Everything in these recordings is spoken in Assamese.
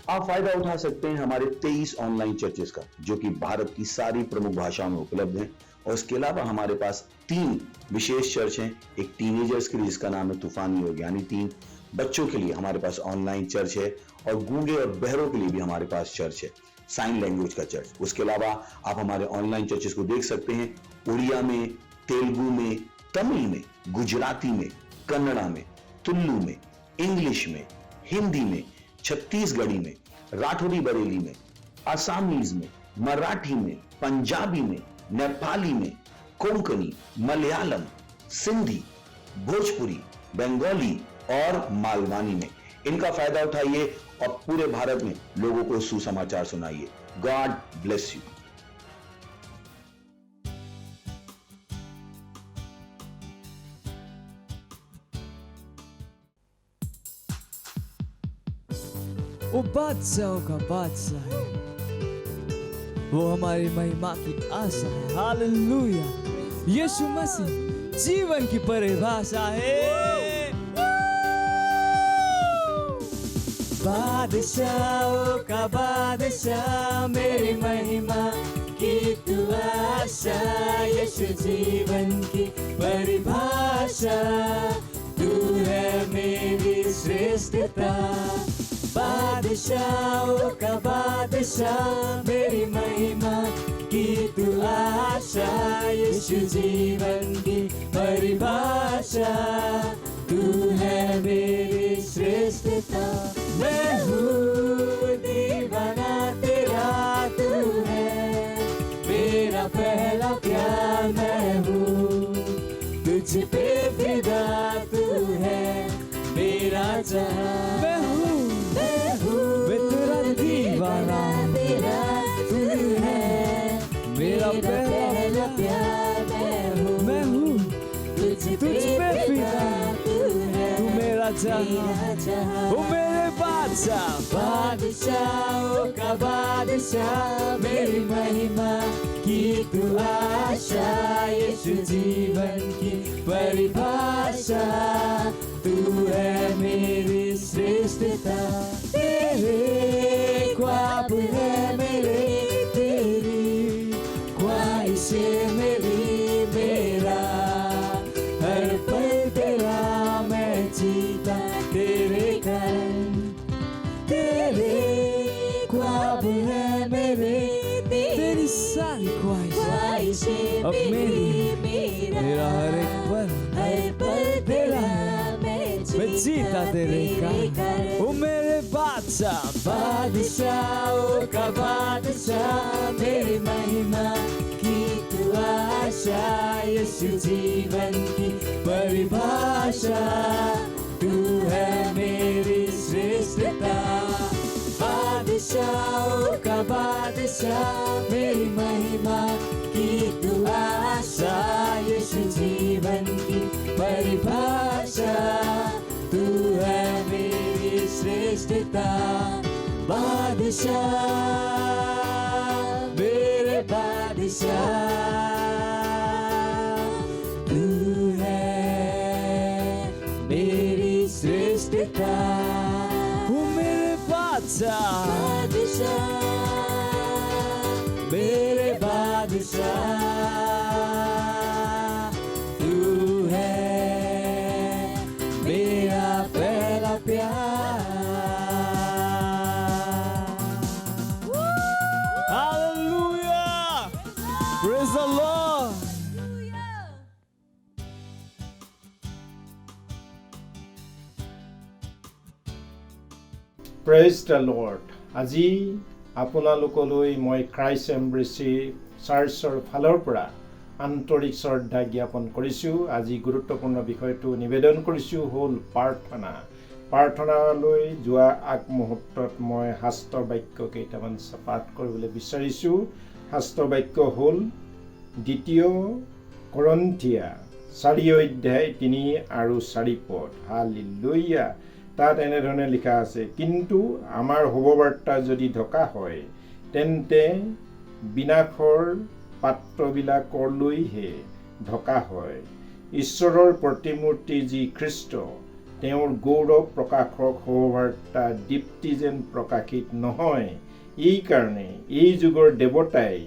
आप फायदा उठा सकते हैं हमारे 23 ऑनलाइन चर्चेस का, जो कि भारत की सारी प्रमुख भाषाओं में उपलब्ध हैं। और इसके अलावा हमारे पास 3 विशेष चर्च हैं। एक टीनेजर्स के लिए जिसका नाम है तूफानी योग यानी 3, बच्चों के लिए हमारे पास ऑनलाइन चर्च है, और गूंगे और बहरों के लिए भी हमारे पास चर्च है, साइन लैंग्वेज का चर्च। उसके अलावा आप हमारे ऑनलाइन चर्चेस को देख सकते हैं उड़िया में, तेलुगु में, तमिल में, गुजराती में, कन्नड़ा में, तुलु में, इंग्लिश में, हिंदी में, छत्तीसगढ़ी में, राठौरी बरेली में, असमीज में, मराठी में, पंजाबी में, नेपाली में, कोंकणी, मलयालम, सिंधी, भोजपुरी, बंगाली और मालवानी में। इनका फायदा उठाइए और पूरे भारत में लोगों को सुसमाचार सुनाइए। God bless you. वो बादशाहों का बादशाह है, वो हमारी महिमा की आशा है। हालेलुया। यीशु मसीह जीवन की परिभाषा है। बादशाहों का बादशाह, मेरी महिमा की तू आशा। यीशु जीवन की परिभाषा, तू है मेरी श्रेष्ठता। बादशाहों का बादशाह, मेरी महिमा की तू आशा। यीशु जीवन की परिभाषा, तू है मेरी श्रेष्ठता। मैं हूँ दीवाना तेरा, तू है मेरा पहला प्यार। मैं हूँ तुझ पे फिदा, तू है मेरा जहां। मैं तेरा दीवाना तेरा, तू है मेरा पहला प्यार। मैं हूँ तुझ पे फिदा, तू मेरा जहां। वो मेरे बादशाह, बादशाहों का बादशाह, मेरी महिमा की तू आशा। यीशु जीवन की परिभाषा, तू है मेरी श्रेष्ठता। तेरे ख्वाब है मेरे, तेरी ख्वाहिशें मेरी, मेरा हर पल तेरा मैं जीता तेरे कारण। तेरे ख्वाब है मेरे, तेरी सारी ख्वाहिशें अब मेरी, मेरा हर एक पल तेरा मैं जीता तेरे कारण। वो मेरे बादशाह, बादशाहों का बादशाह, मेरी महिमा की तू आशा। यीशु जीवन की परिभाषा, तू है मेरी श्रेष्ठता। बादशाहों का बादशाह, मेरी महिमा की तू आशा। यीशु जीवन की परिभाषा, तू है मेरी श्रेष्ठता। बादशाह मेरे बादशाह, तू है मेरी श्रेष्ठता। वो मेरे बादशाह, मेरे बादशाह, तू है मेरा पहला प्यार। Hallelujah! Praise the Lord! Praise the Lord. আজি আপোনালোকলৈ মই ক্ৰাইষ্ট এম্ব্ৰেচি চাৰ্চৰ ফালৰ পৰা আন্তৰিক শ্ৰদ্ধা জ্ঞাপন কৰিছোঁ। আজি গুৰুত্বপূৰ্ণ বিষয়টো নিবেদন কৰিছোঁ হ'ল প্ৰাৰ্থনা। প্ৰাৰ্থনালৈ যোৱা আগমুহূৰ্তত মই শাস্ত্ৰ বাক্য কেইটামান পাঠ কৰিবলৈ বিচাৰিছোঁ। শাস্ত্ৰ বাক্য হ'ল 2 কৰিন্থিয়া 4 অধ্যায় 3 আৰু 4 পদ। হালেলুয়া। তাত এনেধৰণে লিখা আছে, কিন্তু আমাৰ শুভবাৰ্তা যদি ঢকা হয়, তেন্তে বিনাশৰ পাত্ৰবিলাকলৈহে ঢকা হয়। ঈশ্বৰৰ প্ৰতিমূৰ্তি যি খ্ৰীষ্ট, তেওঁৰ গৌৰৱ প্ৰকাশক সৌবাৰ্তা দীপ্তি যেন প্ৰকাশিত নহয়। এই কাৰণে এই যুগৰ দেৱতাই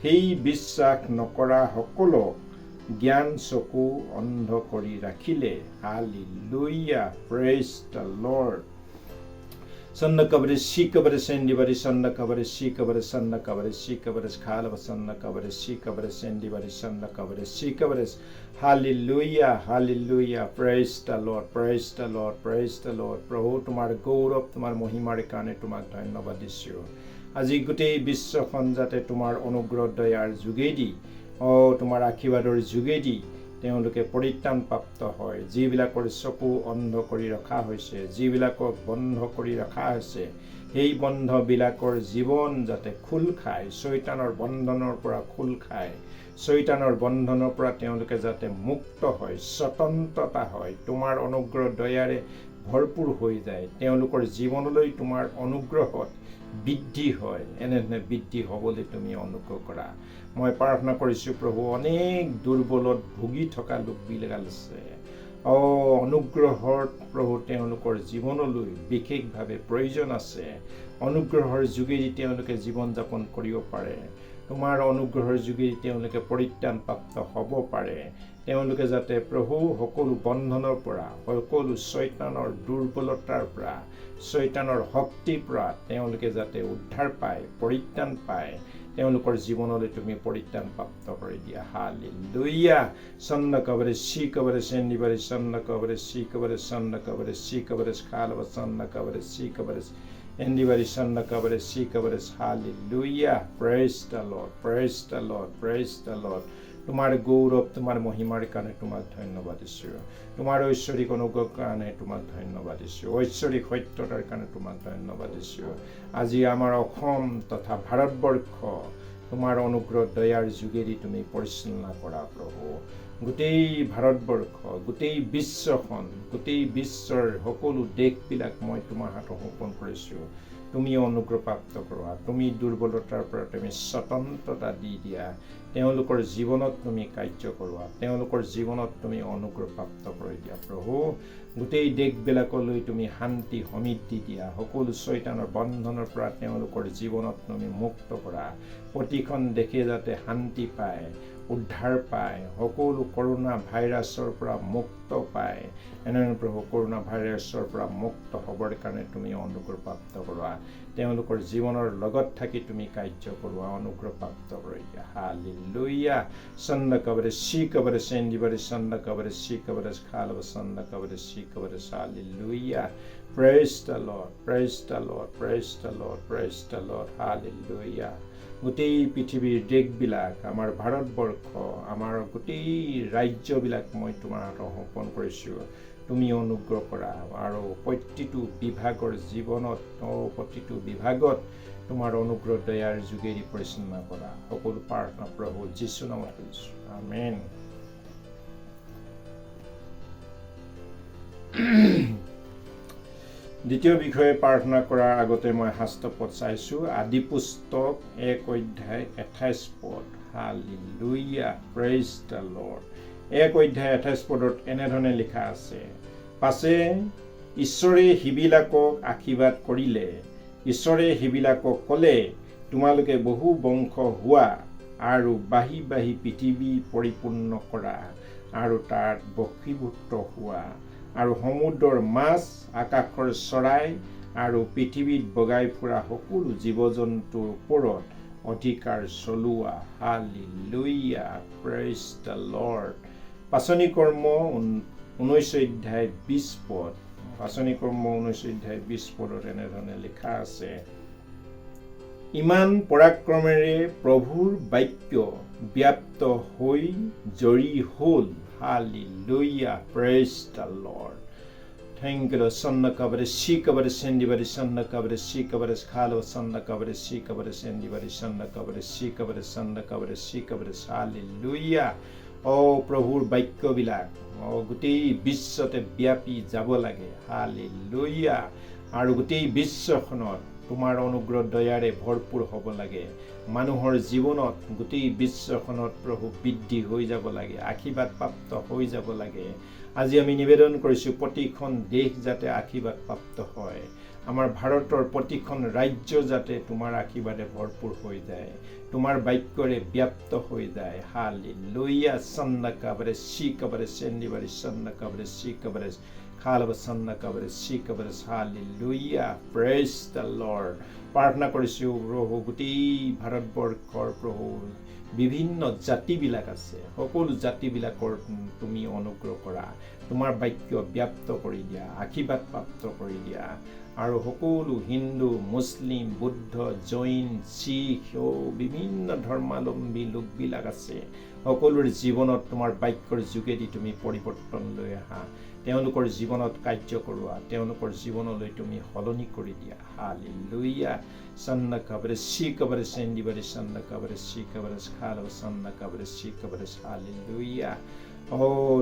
সেই বিশ্বাস নকৰা সকলক জ্ঞান চকু অন্ধ কৰি ৰাখিলে। Hallelujah, praise the lord. Sanda kabare si kabare sendi bari sanda kabare si kabare sanda kabare si kabare khala sanda kabare si kabare sendi bari sanda kabare si kabare. Hallelujah, hallelujah, praise the Lord, praise the Lord, praise the Lord. প্ৰভু তোমাৰ গৌৰৱ তোমাৰ মহিমাৰ কাৰণে তোমাক ধন্যবাদ দিছোঁ। আজি গোটেই বিশ্বখন যাতে তোমাৰ অনুগ্ৰহ দয়াৰ যোগেদি তোমাৰ আশীৰ্বাদৰ যোগেদি তেওঁলোকে পৰিত্ৰাণ প্ৰাপ্ত হয়। যিবিলাকৰ চকু অন্ধ কৰি ৰখা হৈছে, যিবিলাকক বন্ধ কৰি ৰখা হৈছে, সেই বন্ধবিলাকৰ জীৱন যাতে খোল খায়, শয়তানৰ বন্ধনৰ পৰা খোল খায়, শয়তানৰ বন্ধনৰ পৰা তেওঁলোকে যাতে মুক্ত হয়, স্বতন্ত্ৰতা হয়, তোমাৰ অনুগ্ৰহ দয়াৰে ভৰপূৰ হৈ যায়, তেওঁলোকৰ জীৱনলৈ তোমাৰ অনুগ্ৰহত বৃদ্ধি হয়। এনেধৰণে বৃদ্ধি হ'বলৈ তুমি অনুগ্ৰহ কৰা। মই প্ৰাৰ্থনা কৰিছোঁ প্ৰভু, অনেক দুৰ্বলত ভুগি থকা লোকবিলাক আছে, অনুগ্ৰহৰ প্ৰভু তেওঁলোকৰ জীৱনলৈ বিশেষভাৱে প্ৰয়োজন আছে। অনুগ্ৰহৰ যোগেদি তেওঁলোকে জীৱন যাপন কৰিব পাৰে, তোমাৰ অনুগ্ৰহৰ যোগেদি তেওঁলোকে পৰিত্ৰাণ প্ৰাপ্ত হ'ব পাৰে। তেওঁলোকে যাতে প্ৰভু সকলো বন্ধনৰ পৰা, সকলো শয়তানৰ দুৰ্বলতাৰ পৰা, শয়তানৰ শক্তিৰ পৰা তেওঁলোকে যাতে উদ্ধাৰ পায়, পৰিত্ৰাণ পায়, তেওঁলোকৰ জীৱনলৈ তুমি পৰিত্ৰাণ প্ৰাপ্ত কৰি দিয়া। হালেলুয়া। সন্দ কবৰে সি কবৰে সেন্দি বাৰে সন্দ কবৰে সি কবৰে সন্দ কবৰে সি কবৰে খালব সন্দ কবৰে সি কবৰে এন্দি বাৰে সন্দ কবৰে সি কবৰে। Hallelujah, praise the Lord, praise the Lord, praise the Lord. তোমাৰ গৌৰৱ তোমাৰ মহিমাৰ কাৰণে তোমাক ধন্যবাদ দিছোঁ। তোমাৰ ঐশ্বৰিক অনুগ্ৰহৰ কাৰণে তোমাক ধন্যবাদ দিছোঁ। ঐশ্বৰিক সত্যতাৰ কাৰণে তোমাক ধন্যবাদ দিছোঁ। আজি আমাৰ অসম তথা ভাৰতবৰ্ষ তোমাৰ অনুগ্ৰহ দয়াৰ যোগেদি তুমি পৰিচালনা কৰা প্ৰভু। গোটেই ভাৰতবৰ্ষ, গোটেই বিশ্বখন, গোটেই বিশ্বৰ সকলো দেশবিলাক মই তোমাৰ হাতত সমৰ্পণ কৰিছোঁ। তুমি অনুগ্ৰহ প্ৰাপ্ত কৰোৱা, তুমি দুৰ্বলতাৰ পৰা তুমি স্বতন্ত্ৰতা দি দিয়া, তেওঁলোকৰ জীৱনত তুমি কাৰ্য কৰোৱা, তেওঁলোকৰ জীৱনত তুমি অনুগ্ৰহ প্ৰাপ্ত কৰি দিয়া প্ৰভু। গোটেই দেশবিলাকলৈ তুমি শান্তি সমৃদ্ধি দিয়া, সকলো শয়তানৰ বন্ধনৰ পৰা তেওঁলোকৰ জীৱনত তুমি মুক্ত কৰা। প্ৰতিখন দেশে যাতে শান্তি পায়, উদ্ধাৰ পায়, সকলো কৰোণা ভাইৰাছৰ পৰা মুক্ত পায়। এনেধৰণে প্ৰভু কৰোণা ভাইৰাছৰ পৰা মুক্ত হ'বৰ কাৰণে তুমি অনুগ্ৰহ প্ৰাপ্ত কৰোৱা, তেওঁলোকৰ জীৱনৰ লগত থাকি তুমি কাৰ্য কৰোৱা, অনুগ্ৰহ প্ৰাপ্ত কৰি দিয়া। হালেলুয়া। সন্দ কবৰে সি কবৰে সেন্দি বাৰে সন্দ কবৰে সি কবৰে খালব সন্দ কবৰে সি কবৰে। Hallelujah, praise the Lord, praise the Lord, praise the Lord, praise the Lord. Hallelujah. গোটেই পৃথিৱীৰ দেশবিলাক, আমাৰ ভাৰতবৰ্ষ, আমাৰ গোটেই ৰাজ্যবিলাক মই তোমাৰ হাতত সমৰ্পণ কৰিছোঁ। তুমি অনুগ্ৰহ কৰা আৰু প্ৰতিটো বিভাগৰ জীৱনত, প্ৰতিটো বিভাগত তোমাৰ অনুগ্ৰহ দয়াৰ যোগেদি পৰিচালনা কৰা। সকলো প্ৰাৰ্থনা প্ৰভু যীশু নামত কৰিছোঁ, আমেন। দ্বিতীয় বিষয়ে প্ৰাৰ্থনা কৰাৰ আগতে মই শাস্ত্ৰপদ চাইছোঁ। আদি পুস্তক 1 অধ্যায় 28 পদ। Hallelujah, praise the lord. 1 অধ্যায় 28 পদত এনেধৰণে লিখা আছে, পাছে ঈশ্বৰে সিবিলাকক আশীৰ্বাদ কৰিলে, ঈশ্বৰে সিবিলাকক ক'লে, তোমালোকে বহু বংশ হোৱা আৰু বাঢ়ি বাঢ়ি পৃথিৱী পৰিপূৰ্ণ কৰা আৰু তাত বশীভূত হোৱা আৰু সমুদ্ৰৰ মাছ, আকাশৰ চৰাই আৰু পৃথিৱীত বগাই ফুৰা সকলো জীৱ জন্তুৰ ওপৰত অধিকাৰ চলোৱা। Hallelujah, praise the lord. পাচনি কৰ্ম 19 অধ্যায় 20 পদ। পাচনি কৰ্ম 19 অধ্যায় 20 পদত এনেধৰণে লিখা আছে, ইমান পৰাক্ৰমেৰে প্ৰভুৰ বাক্য ব্যাপ্ত হৈ জৰি হ'ল। Hallelujah, praise the lord. Thank you, Lord. Sanda kabare si kabare sendi bari sanda kabare si kabare khalo sanda kabare si kabare sendi bari sanda kabare si kabare sanda kabare si kabare. Hallelujah. প্ৰভুৰ বাক্যবিলাক গোটেই বিশ্বতে ব্যাপি যাব লাগে। হালেলুয়া। আৰু গোটেই বিশ্বখনত তোমাৰ অনুগ্ৰহ দয়াৰে ভৰপূৰ হ'ব লাগে। মানুহৰ জীৱনত গোটেই বিশ্বখনত প্ৰভু বৃদ্ধি হৈ যাব লাগে, আশীৰ্বাদ প্ৰাপ্ত হৈ যাব লাগে। আজি আমি নিবেদন কৰিছোঁ প্ৰতিখন দেশ যাতে আশীৰ্বাদ প্ৰাপ্ত হয়, আমাৰ ভাৰতৰ প্ৰতিখন ৰাজ্য যাতে তোমাৰ আশীৰ্বাদে ভৰপূৰ হৈ যায়, তোমাৰ বাক্যৰে ব্যাপ্ত হৈ যায়। হালেলুয়া। সন্নাকাবৰে শিকাবৰে চেন্দিবাৰে সন্নাকাবৰে শিকাবৰে খালব সন্নাকাবৰে শিকাবৰে। হালেলুয়া। Praise the Lord. প্ৰাৰ্থনা কৰিছোঁ প্ৰভু, গোটেই ভাৰতবৰ্ষৰ প্ৰভু বিভিন্ন জাতিবিলাক আছে, সকলো জাতিবিলাকৰ তুমি অনুগ্ৰহ কৰা, তোমাৰ বাক্য ব্যাপ্ত কৰি দিয়া, আশীৰ্বাদ প্ৰাপ্ত কৰি দিয়া। আৰু সকলো হিন্দু, মুছলিম, বুদ্ধ, জৈন, শিখ বিভিন্ন ধৰ্মাৱলম্বী লোকবিলাক আছে, সকলোৰে জীৱনত তোমাৰ বাক্যৰ যোগেদি তুমি পৰিৱৰ্তন লৈ আহা, তেওঁলোকৰ জীৱনত কাৰ্য কৰোৱা, তেওঁলোকৰ জীৱনলৈ তুমি সলনি কৰি দিয়া। হালেলুয়া। সন্নাকাবৰে শিকাবৰে চেন্দিবাৰে সন্নাকাবৰে শিকাবৰে খালব সন্নাকাবৰে শিকাবৰে। হালেলুয়া।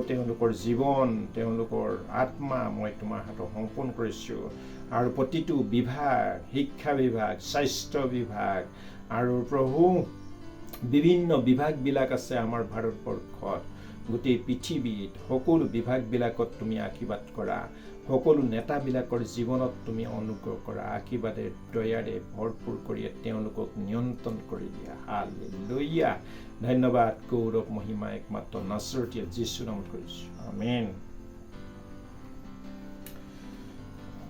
তেওঁলোকৰ জীৱন, তেওঁলোকৰ আত্মা মই তোমাৰ হাতত সমৰ্পণ কৰিছোঁ। আৰু প্ৰতিটো বিভাগ, শিক্ষা বিভাগ, স্বাস্থ্য বিভাগ আৰু প্ৰভু বিভিন্ন বিভাগবিলাক আছে আমাৰ ভাৰতবৰ্ষত, গোটেই পৃথিৱীত সকলো বিভাগবিলাকত তুমি আশীৰ্বাদ কৰা, সকলো নেতাবিলাকৰ জীৱনত তুমি অনুগ্ৰহ কৰা, আশীৰ্বাদে দয়াৰে ভৰপূৰ কৰি তেওঁলোকক নিয়ন্ত্ৰণ কৰি দিয়া। হালেলুয়া। ধন্যবাদ, গৌৰৱ, মহিমা একমাত্ৰ নাছৰতীয়া যীশুৰ নামত কৰিছোঁ। আমেন।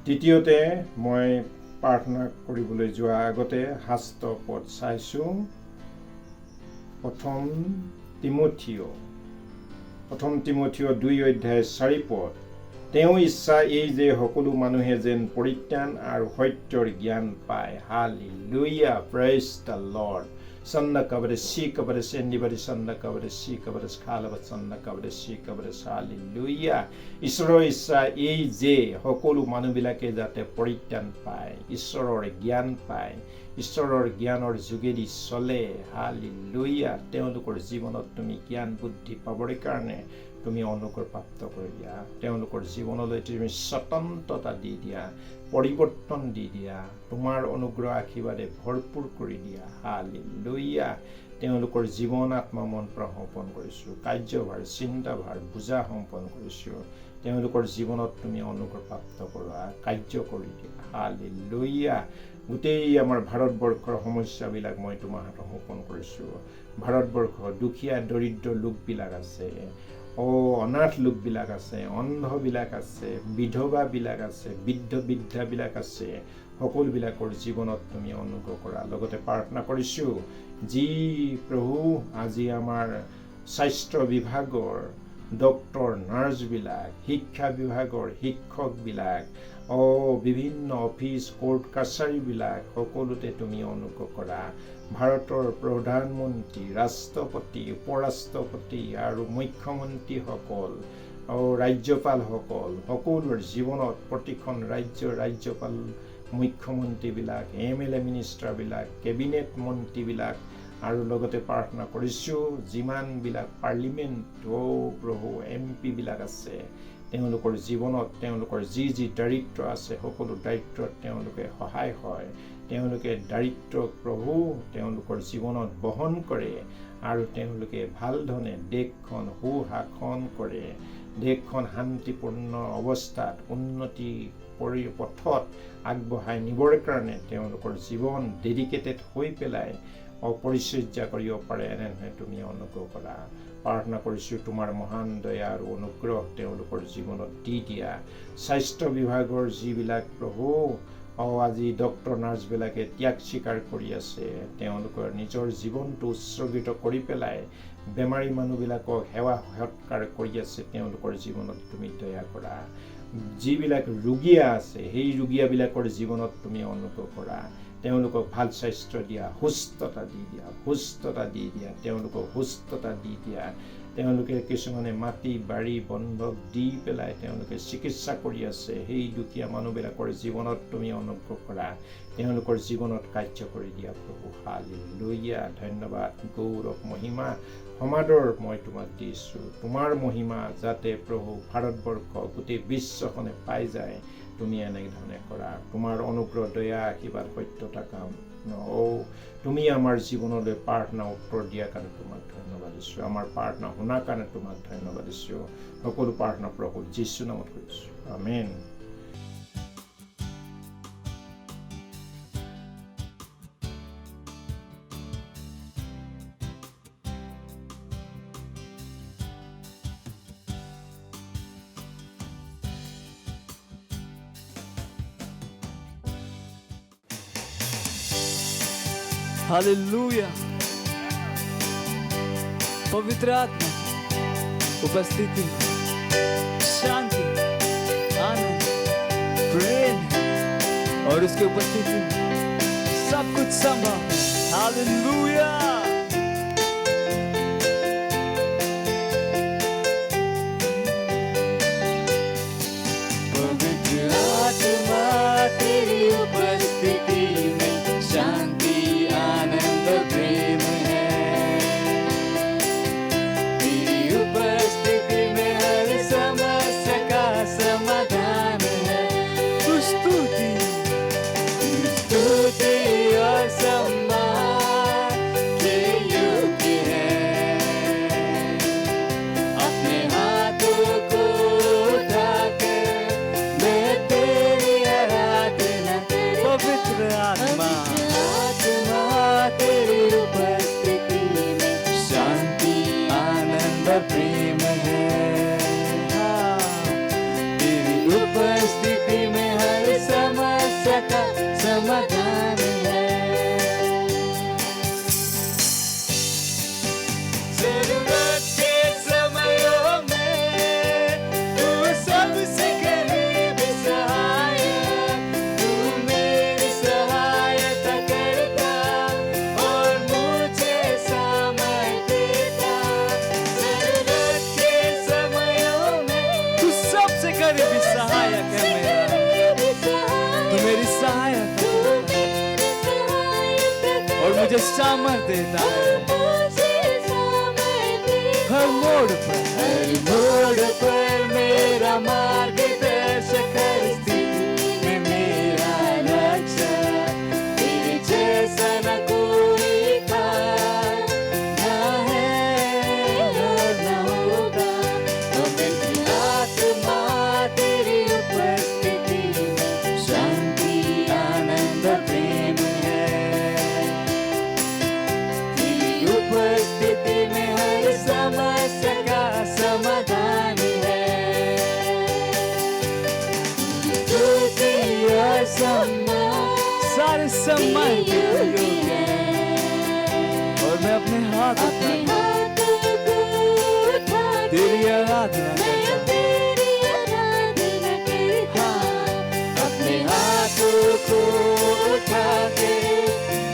তৃতীয়তে মই প্ৰাৰ্থনা কৰিবলৈ যোৱাৰ আগতে শাস্ত্ৰ পদ চাইছোঁ। প্ৰথম তিমথিয় 2:4 পদ। তেওঁৰ ইচ্ছা এই যে সকলো মানুহে যেন পৰিত্ৰাণ আৰু সত্যৰ জ্ঞান পায়। হালেলুয়া। Praise the Lord. সন্নাকাবৰে শিকাবৰে চেন্দিবাৰে সন্নাকাবৰে শিকাবৰে খালব সন্নাকাবৰে শিকাবৰে। হালেলুয়া। ঈশ্বৰৰ ইচ্ছা এই যে সকলো মানুহবিলাকে যাতে পৰিত্ৰাণ পায়, ঈশ্বৰৰ জ্ঞান পায়, ঈশ্বৰৰ জ্ঞানৰ যোগেদি চলে। হালেলুয়া। তেওঁলোকৰ জীৱনত তুমি জ্ঞান বুদ্ধি পাবৰ কাৰণে তুমি অনুগ্ৰহ প্ৰাপ্ত কৰি দিয়া, তেওঁলোকৰ জীৱনলৈ তুমি স্বতন্ত্ৰতা দি দিয়া, পৰিৱৰ্তন দি দিয়া, তোমাৰ অনুগ্ৰহ আশীৰ্বাদে ভৰপূৰ কৰি দিয়া। হালেলুয়া। তেওঁলোকৰ জীৱন আত্মা মন প্ৰাণ সমৰ্পণ কৰিছোঁ, কাৰ্যভাৰ, চিন্তাভাৰ, বুজা সমৰ্পণ কৰিছোঁ। তেওঁলোকৰ জীৱনত তুমি অনুগ্ৰহ প্ৰাপ্ত কৰা, কাৰ্য কৰি দিয়া। হালেলুয়া। গোটেই আমাৰ ভাৰতবৰ্ষৰ সমস্যাবিলাক মই তোমাৰ হাতত সমৰ্পণ কৰিছোঁ। ভাৰতবৰ্ষৰ দুখীয়া দৰিদ্ৰ লোকবিলাক আছে, অনাথ লোকবিলাক আছে, অন্ধবিলাক আছে, বিধৱাবিলাক আছে, বৃদ্ধ বৃদ্ধাবিলাক আছে, সকলোবিলাকৰ জীৱনত তুমি অনুগ্ৰহ কৰা। লগতে প্ৰাৰ্থনা কৰিছোঁ, যি প্ৰভু আজি আমাৰ স্বাস্থ্য বিভাগৰ ডক্টৰ, নাৰ্ছবিলাক, শিক্ষা বিভাগৰ শিক্ষকবিলাক, বিভিন্ন অফিচ, কোৰ্ট কাছাৰীবিলাক, সকলোতে তুমি অনুগ্ৰহ কৰা। ভাৰতৰ প্ৰধানমন্ত্ৰী, ৰাষ্ট্ৰপতি, উপৰাষ্ট্ৰপতি আৰু মুখ্যমন্ত্ৰীসকল, ৰাজ্যপালসকল, সকলোৰে জীৱনত প্ৰতিখন ৰাজ্যপাল, মুখ্যমন্ত্ৰীবিলাক, MLA মিনিষ্টাৰবিলাক, কেবিনেট মন্ত্ৰীবিলাক, আৰু লগতে প্ৰাৰ্থনা কৰিছোঁ যিমানবিলাক পাৰ্লিমেণ্ট প্ৰভু MP বিলাক আছে, তেওঁলোকৰ জীৱনত তেওঁলোকৰ যি দায়িত্ব আছে সকলো দায়িত্বত তেওঁলোকে সহায় হয়, তেওঁলোকে দায়িত্ব প্ৰভু তেওঁলোকৰ জীৱনত বহন কৰে আৰু তেওঁলোকে ভাল ধৰণে দেশখন সুশাসন কৰে, দেশখন শান্তিপূৰ্ণ অৱস্থাত উন্নতি পথত আগবঢ়াই নিবৰ কাৰণে তেওঁলোকৰ জীৱন ডেডিকেটেড হৈ পেলাই অপৰিচৰ্যা কৰিব পাৰে, এনেধৰণে তুমি অনুগ্ৰহ কৰা। প্ৰাৰ্থনা কৰিছোঁ তোমাৰ মহান দয়া আৰু অনুগ্ৰহ তেওঁলোকৰ জীৱনত দি দিয়া। স্বাস্থ্য বিভাগৰ যিবিলাক প্ৰভু আজি ডক্টৰ নাৰ্ছবিলাকে ত্যাগ স্বীকাৰ কৰি আছে, তেওঁলোকৰ নিজৰ জীৱনটো উৎসৰ্গিত কৰি পেলাই বেমাৰী মানুহবিলাকক সেৱা সৎকাৰ কৰি আছে, তেওঁলোকৰ জীৱনত তুমি দয়া কৰা। যিবিলাক ৰোগীয়া আছে সেই ৰোগীয়াবিলাকৰ জীৱনত তুমি অনুগ্ৰহ কৰা, তেওঁলোকক ভাল স্বাস্থ্য দিয়া, সুস্থতা দি দিয়া, তেওঁলোকক সুস্থতা দি দিয়া। তেওঁলোকে কিছুমানে মাটি বাৰী বন্ধক দি পেলাই তেওঁলোকে চিকিৎসা কৰি আছে, সেই দুখীয়া মানুহবিলাকৰ জীৱনত তুমি অনুগ্ৰহ কৰা, তেওঁলোকৰ জীৱনত কাৰ্য কৰি দিয়া প্ৰভু। হালেলুয়া। ধন্যবাদ, গৌৰৱ, মহিমা, সমাদৰ মই তোমাক দিছোঁ। তোমাৰ মহিমা যাতে প্ৰভু ভাৰতবৰ্ষ গোটেই বিশ্বখনে পাই যায়, তুমি এনেধৰণে কৰা। তোমাৰ অনুগ্ৰহ, দয়া, আশীৰ্বাদ, সত্যতা কাম যত্ন তুমি আমাৰ জীৱনলৈ প্ৰাৰ্থনা উত্তৰ দিয়াৰ কাৰণে তোমাক ধন্যবাদ দিছোঁ আমাৰ প্ৰাৰ্থনা শুনাৰ কাৰণে তোমাক ধন্যবাদ দিছোঁ সকলো প্ৰাৰ্থনা প্ৰভু যীশু নামত কৰিছোঁ আমেন हालेलुया पवित्र आत्मा उपस्थिति शांति आनंद प्रेम और उसके उपस्थिति में सब कुछ संभव हालेलुया पवित्र आत्मा तेरी उपस्थिति में शांति आनंद प्रेम है तेरी उपस्थिति में हर समस्या का समाधान है तू स्तुति और सम्मान के योग्य है अपने हाथों को उठाकर मैं तेरी आराधना पवित्र आत्मा तेरी उपस्थिति में शांति आनंद प्रेम है तेरी उपस्थिति में हर समस्या का समाधान है जरूरत के समयों में तू सबसे करीब सहायक तू मेरी सहायता करता और मुझे सामर्थ देता जरूरत के समयों में तू सबसे करीबी सहायक है मेरा तू मेरी सहायता और मुझे सामर्थ देता है हर मोड़ पर मेरा मार्गदर्शक हर स्थिति में मेरा रक्षक तेरे जैसा न कोई था ना है और न होगा पवित्र आत्मा तेरी उपस्थिति में शांति आनंद प्रेम है तेरी उपस्थिति में हर समस्या का समाधान है स्तुति और सम्मान सारे सम्मान के योग्य है और मैं अपने हाथ उठा तेरी आराधना करता अपने हाथों को उठा के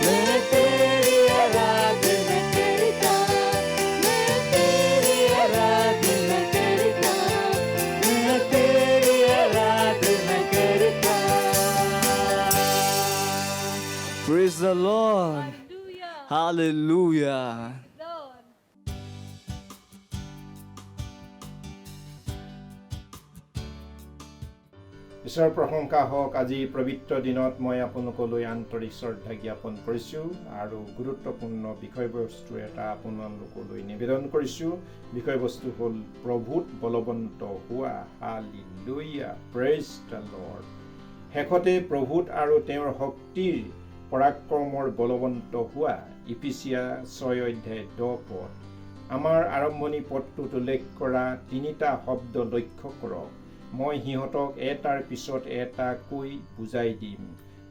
मैं तेरी आराधना करता मैं तेरी आराधना करता मैं तेरी आराधना करता Praise the Lord Hallelujah ঈশ্বৰৰ প্ৰশংসা হওক আজি পবিত্ৰ দিনত মই আপোনালোকলৈ আন্তৰিক শ্ৰদ্ধা জ্ঞাপন কৰিছোঁ আৰু গুৰুত্বপূৰ্ণ বিষয়বস্তু এটা আপোনালোকলৈ নিবেদন কৰিছোঁ বিষয়বস্তু হ'ল প্ৰভুত বলৱন্ত হোৱা হালেলুয়া প্ৰেইজ দ্য লৰ্ড শেষতে প্ৰভুত আৰু তেওঁৰ শক্তিৰ পৰাক্ৰমৰ বলৱন্ত হোৱা ইফিচিয়া 6 অধ্যায় 10 পদ আমাৰ আৰম্ভণি পদটোত উল্লেখ কৰা তিনিটা শব্দ লক্ষ্য কৰক মই সিহঁতক এটাৰ পিছত এটা কৈ বুজাই দিম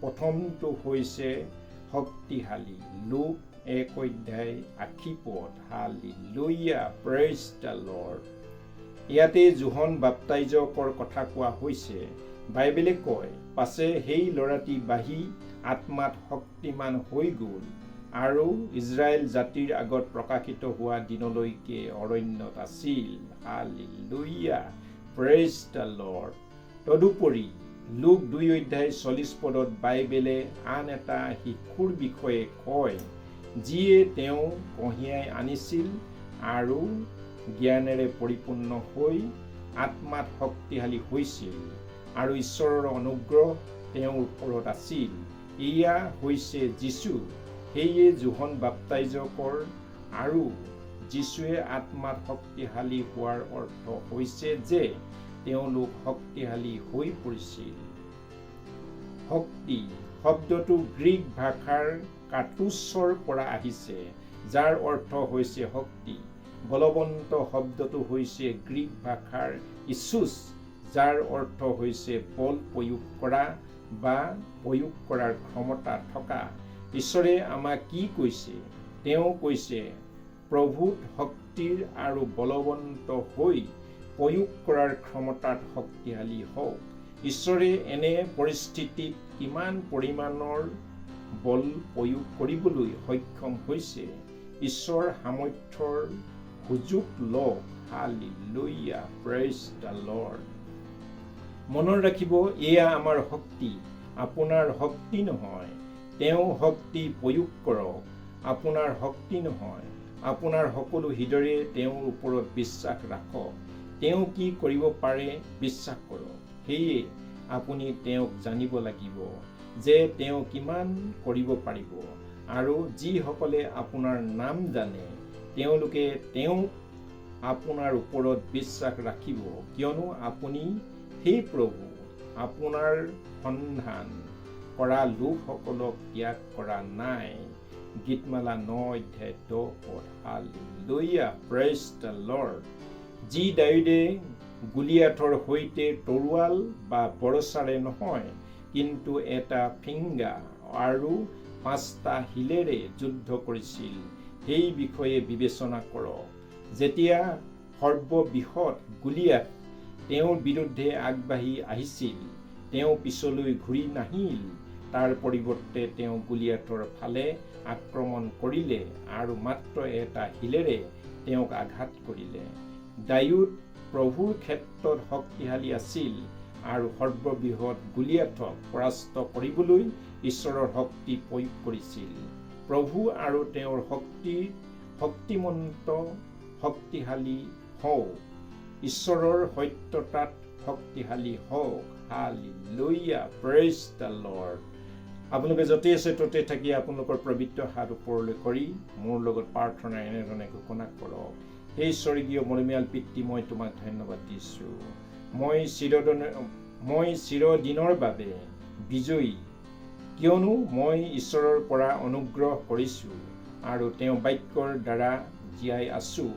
প্ৰথমটো হৈছে শক্তিশালী লুক 1 অধ্যায় 80 পদ হালেলুয়া প্ৰেইজ দ্য লৰ্ড ইয়াতে যোহন বাপ্তাইজকৰ কথা কোৱা হৈছে বাইবেলে কয় পাছে সেই ল'ৰাটি বাঢ়ি আত্মাত শক্তিমান হৈ গ'ল আৰু ইজৰাইল জাতিৰ আগত প্ৰকাশিত হোৱা দিনলৈকে অৰণ্যত আছিল হালেলুয়া প্ৰেইজ দ্য লৰ্ড তদুপৰি লুক 2 অধ্যায় 40 পদত বাইবেলে আন এটা শিশুৰ বিষয়ে কয় যিয়ে তেওঁ কঢ়িয়াই আনিছিল আৰু জ্ঞানেৰে পৰিপূৰ্ণ হৈ আত্মাত শক্তিশালী হৈছিল আৰু ঈশ্বৰৰ অনুগ্ৰহ তেওঁৰ ওপৰত আছিল এয়া হৈছে যীশু। সেয়ে যোহন বাপ্তাইজকৰ আৰু যীশুৱে আত্মাত শক্তিশালী হোৱাৰ অৰ্থ হৈছে যে তেওঁলোক শক্তিশালী হৈ পৰিছিল। শক্তি শব্দটো গ্ৰীক ভাষাৰ কাটোছৰ পৰা আহিছে, যাৰ অৰ্থ হৈছে শক্তি। বলৱন্ত শব্দটো হৈছে গ্ৰীক ভাষাৰ ইছুছ, যাৰ অৰ্থ হৈছে বল প্ৰয়োগ কৰা বা প্ৰয়োগ কৰাৰ ক্ষমতা থকা। ঈশ্বৰে আমাক কি কৈছে? তেওঁ কৈছে প্ৰভুত শক্তিৰ আৰু বলৱন্ত হৈ প্ৰয়োগ কৰাৰ ক্ষমতাত শক্তিশালী হওক। ঈশ্বৰে এনে পৰিস্থিতিত কিমান পৰিমাণৰ বল প্ৰয়োগ কৰিবলৈ সক্ষম হৈছে? ঈশ্বৰ সামৰ্থ্যৰ সুযোগ লওক। Hallelujah, praise the lord. মনত ৰাখিব, এয়া আমাৰ শক্তি, আপোনাৰ শক্তি নহয়। তেওঁ শক্তি প্ৰয়োগ কৰক, আপোনাৰ শক্তি নহয়। আপোনাৰ সকলো হৃদয়েৰে তেওঁৰ ওপৰত বিশ্বাস ৰাখক। তেওঁ কি কৰিব পাৰে বিশ্বাস কৰক। সেয়ে আপুনি তেওঁক জানিব লাগিব যে তেওঁ কিমান কৰিব পাৰিব। আৰু যিসকলে আপোনাৰ নাম জানে তেওঁলোকে তেওঁক আপোনাৰ ওপৰত বিশ্বাস ৰাখিব, কিয়নো আপুনি সেই প্ৰভু আপোনাৰ সন্ধান কৰা লোকসকলক ত্যাগ কৰা নাই। গীতমালা 9:10। Hallelujah, praise the lord. যি দাৱীদে গলিয়াথৰ সৈতে তৰোৱাল বা বৰচাৰে নহয়, কিন্তু এটা ফিংগা আৰু 5টা শিলেৰে যুদ্ধ কৰিছিল, সেই বিষয়ে বিবেচনা কৰক। যেতিয়া সৰ্ববৃহৎ গলিয়াথ তেওঁৰ বিৰুদ্ধে আগবাঢ়ি আহিছিল, তেওঁ পিছলৈ ঘূৰি নাহিল। তাৰ পৰিৱৰ্তে তেওঁ গলিয়াথৰ ফালে আক্ৰমণ কৰিলে আৰু মাত্ৰ এটা শিলেৰে তেওঁক আঘাত কৰিলে। দাউদ প্ৰভুৰ ক্ষেত্ৰত শক্তিশালী আছিল আৰু সৰ্ববৃহৎ গলিয়াথক পৰাস্ত কৰিবলৈ ঈশ্বৰৰ শক্তি প্ৰয়োগ কৰিছিল। প্ৰভু আৰু তেওঁৰ শক্তিমন্ত শক্তিশালী হওক। ঈশ্বৰৰ সত্যতাত শক্তিশালী হওক। Hallelujah, praise the lord. আপোনালোকে য'তে আছে ত'তে থাকি আপোনালোকৰ পবিত্ৰ হাত ওপৰলৈ কৰি মোৰ লগত প্ৰাৰ্থনা এনেধৰণে ঘোষণা কৰক। সেই স্বৰ্গীয় মৰমীয়াল পিতৃ, মই তোমাক ধন্যবাদ দিছোঁ। মই চিৰদিনৰ বাবে বিজয়ী, কিয়নো মই ঈশ্বৰৰ পৰা অনুগ্ৰহ কৰিছোঁ আৰু তেওঁ বাক্যৰ দ্বাৰা জীয়াই আছোঁ।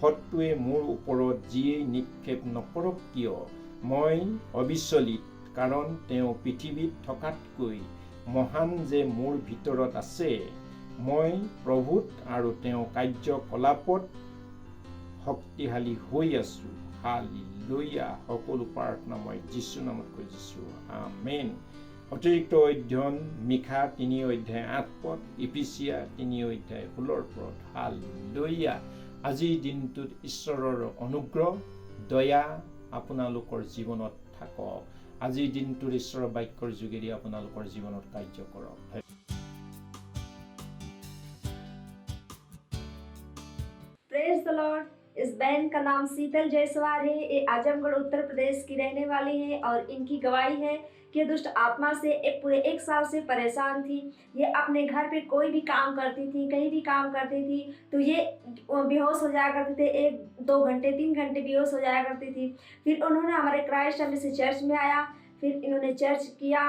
শত্ৰুৱে মোৰ ওপৰত যিয়েই নিক্ষেপ নকৰক কিয়, মই অবিচলিত, কাৰণ তেওঁ পৃথিৱীত থকাতকৈ মহান যে মোৰ ভিতৰত আছে। মই প্ৰভুত আৰু তেওঁ কাৰ্যকলাপত শক্তিশালী হৈ আছোঁ। হালেলুয়া। সকলো প্ৰাৰ্থনা মই যীশু নামত কৰিছোঁ, আমেন। অতিৰিক্ত অধ্যয়ন মিখা 3:8, ইফিচিয়া 3:16। হালেলুয়া। আজিৰ দিনটোত ঈশ্বৰৰ অনুগ্ৰহ দয়া আপোনালোকৰ জীৱনত থাকক। আজিৰ দিনটোত ঈশ্বৰৰ বাক্যৰ যোগেদি আপোনালোকৰ জীৱনত কাৰ্য কৰক। Praise the Lord. इस बहन का नाम शीतल जायसवाल है। ये आजमगढ़ उत्तर प्रदेश की रहने वाली है और इनकी गवाही है कि दुष्ट आत्मा से पूरे 1 साल से परेशान थी। ये अपने घर पे कोई भी काम करती थी, कहीं भी काम करती थी तो ये बेहोश हो जाया करते थे। 1-2 घंटे 3 घंटे बेहोश हो जाया करती थी। फिर उन्होंने हमारे क्राइस्ट एम्बेसी चर्च में आया। फिर इन्होंने चर्च किया,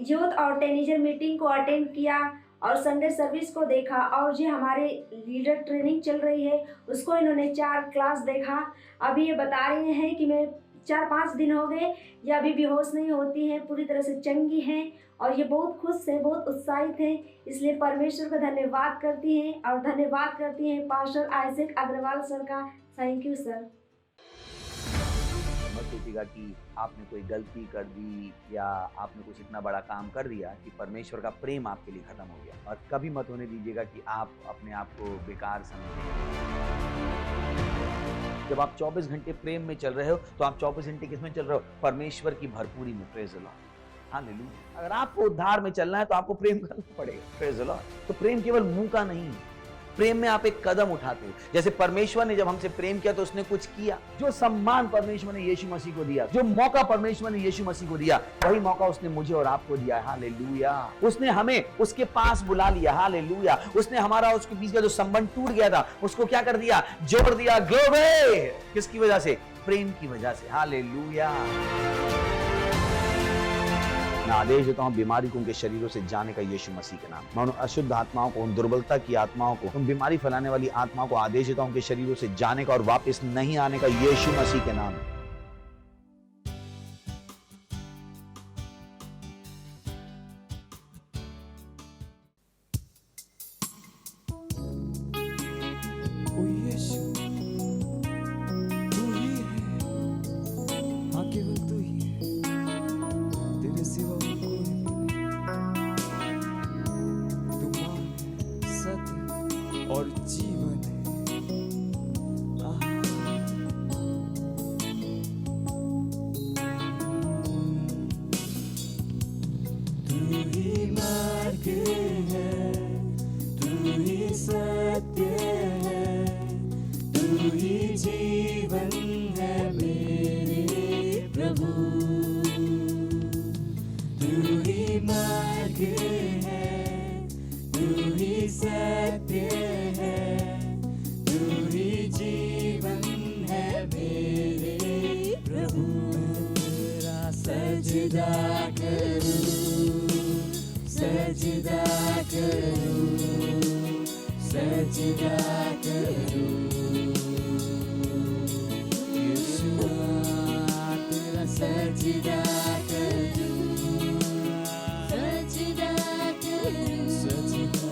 यूथ और टीनेजर मीटिंग को अटेंड किया और संडे सर्विस को देखा। और जो हमारे लीडर ट्रेनिंग चल रही है उसको इन्होंने 4 क्लास देखा। अभी ये बता रहे हैं कि मैं 4-5 दिन हो गए, ये अभी बेहोश नहीं होती हैं, पूरी तरह से चंगी हैं और ये बहुत खुश है, बहुत उत्साहित हैं। इसलिए परमेश्वर का धन्यवाद करती हैं और धन्यवाद करती हैं पास्टर आइजैक अग्रवाल सर का। Thank you sir. मत सोचिएगा कि आपने कोई गलती कर दी या आपने कुछ इतना बड़ा काम कर दिया कि परमेश्वर का प्रेम आपके लिए खत्म हो गया। और कभी मत होने दीजिएगा कि आप अपने आप को बेकार समझें। जब आप 24 घंटे प्रेम में चल रहे हो तो आप 24 घंटे किस में चल रहे हो? परमेश्वर की भरपूरी में। Praise the Lord. हालेलुया। अगर आपको उद्धार में चलना है तो आपको प्रेम करना पड़ेगा। Praise the Lord. तो प्रेम केवल मुंह का नहीं है, प्रेम में आप एक कदम उठाते हो। जैसे परमेश्वर ने जब हमसे प्रेम किया तो उसने कुछ किया। जो सम्मान परमेश्वर ने यीशु मसीह को दिया, जो मौका परमेश्वर ने यीशु मसीह को दिया, वही मौका उसने मुझे और आपको दिया है। हालेलुया। उसने हमें उसके पास बुला लिया। हालेलुया। उसने हमारा उसके बीच का जो संबंध टूट गया था उसको क्या कर दिया? जोड़ दिया। ग्लोरी। किसकी वजह से? प्रेम की वजह से। हालेलुया। मैं आदेश देता हूं बीमारी को उनके शरीरों से जाने का यीशु मसीह के नाम। मैं उन अशुद्ध आत्माओं को, उन दुर्बलता की आत्माओं को, उन बीमारी फैलाने वाली आत्माओं को आदेश देता हूं उनके शरीरों से जाने का और वापस नहीं आने का यीशु मसीह के नाम। ओ यीशु, तू ही है, हाँ केवल तू ही है, तेरे सिवा और कोई भी नहीं। तू मार्ग है, सत्य और जीवन है। तू ही मार्ग है, तू ही सत्य है, तू ही जीवन है मेरे प्रभु। तू ही मार्ग है, तू ही सत्य है, तू ही जीवन है मेरे प्रभु। तेरा सजदा करूं, सजदा करूं, सजदा करूं। यीशुआ तेरा सजदा करूं, सजदा करूं, सजदा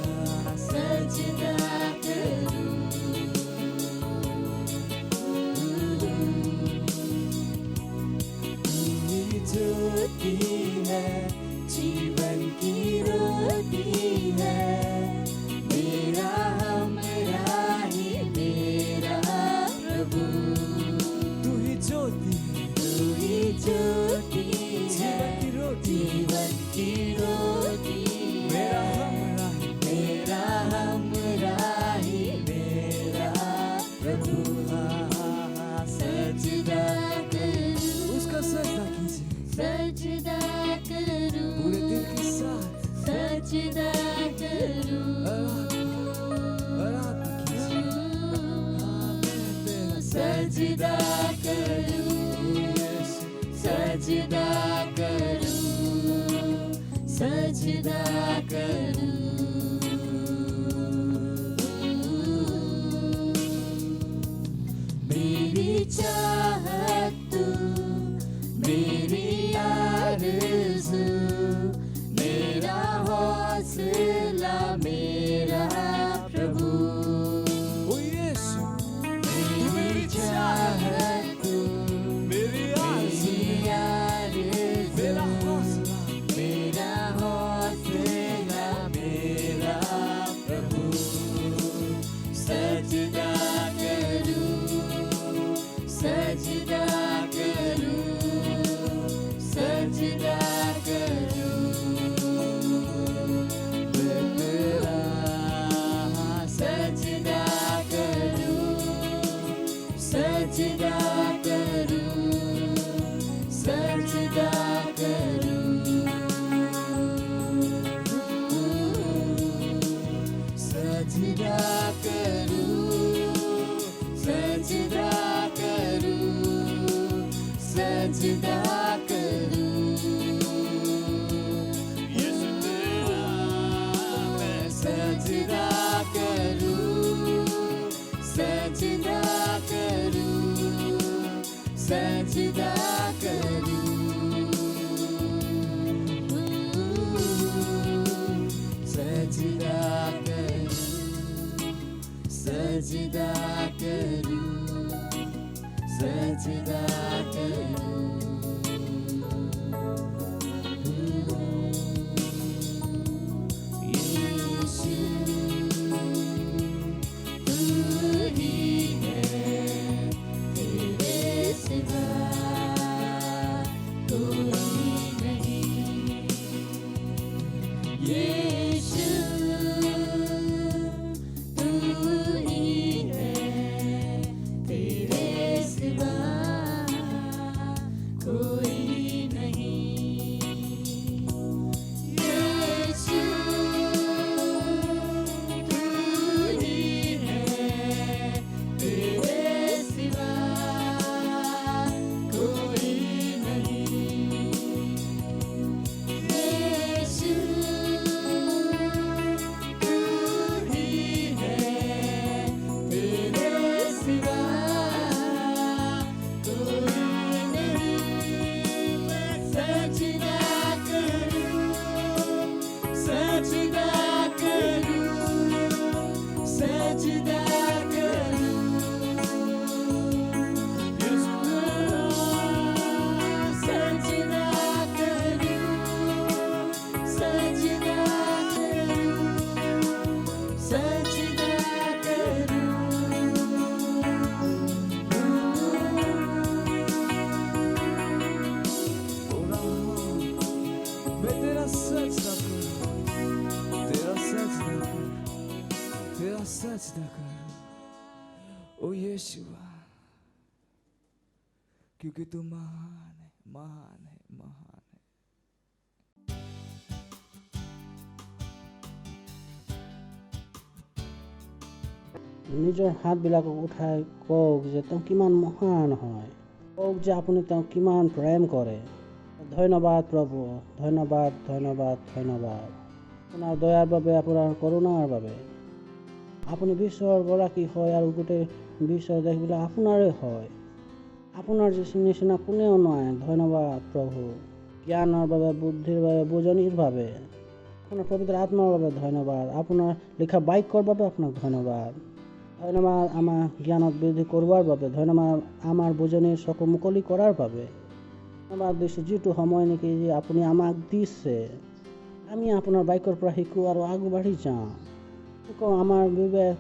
सजदा करूं। तू ज्योति है, जीवन की रोटी है, मेरा हमरा ही मेरा प्रभु। तू ही ज्योति है, तू ही ज्योति है, जीवन की रोटी, मेरा हमरा ही मेरा प्रभु। सजदा करूं, उसका सजदा कीजिए, सजदा करूं, पूरे दिल के साथ सजदा करूं, आराधना कीजिए। सजदा करूं, सजदा करूं, सजदा करूं। मेरी चाहत तू, मेरी आरज़ू, मेरा हौसला मेरा प्रभु। ओ यीशु, मेरी चाहत तू, मेरी आरज़ू, मेरा हौसला, मेरा हौसला मेरा प्रभु। सजदा करूं, सजदा करूं, सजदा करूं। तेरा सजदा करूं, सजदा करूं, सजदा करूं। सजदा करूं, सजदा करूं, सजदा करूं। यीशु तेरा मैं सजदा करूं, सजदा करूं, सजदा करूं। सजदा करूं, सजदा करूं, सजदा करूं। कोई नहीं। यीशु तू ही है, तेरे सिवा कोई नहीं। यीशु तू ही है, तेरे सिवा कोई नहीं। सजदा करूं, सजदा करूं, सजदा करूं, सजदा करूं, सजदा करूं, सजदा करूं। मैं तेरा सजदा करूं, तेरा सजदा करूं, तेरा सजदा करूं, ओ यीशुआ, क्योंकि तू महान है, महान है, महान है। নিজৰ হাতবিলাকক উঠাই কওক যে তেওঁ কিমান মহান হয়, কওক যে আপুনি তেওঁক কিমান প্ৰেম কৰে। ধন্যবাদ প্ৰভু, ধন্যবাদ, ধন্যবাদ, ধন্যবাদ আপোনাৰ দয়াৰ বাবে, আপোনাৰ কৰোণাৰ বাবে। আপুনি বিশ্বৰ গৰাকী হয় আৰু গোটেই বিশ্বৰ দেশবিলাক আপোনাৰে হয়। আপোনাৰ নিচিনা কোনেও নাই। ধন্যবাদ প্ৰভু, জ্ঞানৰ বাবে, বুদ্ধিৰ বাবে, বুজনিৰ বাবে, আপোনাৰ পবিত্ৰ আত্মাৰ বাবে ধন্যবাদ, আপোনাৰ লিখা বাক্যৰ বাবে আপোনাক ধন্যবাদ। ধন্যবাদ আমাৰ জ্ঞানত বৃদ্ধি কৰোৱাৰ বাবে, ধন্যবাদ আমাৰ বুজনিৰ চকু মুকলি কৰাৰ বাবে। ধন্যবাদ দিছোঁ যিটো সময় নেকি যে আপুনি আমাক দিছে, আমি আপোনাৰ বাক্যৰ পৰা শিকোঁ আৰু আগবাঢ়ি যাওঁ। আমাৰ বিবেক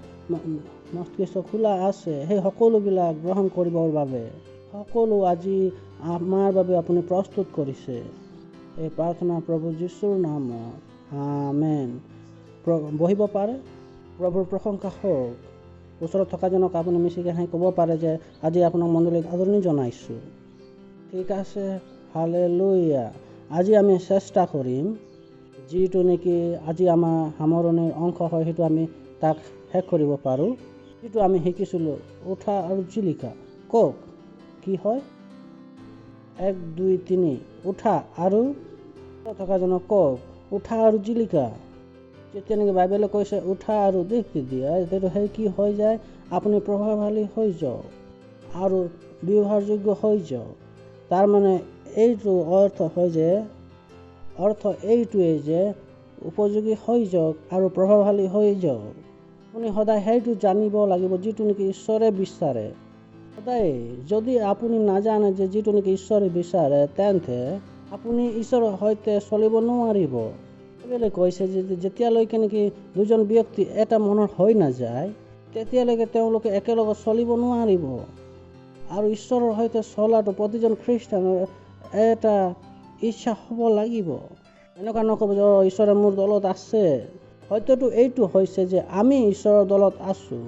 মস্তিষ্ক খোলা আছে, সেই সকলোবিলাক গ্ৰহণ কৰিবৰ বাবে সকলো আজি আমাৰ বাবে আপুনি প্ৰস্তুত কৰিছে। এই প্ৰাৰ্থনা প্ৰভু যীশুৰ নামত, আমেন। বহিব পাৰে। প্ৰভুৰ প্ৰশংসা হওক। ওচৰত থকাজনক আপুনি মিচিকে হাঁহি ক'ব পাৰে যে আজি আপোনাক মণ্ডলীত আদৰণি জনাইছোঁ। ঠিক আছে, হালেলুয়া। আজি আমি চেষ্টা কৰিম যিটো নেকি আজি আমাৰ সামৰণিৰ অংশ হয়, সেইটো আমি তাক শেষ কৰিব পাৰোঁ। যিটো আমি শিকিছিলোঁ, উঠা আৰু জিলিকা। কওক কি হয়? 1 2 3 উঠা আৰু থকাজনক কওক উঠা আৰু জিলিকা। যেতিয়া নেকি বাইবেলে কৈছে উঠা আৰু দীপ্তি দিয়া, তেতিয়া সেই কি হৈ যায়? আপুনি প্ৰভাৱশালী হৈ যাওক আৰু ব্যৱহাৰযোগ্য হৈ যাওক। তাৰমানে এইটো অৰ্থ এইটোৱেই যে উপযোগী হৈ যাওক আৰু প্ৰভাৱশালী হৈ যাওক। আপুনি সদায় সেইটো জানিব লাগিব যিটো নেকি ঈশ্বৰে বিচাৰে। সদায় যদি আপুনি নাজানে যে যিটো নেকি ঈশ্বৰে বিচাৰে, তেন্তে আপুনি ঈশ্বৰৰ সৈতে চলিব নোৱাৰিব। বাইবেলে কৈছে যে যেতিয়ালৈকে নেকি দুজন ব্যক্তি এটা মনৰ হৈ নাযায়, তেতিয়ালৈকে তেওঁলোকে একেলগে চলিব নোৱাৰিব। আৰু ঈশ্বৰৰ সৈতে চলাটো প্ৰতিজন খ্ৰীষ্টানৰ এটা ইচ্ছা হ'ব লাগিব। এনেকুৱা নক'ব যে ঈশ্বৰে মোৰ দলত আছে। সত্যটো এইটো হৈছে যে আমি ঈশ্বৰৰ দলত আছোঁ।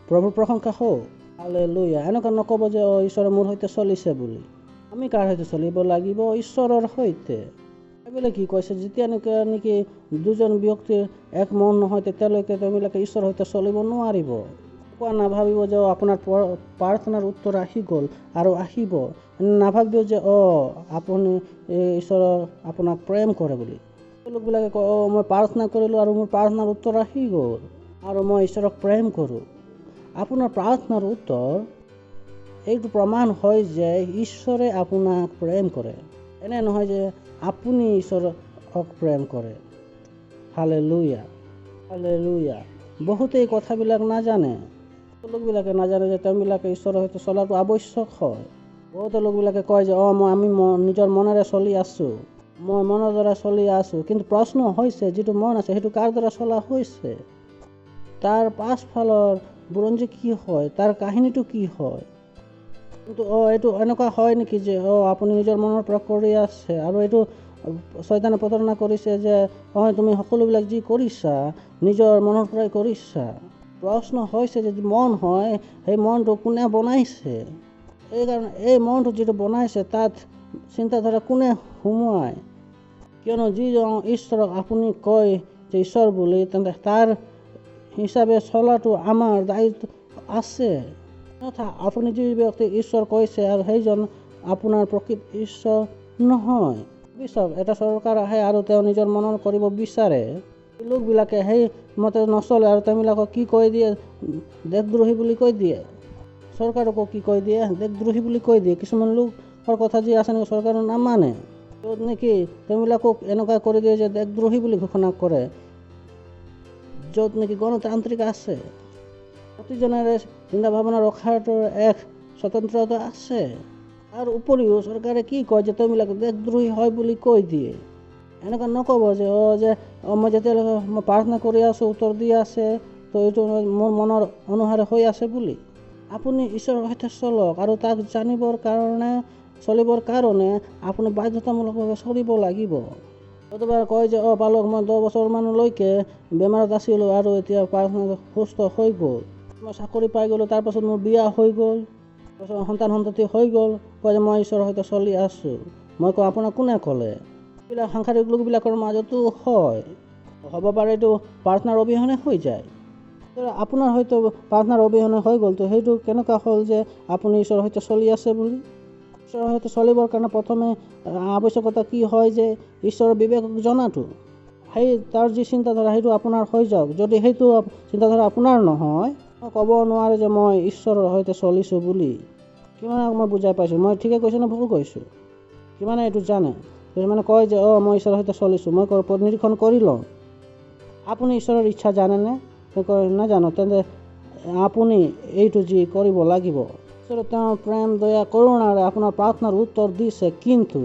প্ৰভুৰ প্ৰশংসা হওক, হালেলুয়া। এনেকুৱা নক'ব যে ঈশ্বৰে মোৰ সৈতে চলিছে বুলি। আমি কাৰ সৈতে চলিব লাগিব? ঈশ্বৰৰ সৈতে। বাইবেলে কি কৈছে? যেতিয়া নেকি দুজন ব্যক্তিৰ এক মন নহয়, তেতিয়ালৈকে তেওঁলোকে ঈশ্বৰৰ সৈতে চলিব নোৱাৰিব। কোৱা নাভাবিব যে আপোনাৰ প্ৰাৰ্থনাৰ উত্তৰ আহি গ'ল আৰু আহিব। নাভাবিব যে আপুনি ঈশ্বৰৰ আপোনাক প্ৰেম কৰে বুলি। লোকবিলাকে কয় মই প্ৰাৰ্থনা কৰিলোঁ আৰু মোৰ প্ৰাৰ্থনাৰ উত্তৰ আহি গ'ল আৰু মই ঈশ্বৰক প্ৰেম কৰোঁ। আপোনাৰ প্ৰাৰ্থনাৰ উত্তৰ এইটো প্ৰমাণ হয় যে ঈশ্বৰে আপোনাক প্ৰেম কৰে। এনে নহয় যে আপুনি ঈশ্বৰক প্ৰেম কৰে। Hallelujah, hallelujah. বহুতেই কথাবিলাক নাজানে। লোকবিলাকে নাজানে যে তেওঁবিলাকে ঈশ্বৰৰ সৈতে চলাটো আৱশ্যক হয়। বহুতো লোকবিলাকে কয় যে আমি নিজৰ মনেৰে চলি আছোঁ, মই মনৰ দ্বাৰা চলি আছোঁ। কিন্তু প্ৰশ্ন হৈছে যিটো মন আছে সেইটো কাৰ দ্বাৰা চলা হৈছে? তাৰ পাছফালৰ বুৰঞ্জী কি হয়? তাৰ কাহিনীটো কি হয়? কিন্তু এইটো এনেকুৱা হয় নেকি যে আপুনি নিজৰ মনৰ পৰা কৰি আছে আৰু এইটো শয়তানে প্ৰতাৰণা কৰিছে যে তুমি সকলোবিলাক যি কৰিছা নিজৰ মনৰ পৰাই কৰিছা। প্ৰশ্ন হৈছে যে মন হয়, সেই মনটো কোনে বনাইছে? এইকাৰণে এই মনটো যিটো বনাইছে তাত চিন্তাধাৰা কোনে সোমোৱায়? কিয়নো যিজন ঈশ্বৰক আপুনি কয় যে ঈশ্বৰ বুলি, তেন্তে তাৰ হিচাপে চলাটো আমাৰ দায়িত্ব আছে। তথা আপুনি যি ব্যক্তি ঈশ্বৰ কৈছে আৰু সেইজন আপোনাৰ প্ৰকৃত ঈশ্বৰ নহয়। পিছত এটা চৰকাৰ আহে আৰু তেওঁ নিজৰ মনৰ কৰিব বিচাৰে। লোকবিলাকে সেই মতে নচলে আৰু তেওঁবিলাকক কি কৈ দিয়ে? দেশদ্ৰোহী বুলি কৈ দিয়ে। চৰকাৰকো কি কৈ দিয়ে? দেশদ্ৰোহী বুলি কৈ দিয়ে। কিছুমান লোকৰ কথা যি আছে নেকি চৰকাৰে নামানে, য'ত নেকি তেওঁবিলাকক এনেকুৱা কৰি দিয়ে যে দেশদ্ৰোহী বুলি ঘোষণা কৰে। য'ত নেকি গণতান্ত্ৰিক আছে, প্ৰতিজনেৰে চিন্তা ভাৱনা ৰখাটোৰ এক স্বতন্ত্ৰতা আছে। তাৰ উপৰিও চৰকাৰে কি কয় যে তেওঁবিলাক দেশদ্ৰোহী হয় বুলি কৈ দিয়ে। এনেকুৱা নক'ব যে মই যেতিয়ালৈকে মই প্ৰাৰ্থনা কৰি আছোঁ উত্তৰ দি আছে, তো এইটো মোৰ মনৰ অনুসাৰে হৈ আছে বুলি। আপুনি ঈশ্বৰৰ সৈতে চলক আৰু তাক জানিবৰ কাৰণে চলিবৰ কাৰণে আপুনি বাধ্যতামূলকভাৱে চলিব লাগিব। নতুবা কয় যে পালক মই 10 বছৰমানলৈকে বেমাৰত আছিলোঁ আৰু এতিয়া প্ৰাৰ্থনা সুস্থ হৈ গ'ল, মই চাকৰি পাই গ'লোঁ, তাৰপাছত মোৰ বিয়া হৈ গ'ল, সন্তান সন্ততি হৈ গ'ল, কয় যে মই ঈশ্বৰৰ সৈতে চলি আছোঁ। মই কওঁ আপোনাক কোনে ক'লে? এইবিলাক সাংসাৰিক লোকবিলাকৰ মাজতো হয়, হ'ব পাৰে এইটো প্ৰাৰ্থনাৰ অবিহনে হৈ যায়। আপোনাৰ হয়তো প্ৰাৰ্থনাৰ অবিহনে হৈ গ'ল, তো সেইটো কেনেকুৱা হ'ল যে আপুনি ঈশ্বৰৰ সৈতে চলি আছে বুলি? ঈশ্বৰৰ সৈতে চলিবৰ কাৰণে প্ৰথমে আৱশ্যকতা কি হয় যে ঈশ্বৰৰ বিবেকক জনাটো। সেই তাৰ যি চিন্তাধাৰা সেইটো আপোনাৰ হৈ যাওক। যদি সেইটো চিন্তাধাৰা আপোনাৰ নহয়, ক'ব নোৱাৰে যে মই ঈশ্বৰৰ সৈতে চলিছোঁ বুলি। কিমানক মই বুজাই পাইছোঁ? মই ঠিকে কৈছোঁ নে ভুল কৈছোঁ? কিমানে এইটো জানে? কিছুমানে কয় যে মই ঈশ্বৰৰ সৈতে চলিছোঁ। মই নিৰীক্ষণ কৰি লওঁ। আপুনি ঈশ্বৰৰ ইচ্ছা জানেনে? কয় নাজানো। তেন্তে আপুনি এইটো যি কৰিব লাগিব, ঈশ্বৰে তেওঁ প্ৰেম দয়া কৰোণাৰে আপোনাৰ প্ৰাৰ্থনাৰ উত্তৰ দিছে, কিন্তু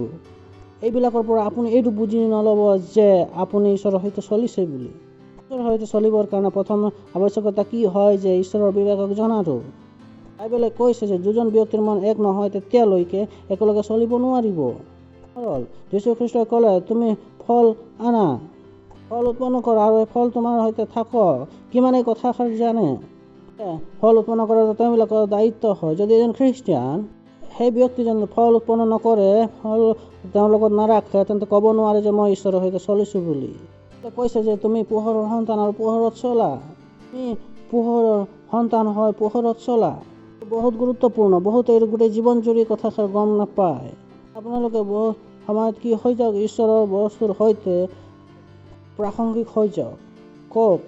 এইবিলাকৰ পৰা আপুনি এইটো বুজি নল'ব যে আপুনি ঈশ্বৰৰ সৈতে চলিছে বুলি। ঈশ্বৰৰ সৈতে চলিবৰ কাৰণে প্ৰথম আৱশ্যকতা কি হয় যে ঈশ্বৰৰ বিবেকক জনাটো। বাইবেলে কৈছে যে দুজন ব্যক্তিৰ মন এক নহয় তেতিয়ালৈকে একেলগে চলিব নোৱাৰিব। যীশু খ্ৰীষ্টই ক'লে তুমি ফল আনা, ফল উৎপন্ন কৰা আৰু ফল তোমাৰ সৈতে থাকক। কিমানে কথাষাৰ জানে? ফল উৎপন্ন কৰাটো তেওঁবিলাকৰ দায়িত্ব হয়। যদি এজন খ্ৰীষ্টিয়ান সেই ব্যক্তিজন ফল উৎপন্ন নকৰে, ফল তেওঁৰ লগত নাৰাখে, তেন্তে ক'ব নোৱাৰে যে মই ঈশ্বৰৰ সৈতে চলিছোঁ বুলি। কৈছে যে তুমি পোহৰৰ সন্তান আৰু পোহৰত চলা। তুমি পোহৰৰ সন্তান হয়, পোহৰত চলা। বহুত গুৰুত্বপূৰ্ণ। বহুতে এই গোটেই জীৱন জুৰি কথাষাৰ গম নাপায়। আপোনালোকে বহুত সময়ত কি হৈ যাওক, ঈশ্বৰৰ বস্তুৰ সৈতে প্ৰাসংগিক হৈ যাওক। কওক,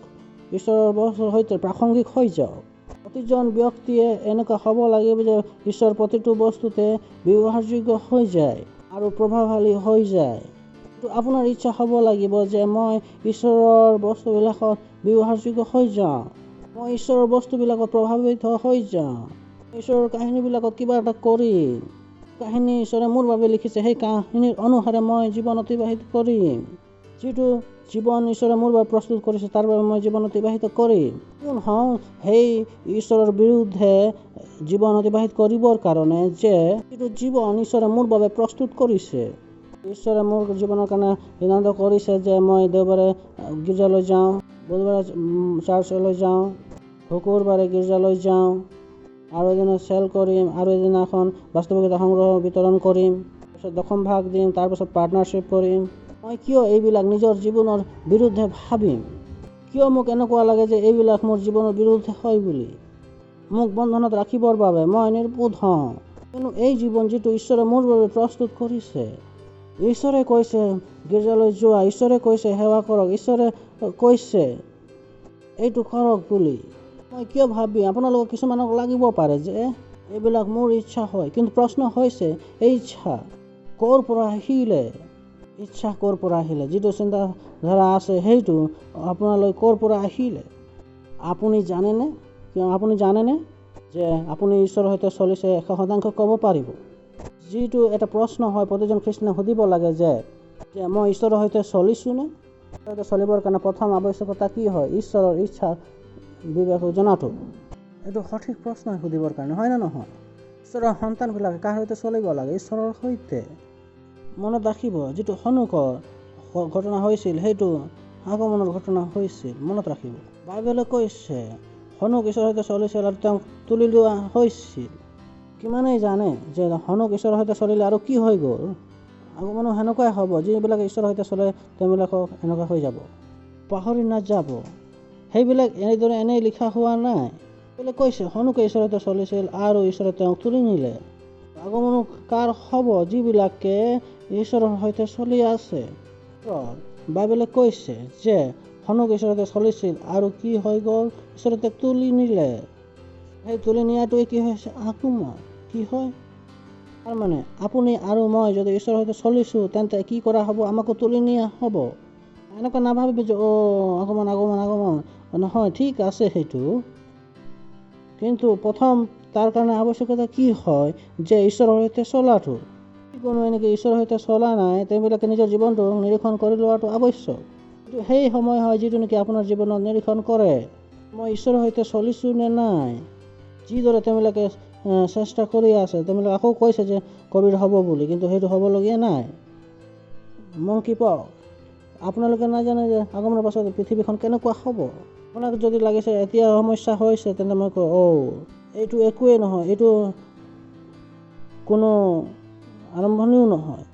ঈশ্বৰৰ বস্তুৰ সৈতে প্ৰাসংগিক হৈ যাওক। প্ৰতিজন ব্যক্তিয়ে এনেকুৱা হ'ব লাগিব যে ঈশ্বৰৰ প্ৰতিটো বস্তুতে ব্যৱহাৰযোগ্য হৈ যায় আৰু প্ৰভাৱশালী হৈ যায়। আপোনাৰ ইচ্ছা হ'ব লাগিব যে মই ঈশ্বৰৰ বস্তুবিলাকত ব্যৱহাৰযোগ্য হৈ যাওঁ, মই ঈশ্বৰৰ বস্তুবিলাকত প্ৰভাৱিত হৈ যাওঁ, ঈশ্বৰৰ কাহিনীবিলাকত কিবা এটা কৰিম। কাহিনী ঈশ্বৰে মোৰ বাবে লিখিছে, সেই কাহিনীৰ অনুসাৰে মই জীৱন অতিবাহিত কৰিম। যিটো জীৱন ঈশ্বৰে মোৰ বাবে প্ৰস্তুত কৰিছে তাৰ বাবে মই জীৱন অতিবাহিত কৰিম। কোন হওঁ সেই ঈশ্বৰৰ বিৰুদ্ধে জীৱন অতিবাহিত কৰিবৰ কাৰণে যে যিটো জীৱন ঈশ্বৰে মোৰ বাবে প্ৰস্তুত কৰিছে। ঈশ্বৰে মোৰ জীৱনৰ কাৰণে সিদ্ধান্ত কৰিছে যে মই দেওবাৰে গীৰ্জালৈ যাওঁ, বুধবাৰে চাৰ্চলৈ যাওঁ, শুকুৰবাৰে গীৰ্জালৈ যাওঁ, আৰু এদিনা চেল কৰিম, আৰু এদিনাখন বাস্তৱিকতা সংগ্ৰহ বিতৰণ কৰিম, তাৰপিছত দশম ভাগ দিম, তাৰপিছত পাৰ্টনাৰশ্বিপ কৰিম। মই কিয় এইবিলাক নিজৰ জীৱনৰ বিৰুদ্ধে ভাবিম? কিয় মোক এনেকুৱা লাগে যে এইবিলাক মোৰ জীৱনৰ বিৰুদ্ধে হয় বুলি? মোক বন্ধনত ৰাখিবৰ বাবে মই নিৰ্বোধ হওঁ। কিন্তু এই জীৱন যিটো ঈশ্বৰে মোৰ বাবে প্ৰস্তুত কৰিছে, ঈশ্বৰে কৈছে গীৰ্জালৈ যোৱা, ঈশ্বৰে কৈছে সেৱা কৰক, ঈশ্বৰে কৈছে এইটো কৰক বুলি। মই কিয় ভাবি আপোনালোকক কিছুমানক লাগিব পাৰে যে এইবিলাক মোৰ ইচ্ছা হয়, কিন্তু প্ৰশ্ন হৈছে এই ইচ্ছা ক'ৰ পৰা আহিলে? ইচ্ছা ক'ৰ পৰা আহিলে? যিটো চিন্তাধাৰা আছে সেইটো আপোনালৈ ক'ৰ পৰা আহিলে? আপুনি জানেনে যে আপুনি ঈশ্বৰৰ সৈতে চলিছে? 100% ক'ব পাৰিব? যিটো এটা প্ৰশ্ন হয় প্ৰতিজন খ্ৰীষ্টানে সুধিব লাগে যে মই ঈশ্বৰৰ সৈতে চলিছোঁনে? সৈতে চলিবৰ কাৰণে প্ৰথম আৱশ্যকতা কি হয়? ঈশ্বৰৰ ইচ্ছা বিবেক জনাটো। এইটো সঠিক প্ৰশ্ন সুধিবৰ কাৰণে, হয় নে নহয়? ঈশ্বৰৰ সন্তানবিলাকে কাৰ সৈতে চলিব লাগে? ঈশ্বৰৰ সৈতে। মনত ৰাখিব, যিটো সন্মুখৰ ঘটনা হৈছিল সেইটো আগমনৰ ঘটনা হৈছিল। মনত ৰাখিব, বাইবেলে কৈছে সন্মুখ ঈশ্বৰৰ সৈতে চলিছিল আৰু তেওঁক তুলি লোৱা হৈছিল। কিমানেই জানে যে হনুক ঈশ্বৰৰ সৈতে চলিলে আৰু কি হৈ গ'ল। আগমনো সেনেকুৱাই হ'ব, যিবিলাকে ঈশ্বৰৰ সৈতে চলে তেওঁবিলাকক এনেকুৱা হৈ যাব, পাহৰি নাযাব। সেইবিলাক এনেদৰে এনেই লিখা হোৱা নাই। বোলে কৈছে হনুকে ঈশ্বৰৰ সৈতে চলিছিল আৰু ঈশ্বৰে তেওঁক তুলি নিলে। আগমনো কাৰ হ'ব? যিবিলাকে ঈশ্বৰৰ সৈতে চলি আছে। বাইবেলে কৈছে যে হনুক ঈশ্বৰৰ সৈতে চলিছিল আৰু কি হৈ গ'ল? ঈশ্বৰে তেওঁক তুলি নিলে। সেই তুলি নিয়াটোৱে কি হৈছে? আগমন। কি হয়? তাৰমানে আপুনি আৰু মই যদি ঈশ্বৰৰ সৈতে চলিছোঁ, তেন্তে কি কৰা হ'ব? আমাকো তুলি নিয়া হ'ব। এনেকুৱা নাভাবিব যে আগমন আগমন আগমন নহয়, ঠিক আছে সেইটো, কিন্তু প্ৰথম তাৰ কাৰণে আৱশ্যকতা কি হয়? যে ঈশ্বৰৰ সৈতে চলাটো। যিকোনো এনেকৈ ঈশ্বৰৰ সৈতে চলা নাই, তেওঁবিলাকে নিজৰ জীৱনটো নিৰীক্ষণ কৰি লোৱাটো আৱশ্যক। কিন্তু সেই সময় হয় যিটো নেকি আপোনাৰ জীৱনত নিৰীক্ষণ কৰে, মই ঈশ্বৰৰ সৈতে চলিছোঁ নে নাই। যিদৰে তেওঁবিলাকে চেষ্টা কৰি আছে, তেওঁবিলাকে আকৌ কৈছে যে ক'ভিড হ'ব বুলি, কিন্তু সেইটো হ'বলগীয়া নাই। মংকি পক্স, আপোনালোকে নাজানে যে আগমনৰ পাছত পৃথিৱীখন কেনেকুৱা হ'ব। আপোনাক যদি লাগিছে এতিয়া সমস্যা হৈছে, তেন্তে মই কওঁ এইটো একোৱেই নহয়, এইটো কোনো আৰম্ভণিও নহয়,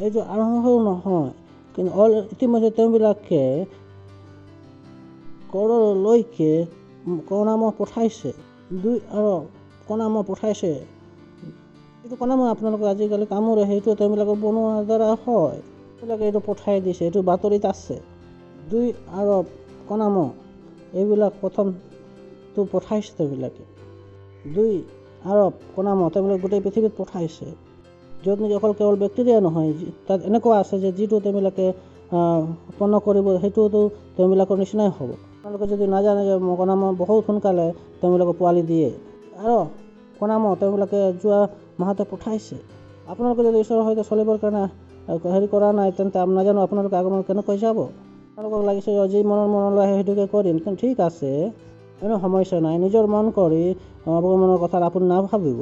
এইটো আৰম্ভও নহয়। কিন্তু ইতিমধ্যে তেওঁবিলাকে কৰলৈকে কণামহ পঠাইছে, 2 আৰৱ কণামহ পঠাইছে। এইটো কণামহ আপোনালোকে আজিকালি কামোৰে, সেইটো তেওঁবিলাকৰ বনোৱাৰ দ্বাৰা হয়। তেওঁবিলাকে এইটো পঠাই দিছে, এইটো বাতৰিত আছে। 2 আৰৱ কণামহ এইবিলাক প্ৰথমটো পঠাইছে তেওঁবিলাকে। 2 আৰৱ কণামহ তেওঁবিলাকে গোটেই পৃথিৱীত পঠাইছে, য'ত নেকি অকল কেৱল বেক্টেৰিয়া নহয়, তাত এনেকুৱা আছে যে যিটো তেওঁবিলাকে উৎপন্ন কৰিব, সেইটোতো তেওঁবিলাকৰ নিচিনাই হ'ব। আপোনালোকে যদি নাজানে যে কণামহ বহুত সোনকালে তেওঁবিলাকে পোৱালি দিয়ে, আৰু কণামহ তেওঁবিলাকে যোৱা মাহতে পঠাইছে। আপোনালোকে যদি ঈশ্বৰৰ সৈতে চলিবৰ কাৰণে হেৰি কৰা নাই, তেন্তে নাজানো আপোনালোকে আগমন কেনেকৈ যাব। আপোনালোকক লাগিছে যি মনলৈ আহে সেইটোকে কৰিম, কিন্তু ঠিক আছে, কোনো সমস্যা নাই। নিজৰ মন কৰি আগমনৰ কথা আপুনি নাভাবিব,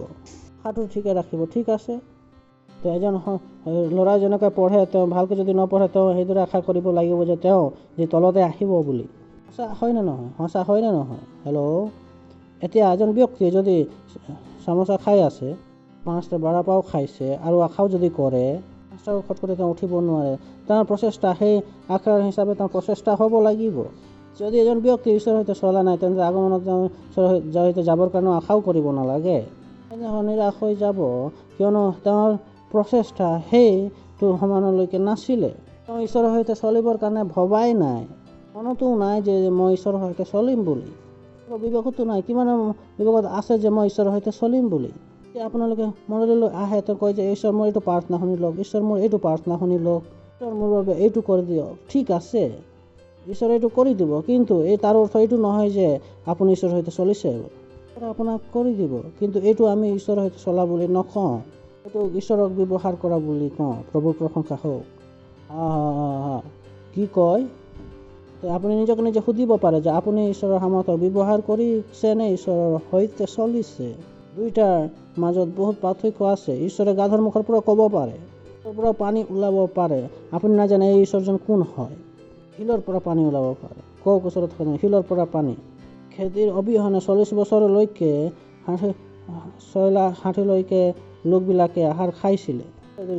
আশাটো ঠিকে ৰাখিব, ঠিক আছে। তো এজন ল'ৰাই যেনেকৈ পঢ়ে, তেওঁ ভালকৈ যদি নপঢ়ে, তেওঁ সেইদৰে আশা কৰিব লাগিব যে তেওঁ যি তলতে আহিব বুলি। সঁচা হয়নে নহয়? সঁচা হয়নে নহয়? হেল্ল'। এতিয়া এজন ব্যক্তিয়ে যদি চামোচা খাই আছে, 5টা বৰা পাও খাইছে, আৰু আশাও যদি কৰে, 5টা খটখটি তেওঁ উঠিব নোৱাৰে, তেওঁৰ প্ৰচেষ্টা সেই আশাৰ হিচাপে তেওঁৰ প্ৰচেষ্টা হ'ব লাগিব। যদি এজন ব্যক্তি ঈশ্বৰৰ সৈতে চলা নাই, তেন্তে আগমনত তেওঁ ঈশ্বৰৰ সৈতে যাবৰ কাৰণেও আশাও কৰিব নালাগে। তেনেহ'লে নিৰাশ হৈ যাব, কিয়নো তেওঁৰ প্ৰচেষ্টা সেইটো সমানলৈকে নাছিলে। তেওঁ ঈশ্বৰৰ সৈতে চলিবৰ কাৰণে ভবাই নাই, মনতো নাই যে মই ঈশ্বৰৰ সৈতে চলিম বুলি। বিবেকতো নাই, কিমান বিবেকত আছে যে মই ঈশ্বৰৰ সৈতে চলিম বুলি। এতিয়া আপোনালোকে মনলৈ আহে, তেওঁ কয় যে ঈশ্বৰ মোৰ এইটো প্ৰাৰ্থনা শুনি লওক, ঈশ্বৰ মোৰ এইটো প্ৰাৰ্থনা শুনি লওক, ঈশ্বৰ মোৰ বাবে এইটো কৰি দিয়ক। ঠিক আছে, ঈশ্বৰে এইটো কৰি দিব, কিন্তু তাৰ অৰ্থ এইটো নহয় যে আপুনি ঈশ্বৰৰ সৈতে চলিছে। আপোনাক কৰি দিব, কিন্তু এইটো আমি ঈশ্বৰৰ সৈতে চলা বুলি নকওঁ, এইটো ঈশ্বৰক ব্যৱহাৰ কৰা বুলি কওঁ। প্ৰভুৰ প্ৰশংসা হওক। কি কয়? আপুনি নিজকে নিজে সুধিব পাৰে যে আপুনি ঈশ্বৰৰ সামৰ্থ্য ব্যৱহাৰ কৰিছেনে, ঈশ্বৰৰ সৈতে চলিছে। দুইটাৰ মাজত বহুত পাৰ্থক্য আছে। ঈশ্বৰে গাধৰ মুখৰ পৰা ক'ব পাৰে, তাৰ পৰা পানী ওলাব পাৰে। আপুনি নাজানে এই ঈশ্বৰজন কোন হয়। শিলৰ পৰা পানী ওলাব পাৰে, কওক ওচৰত শিলৰ পৰা পানী। খেতিৰ অবিহনে 40 বছৰলৈকে 60 লোকবিলাকে আহাৰ খাইছিলে।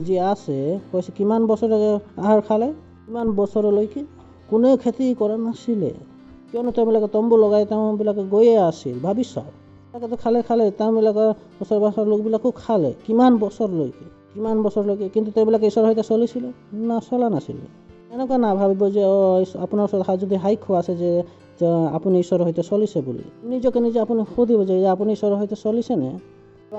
যি আছে কৈছে কিমান বছৰলৈকে আহাৰ খালে, কিমান বছৰলৈকে কোনেও খেতি কৰা নাছিলে, কিয়নো তেওঁবিলাকে তম্বু লগাই তেওঁবিলাকে গৈয়ে আছিল। ভাবি চাওক, তাকেতো খালে তেওঁবিলাকৰ ওচৰ পাছৰ লোকবিলাকো খালে কিমান বছৰলৈকে, কিন্তু তেওঁবিলাকে ঈশ্বৰৰ সৈতে চলিছিলে না, চলা নাছিলে। এনেকুৱা নাভাবিব যে আপোনাৰ ওচৰত যদি সাক্ষ্য আছে যে আপুনি ঈশ্বৰৰ সৈতে চলিছে বুলি। নিজকে নিজে আপুনি সুধিব যে আপুনি ঈশ্বৰৰ সৈতে চলিছেনে।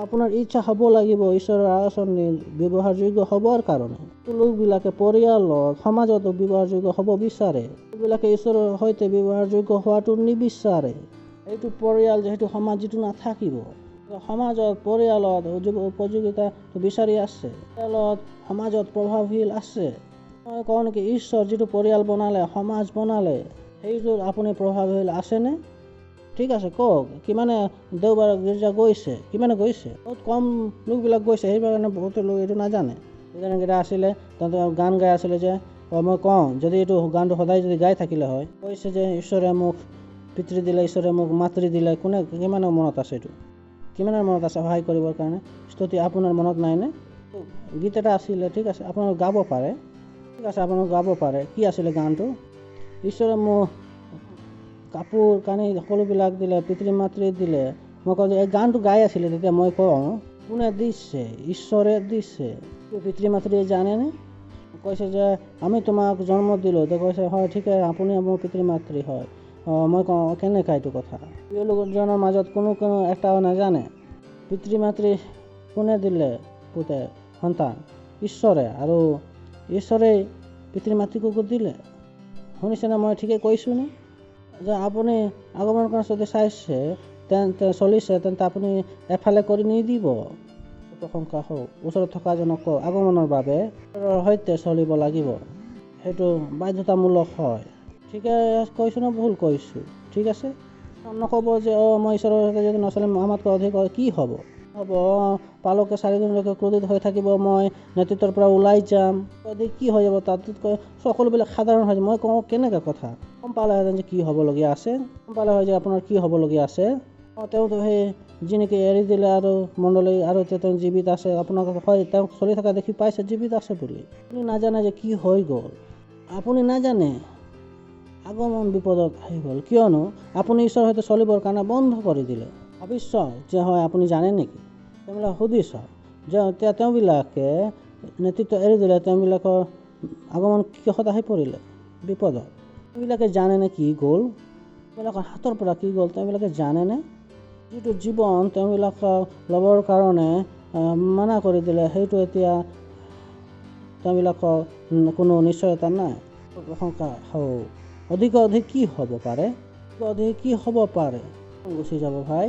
আপোনাৰ ইচ্ছা হ'ব লাগিব ঈশ্বৰৰ আচৰণি ব্যৱহাৰযোগ্য হ'বৰ কাৰণে। লোকবিলাকে পৰিয়ালত, সমাজতো ব্যৱহাৰযোগ্য হ'ব বিচাৰে, লোকবিলাকে ঈশ্বৰৰ সৈতে ব্যৱহাৰযোগ্য হোৱাটো নিবিচাৰে। এইটো পৰিয়াল যিহেতু সমাজ যিটো নাথাকিব, সমাজত পৰিয়ালত উপযোগিতাটো বিচাৰি আছে, পৰিয়ালত সমাজত প্ৰভাৱশীল আছে। মই কওঁ নেকি, ঈশ্বৰ যিটো পৰিয়াল বনালে, সমাজ বনালে, সেইটোত আপুনি প্ৰভাৱশীল আছেনে? ঠিক আছে, কওক। কিমানে দেওবাৰ গীৰ্জা গৈছে, কিমানে গৈছে? বহুত কম লোকবিলাক গৈছে, সেইকাৰণে বহুতো লোক এইটো নাজানে। সেইকাৰণে আছিলে তাতে গান গাই আছিলে যে, মই কওঁ যদি এইটো গানটো সদায় যদি গাই থাকিলে হয়, কৈছে যে ঈশ্বৰে মোক পিতৃ দিলে, ঈশ্বৰে মোক মাতৃ দিলে, কিমানে মনত আছে এইটো? কিমানৰ মনত আছে সহায় কৰিবৰ কাৰণে? স্তুতি আপোনাৰ মনত নাইনে? গীত এটা আছিলে, ঠিক আছে, আপোনালোকে গাব পাৰে, ঠিক আছে, আপোনালোকে গাব পাৰে। কি আছিলে গানটো? ঈশ্বৰে মোক কাপোৰ কানি সকলোবিলাক দিলে, পিতৃ মাতৃ দিলে। মই কওঁ যে এই গানটো গাই আছিলে, তেতিয়া মই কওঁ কোনে দিছে? ঈশ্বৰে দিছে। পিতৃ মাতৃয়ে জানেনে? কৈছে যে আমি তোমাক জন্ম দিলোঁ। তেওঁ কৈছে হয়, ঠিক আছে, আপুনি মোৰ পিতৃ মাতৃ হয়। মই কওঁ কেনেকৈ এইটো কথা? এই লোকজনৰ মাজত কোনো এটাও নাজানে পিতৃ মাতৃ কোনে দিলে পুতে সন্তান? ঈশ্বৰে, আৰু ঈশ্বৰেই পিতৃ মাতৃকো দিলে। শুনিছেনে? মই ঠিকেই কৈছোঁনে? যে আপুনি আগমনৰ কাৰণে যদি চাইছে তেন্তে চলিছে, তেন্তে আপুনি এফালে কৰি নিদিব। প্ৰশংসা হওক। ওচৰত থকাজনক কওক আগমনৰ বাবে সৈতে চলিব লাগিব। সেইটো বাধ্যতামূলক হয়। ঠিকে কৈছোঁ নে ভুল কৈছোঁ? ঠিক আছে, নক'ব যে মই ঈশ্বৰৰ সৈতে যদি নচলিম আমাতকৈ অধিক কি হ'ব? পালকে 4 দিনলৈকে ক্ৰোধিত হৈ থাকিব, মই নেতৃত্বৰ পৰা ওলাই যাম, কি হৈ যাব? তাতকৈ সকলোবিলাক সাধাৰণ হৈ যায়। মই কওঁ কেনেকৈ কথা? গম পালেহেঁতেন যে কি হ'বলগীয়া আছে, গম পালে হয় যে আপোনাৰ কি হ'বলগীয়া আছে। তেওঁতো সেই যি নেকি এৰি দিলে আৰু মণ্ডলী, আৰু তেওঁ জীৱিত আছে। আপোনাক হয় তেওঁক চলি থকা দেখি পাইছে জীৱিত আছে বুলি। আপুনি নাজানে যে কি হৈ গ'ল? আপুনি নাজানে আগমন বিপদত আহি গ'ল, কিয়নো আপুনি ঈশ্বৰৰ সৈতে চলিবৰ কাৰণে বন্ধ কৰি দিলে। ভাবিছ যে হয় আপুনি জানে নেকি? তেওঁবিলাক সুধিছ যে তেওঁবিলাকে নেতৃত্ব এৰি দিলে, তেওঁবিলাকৰ আগমন কিহত আহি পৰিলে? বিপদত। তেওঁবিলাকে জানেনে কি গ'ল? তেওঁবিলাকৰ হাতৰ পৰা কি গ'ল তেওঁবিলাকে জানেনে? যিটো জীৱন তেওঁবিলাকক ল'বৰ কাৰণে মানা কৰি দিলে, সেইটো এতিয়া তেওঁবিলাকৰ কোনো নিশ্চয়তা নাই। প্ৰশংসা হওক। অধিক কি হ'ব পাৰে? অধিক কি হ'ব পাৰে? গুচি যাব ভাই।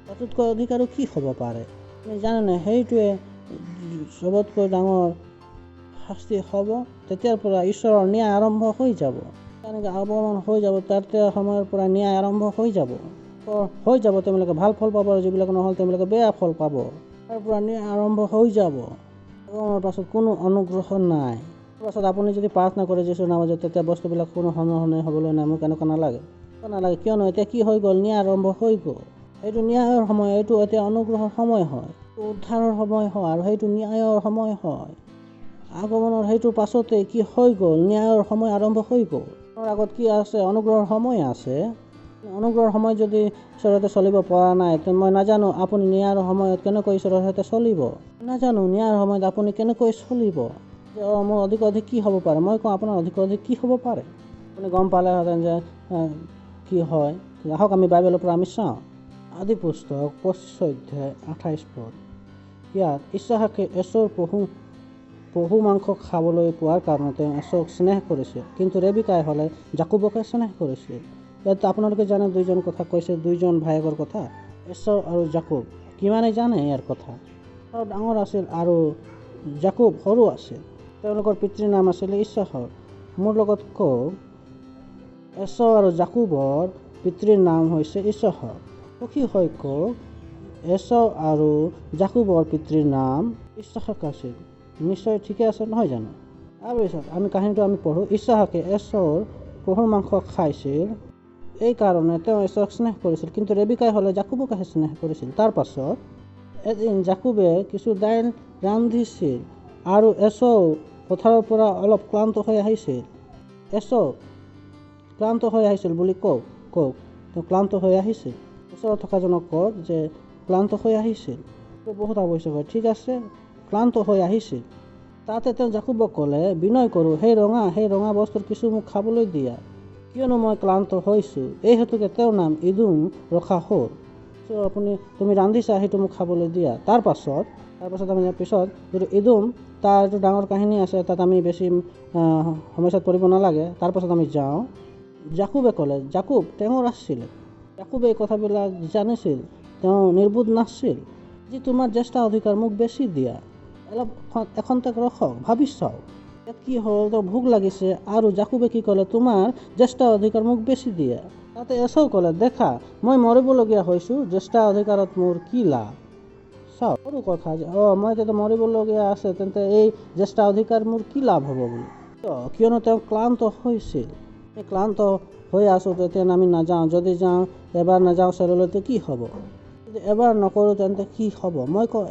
তাতোতকৈ অধিক আৰু কি হ'ব পাৰে? আপুনি জানেনে? সেইটোৱে চবতকৈ ডাঙৰ শাস্তি হ'ব। তেতিয়াৰ পৰা ঈশ্বৰৰ ন্যায় আৰম্ভ হৈ যাব। তেনেকৈ আগমন হৈ যাব, তাৰ সময়ৰ পৰা ন্যায় আৰম্ভ হৈ যাব। তেওঁলোকে ভাল ফল পাব, আৰু যিবিলাক নহ'ল তেওঁলোকে বেয়া ফল পাব। তাৰ পৰা ন্যায় আৰম্ভ হৈ যাব। আগমনৰ পাছত কোনো অনুগ্ৰহ নাই। পাছত আপুনি যদি প্ৰাৰ্থনা কৰে যীশুৰ নামত, তেতিয়া বস্তুবিলাক কোনো সলনি হ'বলৈ নাই। মোক এনেকুৱা নালাগে, কিয়নো এতিয়া কি হৈ গ'ল? ন্যায় আৰম্ভ হৈ গ'ল। এইটো ন্যায়ৰ সময়, এইটো এতিয়া অনুগ্ৰহৰ সময় হয়, উদ্ধাৰৰ সময় হয়, আৰু সেইটো ন্যায়ৰ সময় হয়। আগমনৰ সেইটোৰ পাছতে কি হৈ গ'ল? ন্যায়ৰ সময় আৰম্ভ হৈ গ'ল। আপোনাৰ আগত কি আছে? অনুগ্ৰহৰ সময় আছে। অনুগ্ৰহৰ সময়ত যদি ঈশ্বৰৰ সৈতে চলিব পৰা নাই, মই নাজানো আপুনি ন্যায়ৰ সময়ত কেনেকৈ ঈশ্বৰৰ সৈতে চলিব। নাজানো ন্যায়ৰ সময়ত আপুনি কেনেকৈ চলিব। যে মোৰ অধিক কি হ'ব পাৰে? মই কওঁ আপোনাৰ অধিক কি হ'ব পাৰে? আপুনি গম পালেহেঁতেন যে কি হয়। আহক আমি বাইবেলৰ পৰা আমি চাওঁ। আদি পুস্তক 25 অধ্যায় 28 পদ। ইয়াত ইছহাকে এছৰ পহু মাংস খাবলৈ পোৱাৰ কাৰণে তেওঁ এছক স্নেহ কৰিছিল, কিন্তু ৰেবিকাই হ'লে জাকোবকে স্নেহ কৰিছিল। ইয়াত আপোনালোকে জানে দুইজন কথা কৈছে, দুইজন ভায়েকৰ কথা, এছৰ আৰু জাকোব। কিমানে জানে ইয়াৰ কথা? এছৰ ডাঙৰ আছিল আৰু জাকোব সৰু আছিল। তেওঁলোকৰ পিতৃৰ নাম আছিলে ইছহাক। মোৰ লগত কওক, এছৰ আৰু জাকোবৰ পিতৃৰ নাম হৈছে ইছহাক। সুখী হৈ কওক, এছৰ আৰু জাকোবৰ পিতৃৰ নাম ইছহাক আছিল। নিশ্চয় ঠিকে আছে নহয় জানো? তাৰপিছত আমি কাহিনীটো পঢ়োঁ। ইছহাকে এছৰ পহুৰ মাংস খাইছিল, এই কাৰণে তেওঁ এছক স্নেহ কৰিছিল, কিন্তু ৰেবিকাই হ'লে জাকোবকহে স্নেহ কৰিছিল। তাৰ পাছত এদিন জাকোবে কিছু দাইল ৰান্ধিছিল, আৰু এছৰ পথাৰৰ পৰা অলপ ক্লান্ত হৈ আহিছিল। এছৰ ক্লান্ত হৈ আহিছিল বুলি কওক, তেওঁ ক্লান্ত হৈ আহিছিল। ওচৰত থকাজনক কওক যে ক্লান্ত হৈ আহিছিল। বহুত আৱশ্যক হয়, ঠিক আছে, ক্লান্ত হৈ আহিছিল। তাতে তেওঁ জাকোবক ক'লে, বিনয় কৰোঁ, সেই ৰঙা বস্তুৰ কিছু মোক খাবলৈ দিয়া, কিয়নো মই ক্লান্ত হৈছোঁ। এই হেতুকে তেওঁৰ নাম ইদুম ৰখা হ'ল। তুমি ৰান্ধিছা, সেইটো মোক খাবলৈ দিয়া। তাৰপাছত আমি পিছত যিটো ইদুম, তাৰ এইটো ডাঙৰ কাহিনী আছে, তাত আমি বেছি সমস্যাত পৰিব নালাগে। তাৰপাছত আমি যাওঁ। জাকোবে ক'লে, জাকোব টেঙৰ আছিলে। জাকোবে এই কথাবিলাক জানিছিল, তেওঁ নিৰ্বোধ নাছিল। যি তোমাৰ জ্যেষ্ঠ অধিকাৰ মোক বেছি দিয়া। অলপ এখন্তেক ৰখক, ভাবি চাওক ইয়াত কি হ'ল। তেওঁ ভোক লাগিছে, আৰু জাকোবে কি ক'লে? তোমাৰ জ্যেষ্ঠ অধিকাৰ মোক বেছি দিয়া। তাতে এছাও ক'লে, দেখা মই মৰিবলগীয়া হৈছোঁ, জ্যেষ্ঠ অধিকাৰত মোৰ কি লাভ? চাওক, সৰু কথা যে মই এতিয়া মৰিবলগীয়া আছে, তেন্তে এই জ্যেষ্ঠ অধিকাৰ মোৰ কি লাভ হ'ব বুলি। কিয়নো তেওঁ ক্লান্ত হৈছিল। ক্লান্ত হৈ আছোঁ, তেতিয়া আমি নাযাওঁ। যদি যাওঁ, এবাৰ নাযাওঁ চেৰলৈতে কি হ'ব? যদি এবাৰ নকৰোঁ তেন্তে কি হ'ব? মই কওঁ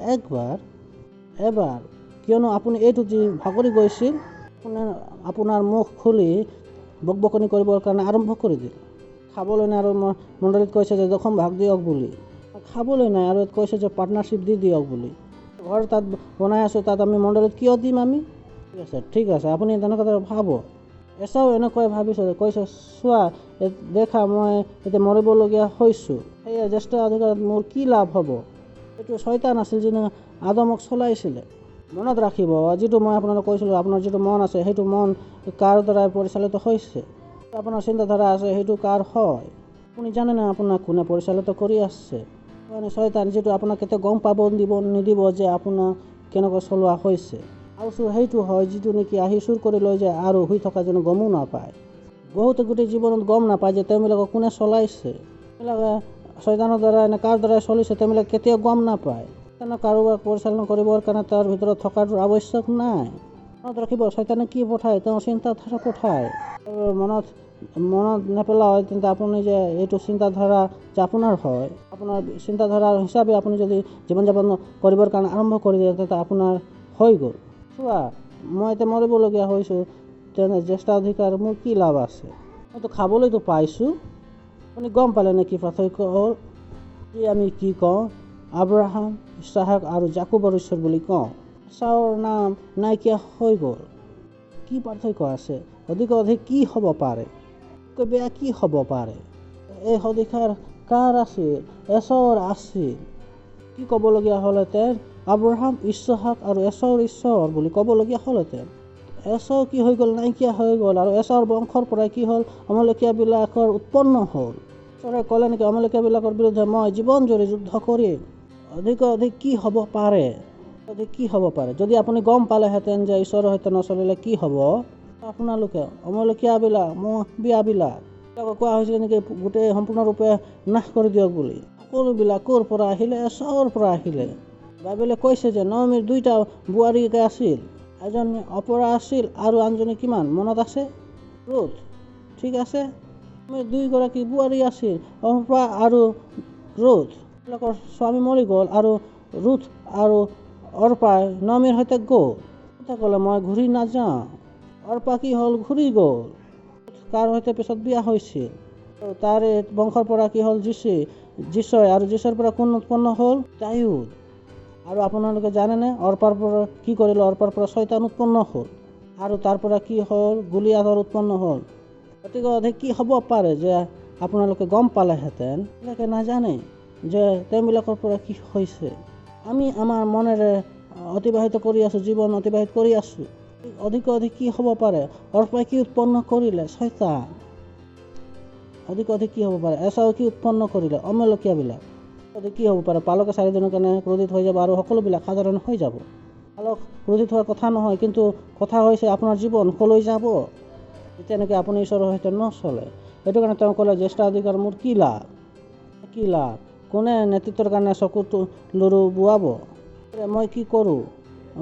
এবাৰ, কিয়নো আপুনি এইটো যি ভাগৰি গৈছিল, আপোনাৰ মুখ খুলি বকবকনি কৰিবৰ কাৰণে আৰম্ভ কৰি দিল। খাবলৈ নাই আৰু মণ্ডলীত কৈছে যে 2ম ভাগ দিয়ক বুলি। খাবলৈ নাই আৰু কৈছে যে পাৰ্টনাৰশ্বিপ দি দিয়ক বুলি। ঘৰ তাত বনাই আছোঁ, তাত আমি মণ্ডলীত কিয় দিম আমি? ঠিক আছে আপুনি তেনেকুৱা ভাব। এচাও এনেকৈ ভাবিছে, কৈছে চোৱা দেখা মই এতিয়া মৰিবলগীয়া হৈছোঁ, সেয়া জ্যেষ্ঠ অধিকাৰত মোৰ কি লাভ হ'ব? এইটো শয়তান আছিল যিনে আদমক চলাইছিলে। মনত ৰাখিব, যিটো মই আপোনালোকক কৈছিলোঁ, আপোনাৰ যিটো মন আছে সেইটো মন কাৰ দ্বাৰাই পৰিচালিত হৈছে? আপোনাৰ চিন্তাধাৰা আছে সেইটো কাৰ হয়? আপুনি জানেনে আপোনাক কোনে পৰিচালিত কৰি আছে? মানে শয়তান, যিটো আপোনাক কেতিয়া গম পাব নিদিব যে আপোনাক কেনেকৈ চলোৱা হৈছে। আৰু সেইটো হয় যিটো নেকি আহি চুৰ কৰি লৈ যায় আৰু শুই থকা যেন গমো নাপায়। বহুতে গোটেই জীৱনত গম নাপায় যে তেওঁবিলাকক কোনে চলাইছে। তেওঁবিলাকে শয়তানৰ দ্বাৰা নে কাৰ দ্বাৰাই চলিছে তেওঁবিলাক কেতিয়াও গম নাপায়। শয়তানক কাৰোবাক পৰিচালনা কৰিবৰ কাৰণে তাৰ ভিতৰত থকাটো আৱশ্যক নাই। মনত ৰাখিব, শয়তানে কি পঠায়? তেওঁ চিন্তাধাৰা পঠায়। মনত নেপেলায় তেন্তে আপুনি যে এইটো চিন্তাধাৰা যে আপোনাৰ হয়, আপোনাৰ চিন্তাধাৰা হিচাপে আপুনি যদি জীৱন যাপন কৰিবৰ কাৰণে আৰম্ভ কৰি দিয়ে তেন্তে আপোনাৰ হৈ গ'ল। চোৱা মই এতিয়া মৰিবলগীয়া হৈছোঁ, তেনে জ্যেষ্ঠ অধিকাৰ মোৰ কি লাভ আছে? মইতো খাবলৈতো পাইছোঁ। আপুনি গম পালে নে কি পাৰ্থক্য হ'ল? যে আমি কি কওঁ? আব্ৰাহাম, ইছহাক আৰু জাকোবৰ ঈশ্বৰ বুলি কওঁ। এচাওৰ নাম নাইকিয়া হৈ গ'ল। কি পাৰ্থক্য আছে? অধিক কি হ'ব পাৰে? বেয়া কি হ'ব পাৰে? এই অধিকাৰ কাৰ আছিল? এচাওৰ আছিল। কি ক'বলগীয়া হ'লহেঁতেন? আব্ৰাহাম, ইছহাক আৰু এচাওৰ ঈশ্বৰ বুলি ক'বলগীয়া হ'লহেঁতেন। এচাও কি হৈ গ'ল? নাইকিয়া হৈ গ'ল। আৰু এচাওৰ বংশৰ পৰাই কি হ'ল? অমলকীয়াবিলাকৰ উৎপন্ন হ'ল। ঈশ্বৰে ক'লে নেকি অমলকীয়াবিলাকৰ বিৰুদ্ধে মই জীৱন জুৰি যুদ্ধ কৰিম? অধিক কি হ'ব পাৰে? কি হ'ব পাৰে? যদি আপুনি গম পালেহেঁতেন যে ঈশ্বৰৰ সৈতে নচলিলে কি হ'ব, আপোনালোকে অমলকীয়াবিলাক বিয়াবিলাক কোৱা হৈছিলে নেকি গোটেই সম্পূৰ্ণৰূপে নাশ কৰি দিয়ক বুলি? সকলোবিলাক ক'ৰ পৰা আহিলে? এচাওৰ পৰা আহিলে। বাইবেলে কৈছে যে ন'মীৰ 2টা বোৱাৰী আছিল, এজনী অপৰা আছিল আৰু আনজনী কিমান মনত আছে? ৰুথ। ঠিক আছে, 2গৰাকী বোৱাৰী আছিল, অপৰা আৰু ৰুথ। তেওঁলোকৰ স্বামী মৰি গ'ল আৰু ৰুথ আৰু অৰ্পাই ন'মীৰ সৈতে গ'ল। ক'লে মই ঘূৰি নাযাওঁ। অৰ্পা কি হ'ল? ঘূৰি গ'ল। কাৰ সৈতে পিছত বিয়া হৈছিল? তাৰে বংশৰ পৰা কি হ'ল? যিছয়। আৰু যিছয়ৰ পৰা কোন উৎপন্ন হ'ল? দাউদ। আৰু আপোনালোকে জানেনে অৰ্পাৰ পৰা কি কৰিলে? অৰ্পাৰ পৰা শয়তান উৎপন্ন হ'ল আৰু তাৰ পৰা কি হ'ল? গলিয়াথৰ উৎপন্ন হ'ল। গতিকে অধিক কি হ'ব পাৰে যে আপোনালোকে গম পালেহেঁতেন? তেওঁলোকে নাজানে যে তেওঁবিলাকৰ পৰা কি হৈছে। আমি আমাৰ মনেৰে অতিবাহিত কৰি আছোঁ, জীৱন অতিবাহিত কৰি আছোঁ। অধিক কি হ'ব পাৰে? অৰ্পাই কি উৎপন্ন কৰিলে? শয়তান। অধিক কি হ'ব পাৰে? এচাও কি উৎপন্ন কৰিলে? অমলকীয়াবিলাক। অধিক কি হ'ব পাৰে? পালকে 4 দিনৰ কাৰণে ক্ৰোধিত হৈ যাব আৰু সকলোবিলাক সাধাৰণ হৈ যাব। পালক ক্ৰোধিত হোৱাৰ কথা নহয়, কিন্তু কথা হৈছে আপোনাৰ জীৱন কলৈ যাব যেতিয়া নেকি আপুনি ঈশ্বৰৰ সৈতে নচলে। সেইটো কাৰণে তেওঁ ক'লে জ্যেষ্ঠ অধিকাৰ মোৰ কি লাভ? কোনে নেতৃত্বৰ কাৰণে চকুটো লৰু বোৱাব? মই কি কৰোঁ?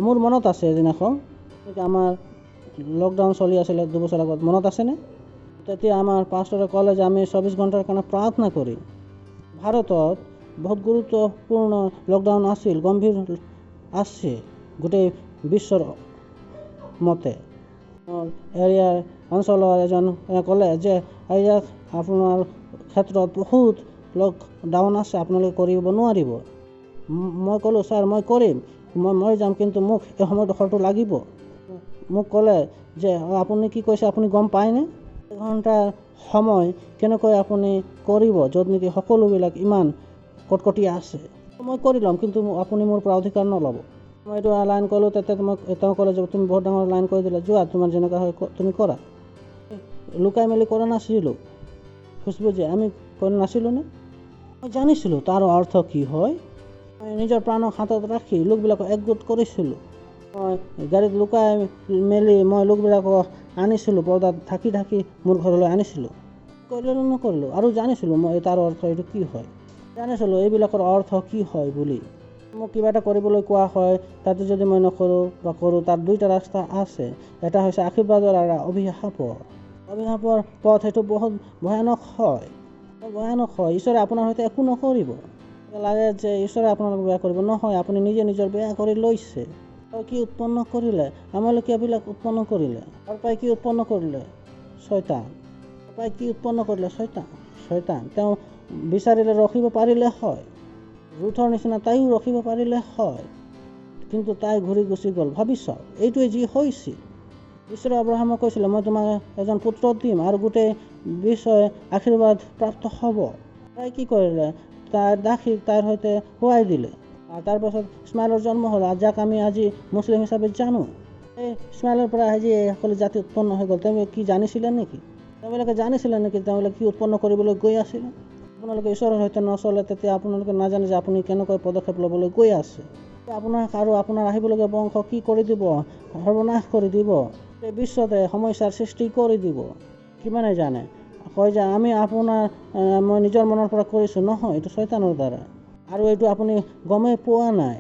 মোৰ মনত আছে এদিনাখন আমাৰ লকডাউন চলি আছিলে 2 বছৰ আগত, মনত আছেনে? তেতিয়া আমাৰ পাষ্টৰে ক'লে যে আমি 24 ঘণ্টাৰ কাৰণে প্ৰাৰ্থনা কৰিম। ভাৰতত বহুত গুৰুত্বপূৰ্ণ লকডাউন আছিল, গম্ভীৰ আছে গোটেই বিশ্বৰ মতে। এৰিয়াৰ অঞ্চলৰ এজন ক'লে যে ইয়াত আপোনাৰ ক্ষেত্ৰত বহুত লকডাউন আছে, আপোনালোকে কৰিব নোৱাৰিব। মই ক'লোঁ ছাৰ মই কৰিম, মই মৰি যাম, কিন্তু মোক এই সময়ডোখৰটো লাগিব। মোক ক'লে যে আপুনি কি কৈছে আপুনি গম পায়নে? 1 ঘণ্টাৰ সময় কেনেকৈ আপুনি কৰিব য'ত নেকি সকলোবিলাক ইমান কটকটীয়া আছে? মই কৰি ল'ম, কিন্তু আপুনি মোৰ পৰা অধিকাৰ নল'ব। মই এইটো লাইন ক'লোঁ, তেতিয়া তেওঁ ক'লে যে তুমি বহুত ডাঙৰ লাইন কৰি দিলা, যোৱা তোমাৰ যেনেকুৱা হয় তুমি কৰা। লুকাই মেলি কৰা নাছিলোঁ, খুচবুজি আমি কৰা নাছিলোঁনে? মই জানিছিলোঁ তাৰ অৰ্থ কি হয়। মই নিজৰ প্ৰাণক হাতত ৰাখি লোকবিলাকক একগোট কৰিছিলোঁ। মই গাড়ীত লুকাই মেলি মই লোকবিলাকক আনিছিলোঁ, পৰ্দাত ঢাকি মোৰ ঘৰলৈ আনিছিলোঁ। কৰিলোঁ নকৰিলোঁ আৰু জানিছিলোঁ মই তাৰ অৰ্থ এইটো কি হয়, জানিছিলোঁ এইবিলাকৰ অৰ্থ কি হয় বুলি। মোক কিবা এটা কৰিবলৈ কোৱা হয়, তাতে যদি মই নকৰোঁ বা কৰোঁ, তাৰ 2টা ৰাস্তা আছে। এটা হৈছে আশীৰ্বাদৰ আৰু অভিশাপৰ পথ। সেইটো বহুত ভয়ানক হয়। ঈশ্বৰে আপোনাৰ সৈতে একো নকৰিব। লাগে যে ঈশ্বৰে আপোনালোকক বেয়া কৰিব, নহয়, আপুনি নিজে নিজৰ বেয়া কৰি লৈছে। আৰু কি উৎপন্ন কৰিলে? আমালোকীয়াবিলাক উৎপন্ন কৰিলে। তাৰ পৰাই কি উৎপন্ন কৰিলে? শয়তান। তাৰ পৰাই কি উৎপন্ন কৰিলে? শয়তান। তেওঁ বিচাৰিলে ৰখিব পাৰিলে হয়, ৰুথৰ নিচিনা তাইও ৰখিব পাৰিলে হয়, কিন্তু তাই ঘূৰি গুচি গ'ল। ভাবি চাওক, এইটোৱে যি হৈছিল। ঈশ্বৰে আব্ৰাহামক কৈছিলে, মই তোমাক এজন পুত্ৰ দিম আৰু গোটেই বিশ্বই আশীৰ্বাদ প্ৰাপ্ত হ'ব। তাই কি কৰিলে? তাইৰ দাসীক তাইৰ সৈতে শুৱাই দিলে। আৰু তাৰপাছত ইছমাইলৰ জন্ম হ'ল, যাক আমি আজি মুছলিম হিচাপে জানো। এই ইছমাইলৰ পৰা আজি সকলো জাতি উৎপন্ন হৈ গ'ল। তেওঁলোকে কি জানিছিলে নেকি? তেওঁলোকে জানিছিলে নেকি তেওঁলোকে কি উৎপন্ন কৰিবলৈ গৈ আছিলে? আপোনালোকে ঈশ্বৰৰ সৈতে নচলে, তেতিয়া আপোনালোকে নাজানে যে আপুনি কেনেকৈ পদক্ষেপ ল'বলৈ গৈ আছে। আপোনাক আৰু আপোনাৰ আহিবলগীয়া বংশ কি কৰি দিব? সৰ্বনাশ কৰি দিব। এই বিশ্বতে সমস্যাৰ সৃষ্টি কৰি দিব। কিমানে জানে? কয় যে মই নিজৰ মনৰ পৰা কৰিছোঁ। নহয়, এইটো শয়তানৰ দ্বাৰা। আৰু এইটো আপুনি গমেই পোৱা নাই।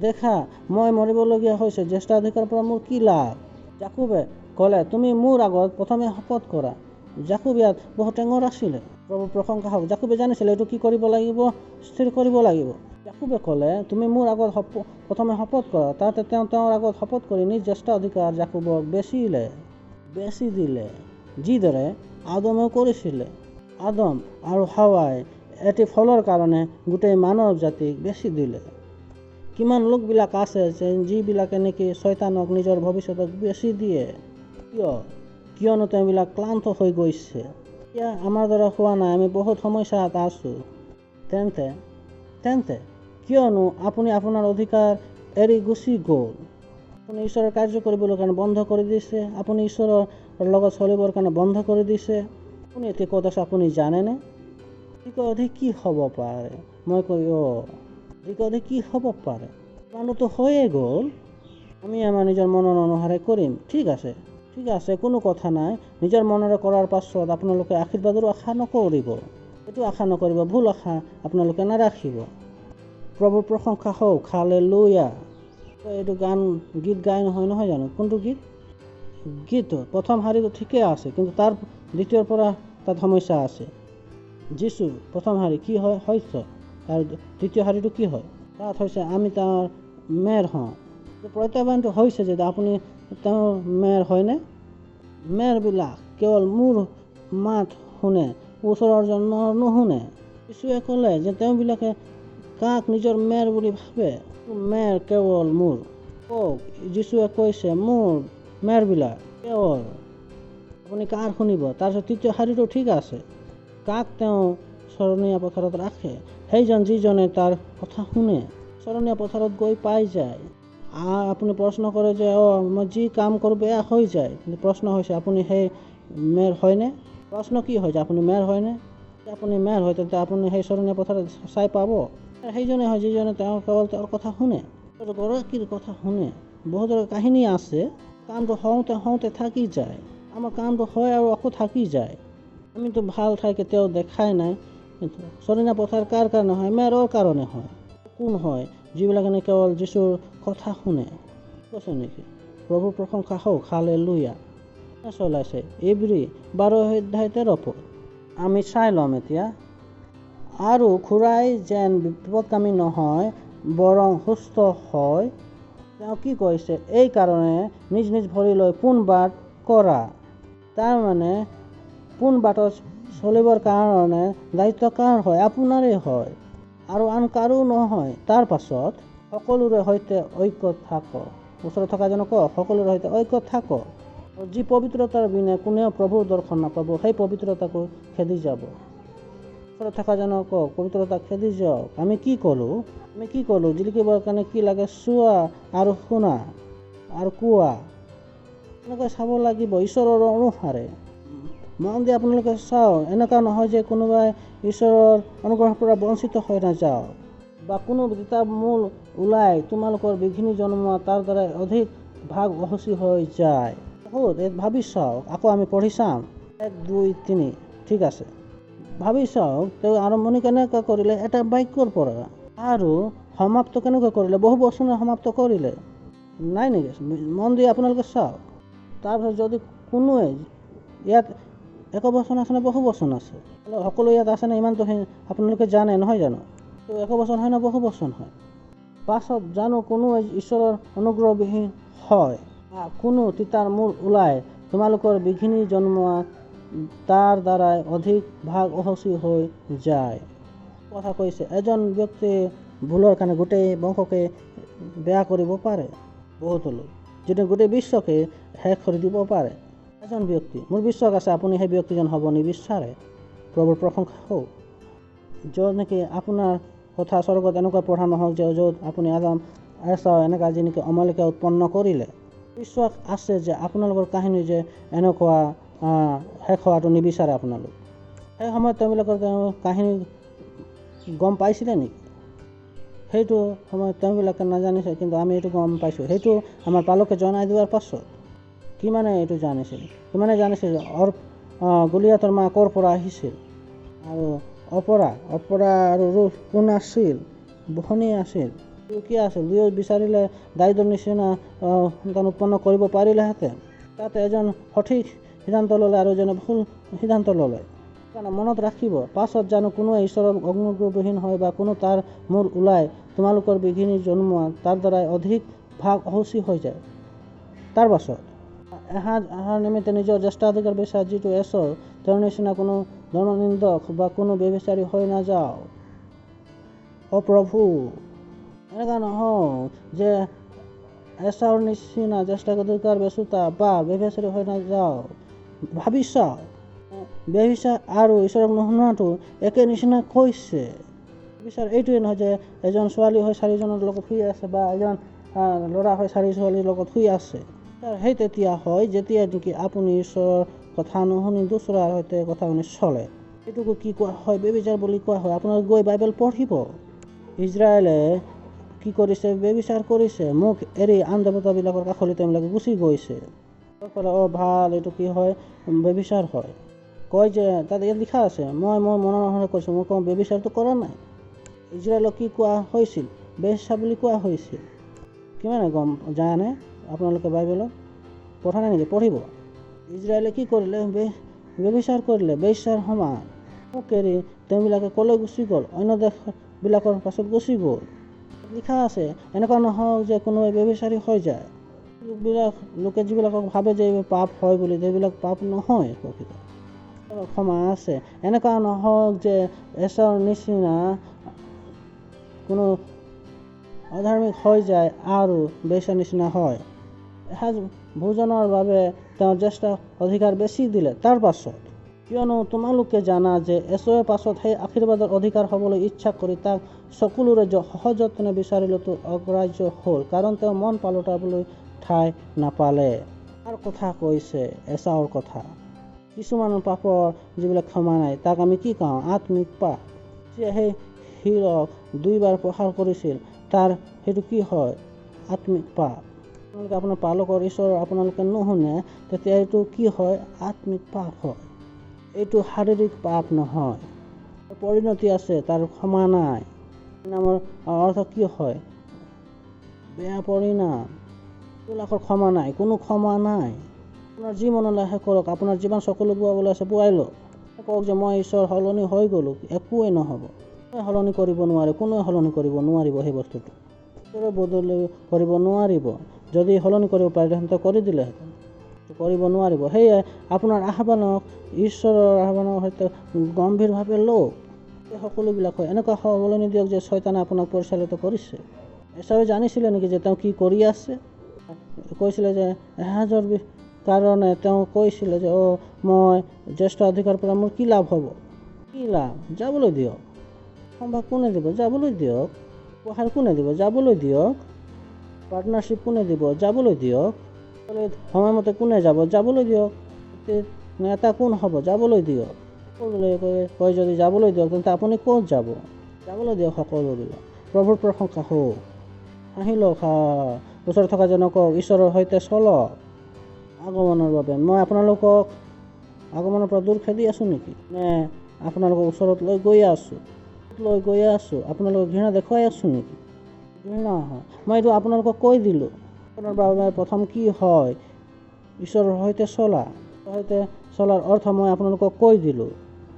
দেখা, মই মৰিবলগীয়া হৈছে, জ্যেষ্ঠাধিকাৰৰ পৰা মোৰ কি লাভ? যাকোবে ক'লে, তুমি মোৰ আগত প্ৰথমে শপত কৰা। যাকোব ইয়াত বহু টেঙৰ আছিলে। প্ৰভু প্ৰশংসা হওক। যাকোবে জানিছিলে এইটো কি কৰিব লাগিব, স্থিৰ কৰিব লাগিব। যাকোবে ক'লে, তুমি মোৰ আগত প্ৰথমে শপত কৰা। তাতে তেওঁৰ আগত শপত কৰি নিজ জ্যেষ্ঠ অধিকাৰ যাকোবক বেচি দিলে, যিদৰে আদমেও কৰিছিলে। আদম আৰু হাৱাই এটি ফলৰ কাৰণে গোটেই মানৱ জাতিক বেচি দিলে। কিমান লোকবিলাক আছে যিবিলাকে নেকি শয়তানক নিজৰ ভৱিষ্যতক বেচি দিয়ে। কিয়নো তেওঁবিলাক ক্লান্ত হৈ গৈছে। এতিয়া আমাৰ দ্বাৰা হোৱা নাই, আমি বহুত সমস্যাত আছোঁ। তেন্তে কিয়নো আপুনি আপোনাৰ অধিকাৰ এৰি গুচি গ'ল? আপুনি ঈশ্বৰৰ কাৰ্য কৰিবলৈ কাৰণে বন্ধ কৰি দিছে। আপুনি ঈশ্বৰৰ লগত চলিবৰ কাৰণে বন্ধ কৰি দিছে। আপুনি এতিয়া ক'ত আছে আপুনি জানেনে? অধিক কি হ'ব পাৰে? মই কৈ অধিক কি হ'ব পাৰে? মানুহটো হৈয়ে গ'ল। আমি আমাৰ নিজৰ মনৰ অনুসাৰে কৰিম। ঠিক আছে, কোনো কথা নাই। নিজৰ মনেৰে কৰাৰ পাছত আপোনালোকে আশীৰ্বাদৰো আশা নকৰিব। এইটো আশা নকৰিব, ভুল আশা আপোনালোকে নাৰাখিব। প্ৰভুৰ প্ৰশংসা হওক। হালেলুয়া। এইটো গীত গাই নহয় জানো? কোনটো গীত? প্ৰথম শাৰীটো ঠিকে আছে, কিন্তু তাৰ দ্বিতীয়ৰ পৰা তাত সমস্যা আছে। যীশু প্ৰথম শাৰী কি হয়? শস্য। আৰু দ্বিতীয় শাৰীটো কি হয়? তাত হৈছে আমি তেওঁৰ মেৰ হওঁ। প্ৰত্যাহ্বানটো হৈছে যে আপুনি তেওঁৰ মেৰ হয়নে? মেৰবিলাক কেৱল মোৰ মাত শুনে, ওচৰৰজন নুশুনে। যীশুৱে ক'লে যে তেওঁবিলাকে কাক নিজৰ মেৰ বুলি ভাবে? মেৰ কেৱল মোৰ। যীশুৱে কৈছে মোৰ মেৰবিলাক কেৱল। আপুনি কাৰ শুনিব? তাৰপিছত তৃতীয় শাৰীটো ঠিক আছে। কাক তেওঁ চৰণীয়া পথাৰত ৰাখে? সেইজন যিজনে তাৰ কথা শুনে, চৰণীয়া পথাৰত গৈ পাই যায়। আপুনি প্ৰশ্ন কৰে যে মই যি কাম কৰোঁ বেয়া হৈ যায়। কিন্তু প্ৰশ্ন হৈছে আপুনি সেই মেৰ হয়নে? প্ৰশ্ন কি হয় যে আপুনি মেৰ হয়নে? আপুনি মেৰ হয়, তেন্তে আপুনি সেই চৰণীয়া পথাৰত চাই পাব। সেইজনে হয় যিজনে কেৱল তেওঁৰ কথা শুনে, গৰাকীৰ কথা শুনে। বহুতৰ কাহিনী আছে, কামটো হওঁতে থাকি যায়। আমাৰ কামটো হয় আৰু আকৌ থাকি যায়। আমিতো ভাল ঠাই কেতিয়াও দেখাই নাই। কিন্তু চৰণীয়া পথাৰ কাৰ কাৰণে হয়? মেৰৰ কাৰণে হয়। কোন হয়? যিবিলাকে কেৱল যীশুৰ কথা শুনে। কৈছে নেকি? প্ৰভুৰ প্ৰশংসা হওক। হালেলুয়া। চলাইছে ইব্ৰী 12 অধ্যায় 13 পদ। আমি চাই ল'ম এতিয়া। আৰু খুৰাই যেন বিপদগামী নহয়, বৰং সুস্থ হয়। তেওঁ কি কৈছে? এই কাৰণে নিজ ভৰিলৈ পোন বাট কৰা। তাৰমানে পোন বাটত চলিবৰ কাৰণে দায়িত্ব কাৰ হয়? আপোনাৰেই হয়, আৰু আন কাৰো নহয়। তাৰ পাছত সকলোৰে সৈতে ঐক্যত থাকক। ওচৰত থকা জনক সকলোৰে সৈতে ঐক্যত থাকক। যি পবিত্ৰতাৰ বিনে কোনেও প্ৰভুৰ দৰ্শন নাপাব, সেই পবিত্ৰতাকো খেদি যাব। ওচৰত থকা জনক পবিত্ৰতা খেদি যাওক। আমি কি ক'লোঁ? জিলিকিবৰ কাৰণে কি লাগে? চোৱা আৰু শুনা আৰু কোৱা। এনেকৈ চাব লাগিব ঈশ্বৰৰ অনুসাৰে। মন দি আপোনালোকে চাওক, এনেকুৱা নহয় যে কোনোবাই ঈশ্বৰৰ অনুগ্ৰহৰ পৰা বঞ্চিত হৈ নাযাওক, বা কোনো কিতাপ মূল ওলাই তোমালোকৰ বিঘিনি জন্মোৱা তাৰ দ্বাৰা অধিক ভাগ অসুচি হৈ যায়। ভাবি চাওক। আকৌ আমি পঢ়ি চাম 1, 2, 3। ঠিক আছে, ভাবি চাওক। তেওঁ আৰম্ভণি কেনেকৈ কৰিলে? এটা বাক্যৰ পৰা। আৰু সমাপ্ত কেনেকৈ কৰিলে? বহু বচনেৰে সমাপ্ত কৰিলে। নাই নেকি? মন দি আপোনালোকে চাওক। তাৰপিছত যদি কোনোৱে ইয়াত এক বচন আছে নে বহু বচন আছে? সকলো ইয়াত আছে নে? ইমানটো আপোনালোকে জানে নহয় জানো? তো 1 বচন হয় না বহু বচন হয়? পাছত জানো কোনো ঈশ্বৰৰ অনুগ্ৰহবিহীন হয়? কোনো তিতাৰ মূৰ ওলাই তোমালোকৰ বিঘিনি জন্মোৱা তাৰ দ্বাৰাই অধিক ভাগ অহচি হৈ যায়। কথা কৈছে, এজন ব্যক্তিয়ে ভুলৰ কাৰণে গোটেই বংশকে বেয়া কৰিব পাৰে, বহুতলৈ যিটো গোটেই বিশ্বকে শেষ কৰি দিব পাৰে। এজন ব্যক্তি, মোৰ বিশ্বাস আছে আপুনি সেই ব্যক্তিজন হ'ব নিবিচাৰে। প্ৰভুৰ প্ৰশংসা হওক। য'ত নেকি আপোনাৰ কথা স্বৰ্গত এনেকুৱা পঢ়া নহওক যে য'ত আপুনি আদাম এছাও এনেকুৱা যি নেকি অমলিকা উৎপন্ন কৰিলে। বিশ্বাস আছে যে আপোনালোকৰ কাহিনী যে এনেকুৱা শেষ হোৱাটো নিবিচাৰে আপোনালোক। সেই সময়ত তেওঁবিলাকৰ কাহিনী গম পাইছিলে নেকি? সেইটো সময়ত তেওঁবিলাকে নাজানিছে, কিন্তু আমি এইটো গম পাইছোঁ। সেইটো আমাৰ পালকে জনাই দিয়াৰ পাছত কিমানে এইটো জানিছিল, কিমানে জানিছিল গলিয়াতৰ মা ক'ৰ পৰা আহিছিল, আৰু অপৰা আৰু ৰুথ কোন আছিল, ভনী আছিল, কি আছিল। দুয়ো বিচাৰিলে দাইদৰ নিচিনা সন্তান উৎপন্ন কৰিব পাৰিলেহেঁতেন। তাতে এজন সঠিক সিদ্ধান্ত ল'লে আৰু এজনে ভুল সিদ্ধান্ত ল'লে। সেইকাৰণে মনত ৰাখিব, পাছত জানো কোনো ঈশ্বৰৰ অনুগ্ৰহবিহীন হয় বা কোনো তাৰ মূৰ ওলাই তোমালোকৰ বিঘিনি জন্মোৱা তাৰ দ্বাৰাই অধিক ভাগ অহচি হৈ যায়। তাৰ পাছত এহাৰ নিমিত্তে নিজৰ জ্যেষ্ঠাধিকাৰ বিচাৰ যিটো এছৰ, তেওঁৰ নিচিনা কোনো ধৰ্মনিন্দক বা কোনো ব্যভিচাৰী হৈ নাযাওঁ। প্ৰভু, এনেকুৱা নহওক যে এছাওৰ নিচিনা জ্যেষ্ঠাধিকাৰ বেচোতা বা ব্যভিচাৰী হৈ নাযাওঁ। ভাবি চাওক, ব্যভিচাৰ আৰু ঈশ্বৰক নুশুনাটো একে নিচিনা কৈছে। বিচাৰ এইটোৱে নহয় যে এজন ছোৱালী হৈ 4জনৰ লগত শুই আছে বা এজন ল'ৰা হৈ 4 ছোৱালীৰ লগত শুই আছে। সেই তেতিয়া হয় যেতিয়া নেকি আপুনি ঈশ্বৰৰ কথা নুশুনি দুচৰাৰ সৈতে কথা শুনি চলে। এইটোকো কি কোৱা হয়? ব্যভিচাৰ বুলি কোৱা হয়। আপোনালোকে গৈ বাইবেল পঢ়িব। ইজৰাইলে কি কৰিছে? ব্যভিচাৰ কৰিছে। মোক এৰি আন দেৱতাবিলাকৰ কাষলৈ তেওঁলোকে গুচি গৈছে। ভাল, এইটো কি হয়? ব্যভিচাৰ হয়। কয় যে তাত ইয়াত লিখা আছে, মই মোৰ মনৰ অনুসৰি কৰিছোঁ, মই কওঁ ব্যভিচাৰটো কৰা নাই। ইজৰাইলক কি কোৱা হৈছিল? বেশ্যা বুলি কোৱা হৈছিল। কিমানে গম জানে? আপোনালোকে বাইবেলত পঢ়া নাই নেকি? পঢ়িব। ইজৰাইলে কি কৰিলে? ব্যভিচাৰ কৰিলে, বেশ্যাৰ সমান। মোক এৰি তেওঁবিলাকে ক'লৈ গুচি গ'ল? অন্য দেশবিলাকৰ পাছত গুচি গ'ল। লিখা আছে, এনেকুৱা নহওক যে কোনোৱে ব্যভিচাৰী হৈ যায়। লোকে যিবিলাকক ভাবে যে পাপ হয় বুলি, সেইবিলাক পাপ নহয়। ক্ষমা আছে। এনেকুৱা নহওক যে এছাওৰ নিচিনা কোনো অধাৰ্মিক হৈ যায় আৰু বেশ্যাৰ নিচিনা হয়। এসাঁজ ভোজনৰ বাবে তেওঁৰ জ্যেষ্ঠ অধিকাৰ বেছি দিলে। তাৰ পাছত কিয়নো তোমালোকে জানা যে এছাৱে পাছত সেই আশীৰ্বাদৰ অধিকাৰ হ'বলৈ ইচ্ছা কৰি তাক সকলোৰে সযত্নে বিচাৰিলেতো অগ্ৰাহ্য হ'ল, কাৰণ তেওঁ মন পালটাবলৈ ঠাই নাপালে। তাৰ কথা কৈছে, এছাওৰ কথা। কিছুমানৰ পাপৰ যিবিলাক ক্ষমা নাই তাক আমি কি কওঁ? আত্মিক পাপ। যে সেই শিৰক 2 বাৰ প্ৰহাৰ কৰিছিল, তাৰ সেইটো কি হয়? আত্মিক পাপ। আপোনালোকে আপোনাৰ পালকৰ ঈশ্বৰৰ আপোনালোকে নুশুনে, তেতিয়া এইটো কি হয়? আত্মিক পাপ হয়। এইটো শাৰীৰিক পাপ নহয়। পৰিণতি আছে, তাৰ ক্ষমা নাই। নামৰ অৰ্থ কি হয়? বেয়া পৰিণাম। এইবিলাকৰ ক্ষমা নাই, কোনো ক্ষমা নাই। আপোনাৰ যি মনলৈ আহে কৰক, আপোনাৰ যিমান সকলো পোৱাবলৈ আছে পোৱাই লওক। কওক যে মই ঈশ্বৰ সলনি হৈ গ'লোঁ, একোৱেই নহ'ব। সলনি কৰিব নোৱাৰে, কোনোৱে সলনি কৰিব নোৱাৰিব। সেই বস্তুটো ঈশ্বৰে বদলি কৰিব নোৱাৰিব। যদি সলনি কৰিব পাৰে তেন্তে কৰি দিলেহেঁতেন, কৰিব নোৱাৰিব। সেয়ে আপোনাৰ আহ্বানক ঈশ্বৰৰ আহ্বানৰ সৈতে গম্ভীৰভাৱে লওক। সকলোবিলাক হয়। এনেকুৱা হ'বলৈ নিদিয়ক যে শয়তানে আপোনাক পৰিচালিত কৰিছে। এছাৱে জানিছিলে নেকি যে তেওঁ কি কৰি আছে? কৈছিলে যে এসাঁজৰ কাৰণে তেওঁ কৈছিলে যে মই জ্যেষ্ঠ অধিকাৰ পৰা মোৰ কি লাভ হ'ব? কি লাভ? যাবলৈ দিয়ক। সম্ভাগ কোনে দিব? যাবলৈ দিয়ক। উপহাৰ কোনে দিব? যাবলৈ দিয়ক। পাৰ্টনাৰশ্বিপ কোনে দিব? যাবলৈ দিয়ক। সময়মতে কোনে যাব? যাবলৈ দিয়ক। নেতা কোন হ'ব? যাবলৈ দিয়ক। সকলোৱে কয় যদি যাবলৈ দিয়ক, তেন্তে আপুনি ক'ত যাব? যাবলৈ দিয়ক সকলোবিলাক। প্ৰভুৰ প্ৰশংসা হওক। হাঁহি লওক। ওচৰত থকা জনক কওক, ঈশ্বৰৰ সৈতে চলক আগমনৰ বাবে। মই আপোনালোকক আগমনৰ পৰা দূৰ খেদি আছোঁ নেকি? নে আপোনালোকক ওচৰত লৈ গৈ আছোঁ? আপোনালোকক ঘৃণা দেখুৱাই আছোঁ নেকি? ঘৃণা হয়। মই এইটো আপোনালোকক কৈ দিলোঁ। আপোনাৰ বাবে প্ৰথম কি হয়? ঈশ্বৰৰ সৈতে চলাৰ অৰ্থ মই আপোনালোকক কৈ দিলোঁ।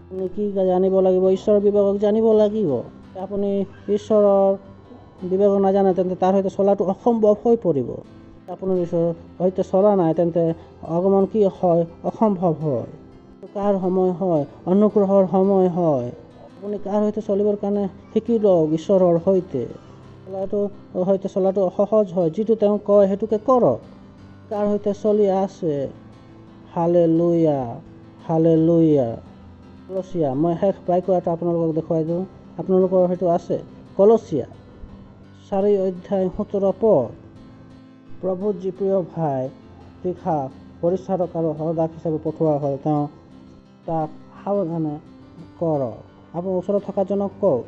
আপুনি কি জানিব লাগিব? ঈশ্বৰৰ বিভাগক জানিব লাগিব। আপুনি ঈশ্বৰৰ বিবেক নাজানে তেন্তে তাৰ সৈতে চলাটো অসম্ভৱ হৈ পৰিব। আপোনাৰ ঈশ্বৰৰ সৈতে চলা নাই তেন্তে আগমন কি হয়? অসম্ভৱ হয়। কাৰ সময় হয়? অনুগ্ৰহৰ সময় হয়। আপুনি কাৰ সৈতে চলিবৰ কাৰণে শিকি লওক, ঈশ্বৰৰ সৈতে চলাটো সহজ হয়। যিটো তেওঁ কয় সেইটোকে কৰক। কাৰ সৈতে চলি আছে? Hallelujah, hallelujah. কলচীয়া, মই শেষ বাক্য এটা আপোনালোকক দেখুৱাই দিওঁ, আপোনালোকৰ হয়তো আছে। কলচীয়া 4:17। প্ৰভু যি প্ৰিয় ভাই তীখা পৰিচাৰক আৰু সহদাক হিচাপে পঠোৱা হ'ল, তেওঁ তাক সাৱধানে কৰক। আপোনাৰ ওচৰত থকাজনক কওক,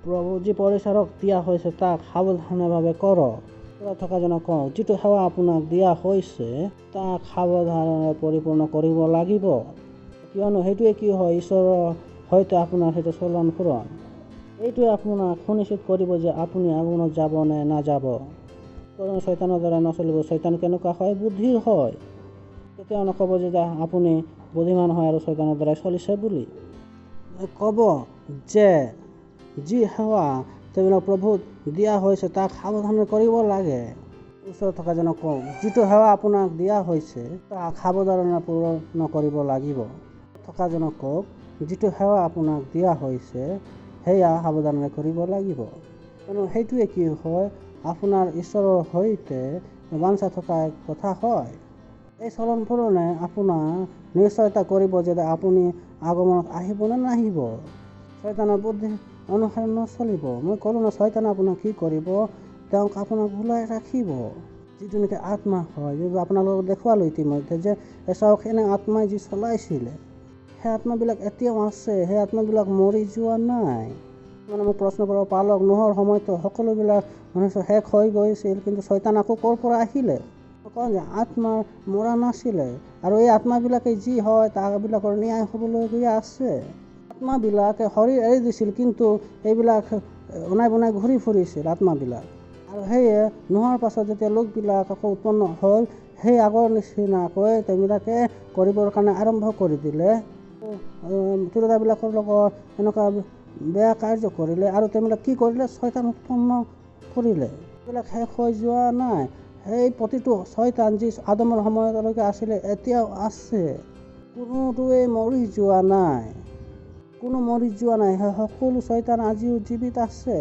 প্ৰভু যি পৰিচাৰক দিয়া হৈছে তাক সাৱধানেভাৱে কৰক। ওচৰত থকাজনক কওক, যিটো সেৱা আপোনাক দিয়া হৈছে তাক সাৱধানেৰে পৰিপূৰ্ণ কৰিব লাগিব। কিয়নো সেইটোৱে কি হয়? ঈশ্বৰৰ সৈতে আপোনাৰ সেইটো চলন ফুৰণ। এইটোৱে আপোনাক সুনিশ্চিত কৰিব যে আপুনি আগমনত যাব নে নাযাব। শয়তানৰ দ্বাৰা নচলিব। শয়তান কেনেকুৱা হয়? বুদ্ধিৰ হয়। কেতিয়াও নক'ব যে আপুনি বুদ্ধিমান হয় আৰু শয়তানৰ দ্বাৰাই চলিছে বুলি। ক'ব যে যি সেৱা তেওঁবিলাক প্ৰভুত দিয়া হৈছে তাক সাৱধানে কৰিব লাগে। ওচৰত থকাজনক কওঁ, যিটো সেৱা আপোনাক দিয়া হৈছে তাক সাৱধানে পূৰ্ণ কৰিব লাগিব। থকাজনক কওক, যিটো সেৱা আপোনাক দিয়া হৈছে সেয়া সাৱধানে কৰিব লাগিব। কিয়নো সেইটোৱে কি হয়? আপোনাৰ ঈশ্বৰৰ সৈতে বাঞ্ছা থকা এক কথা হয়। এই চলন ফুৰণে আপোনাৰ নিশ্চয়তা কৰিব যে আপুনি আগমনত আহিব নে নাহিব। শয়তানৰ বুদ্ধি অনুসাৰে নচলিব। মই ক'লোঁ না, শয়তানে আপোনাক কি কৰিব? তেওঁক আপোনাক ভুলাই ৰাখিব। যিটো নেকি আত্মা হয়, যিটো আপোনালোকক দেখুৱালোঁ ইতিমধ্যে যে এচাওক এনে আত্মাই যি চলাইছিলে, সেই আত্মাবিলাক এতিয়াও আছে। সেই আত্মাবিলাক মৰি যোৱা নাই। মানে মোক প্ৰশ্ন কৰিব, পালক নোহোৱাৰ সময়তো সকলোবিলাক মনুষ্য শেষ হৈ গৈছিল, কিন্তু শয়তান আকৌ ক'ৰ পৰা আহিলে? কওঁ যে আত্মা মৰা নাছিলে, আৰু এই আত্মাবিলাকে যি হয় তাবিলাকৰ ন্যায় হ'বলৈ গৈ আছে। আত্মাবিলাকে শৰীৰ এৰি দিছিল, কিন্তু এইবিলাক অনাই বনাই ঘূৰি ফুৰিছিল আত্মাবিলাক। আৰু সেয়ে নোহোৱাৰ পাছত যেতিয়া লোকবিলাক আকৌ উৎপন্ন হ'ল, সেই আগৰ নিচিনাকৈ তেওঁবিলাকে কৰিবৰ কাৰণে আৰম্ভ কৰি দিলে। তিৰোতাবিলাকৰ লগত এনেকুৱা বেয়া কাৰ্য কৰিলে, আৰু তেওঁবিলাক কি কৰিলে? শয়তান উৎপন্ন কৰিলে। এইবিলাক শেষ হৈ যোৱা নাই। সেই প্ৰতিটো শয়তান যি আদমৰ সময়লৈকে আছিলে এতিয়াও আছে। কোনোটোৱেই মৰি যোৱা নাই। কোনো মৰি যোৱা নাই। সেই সকলো শয়তান আজিও জীৱিত আছে।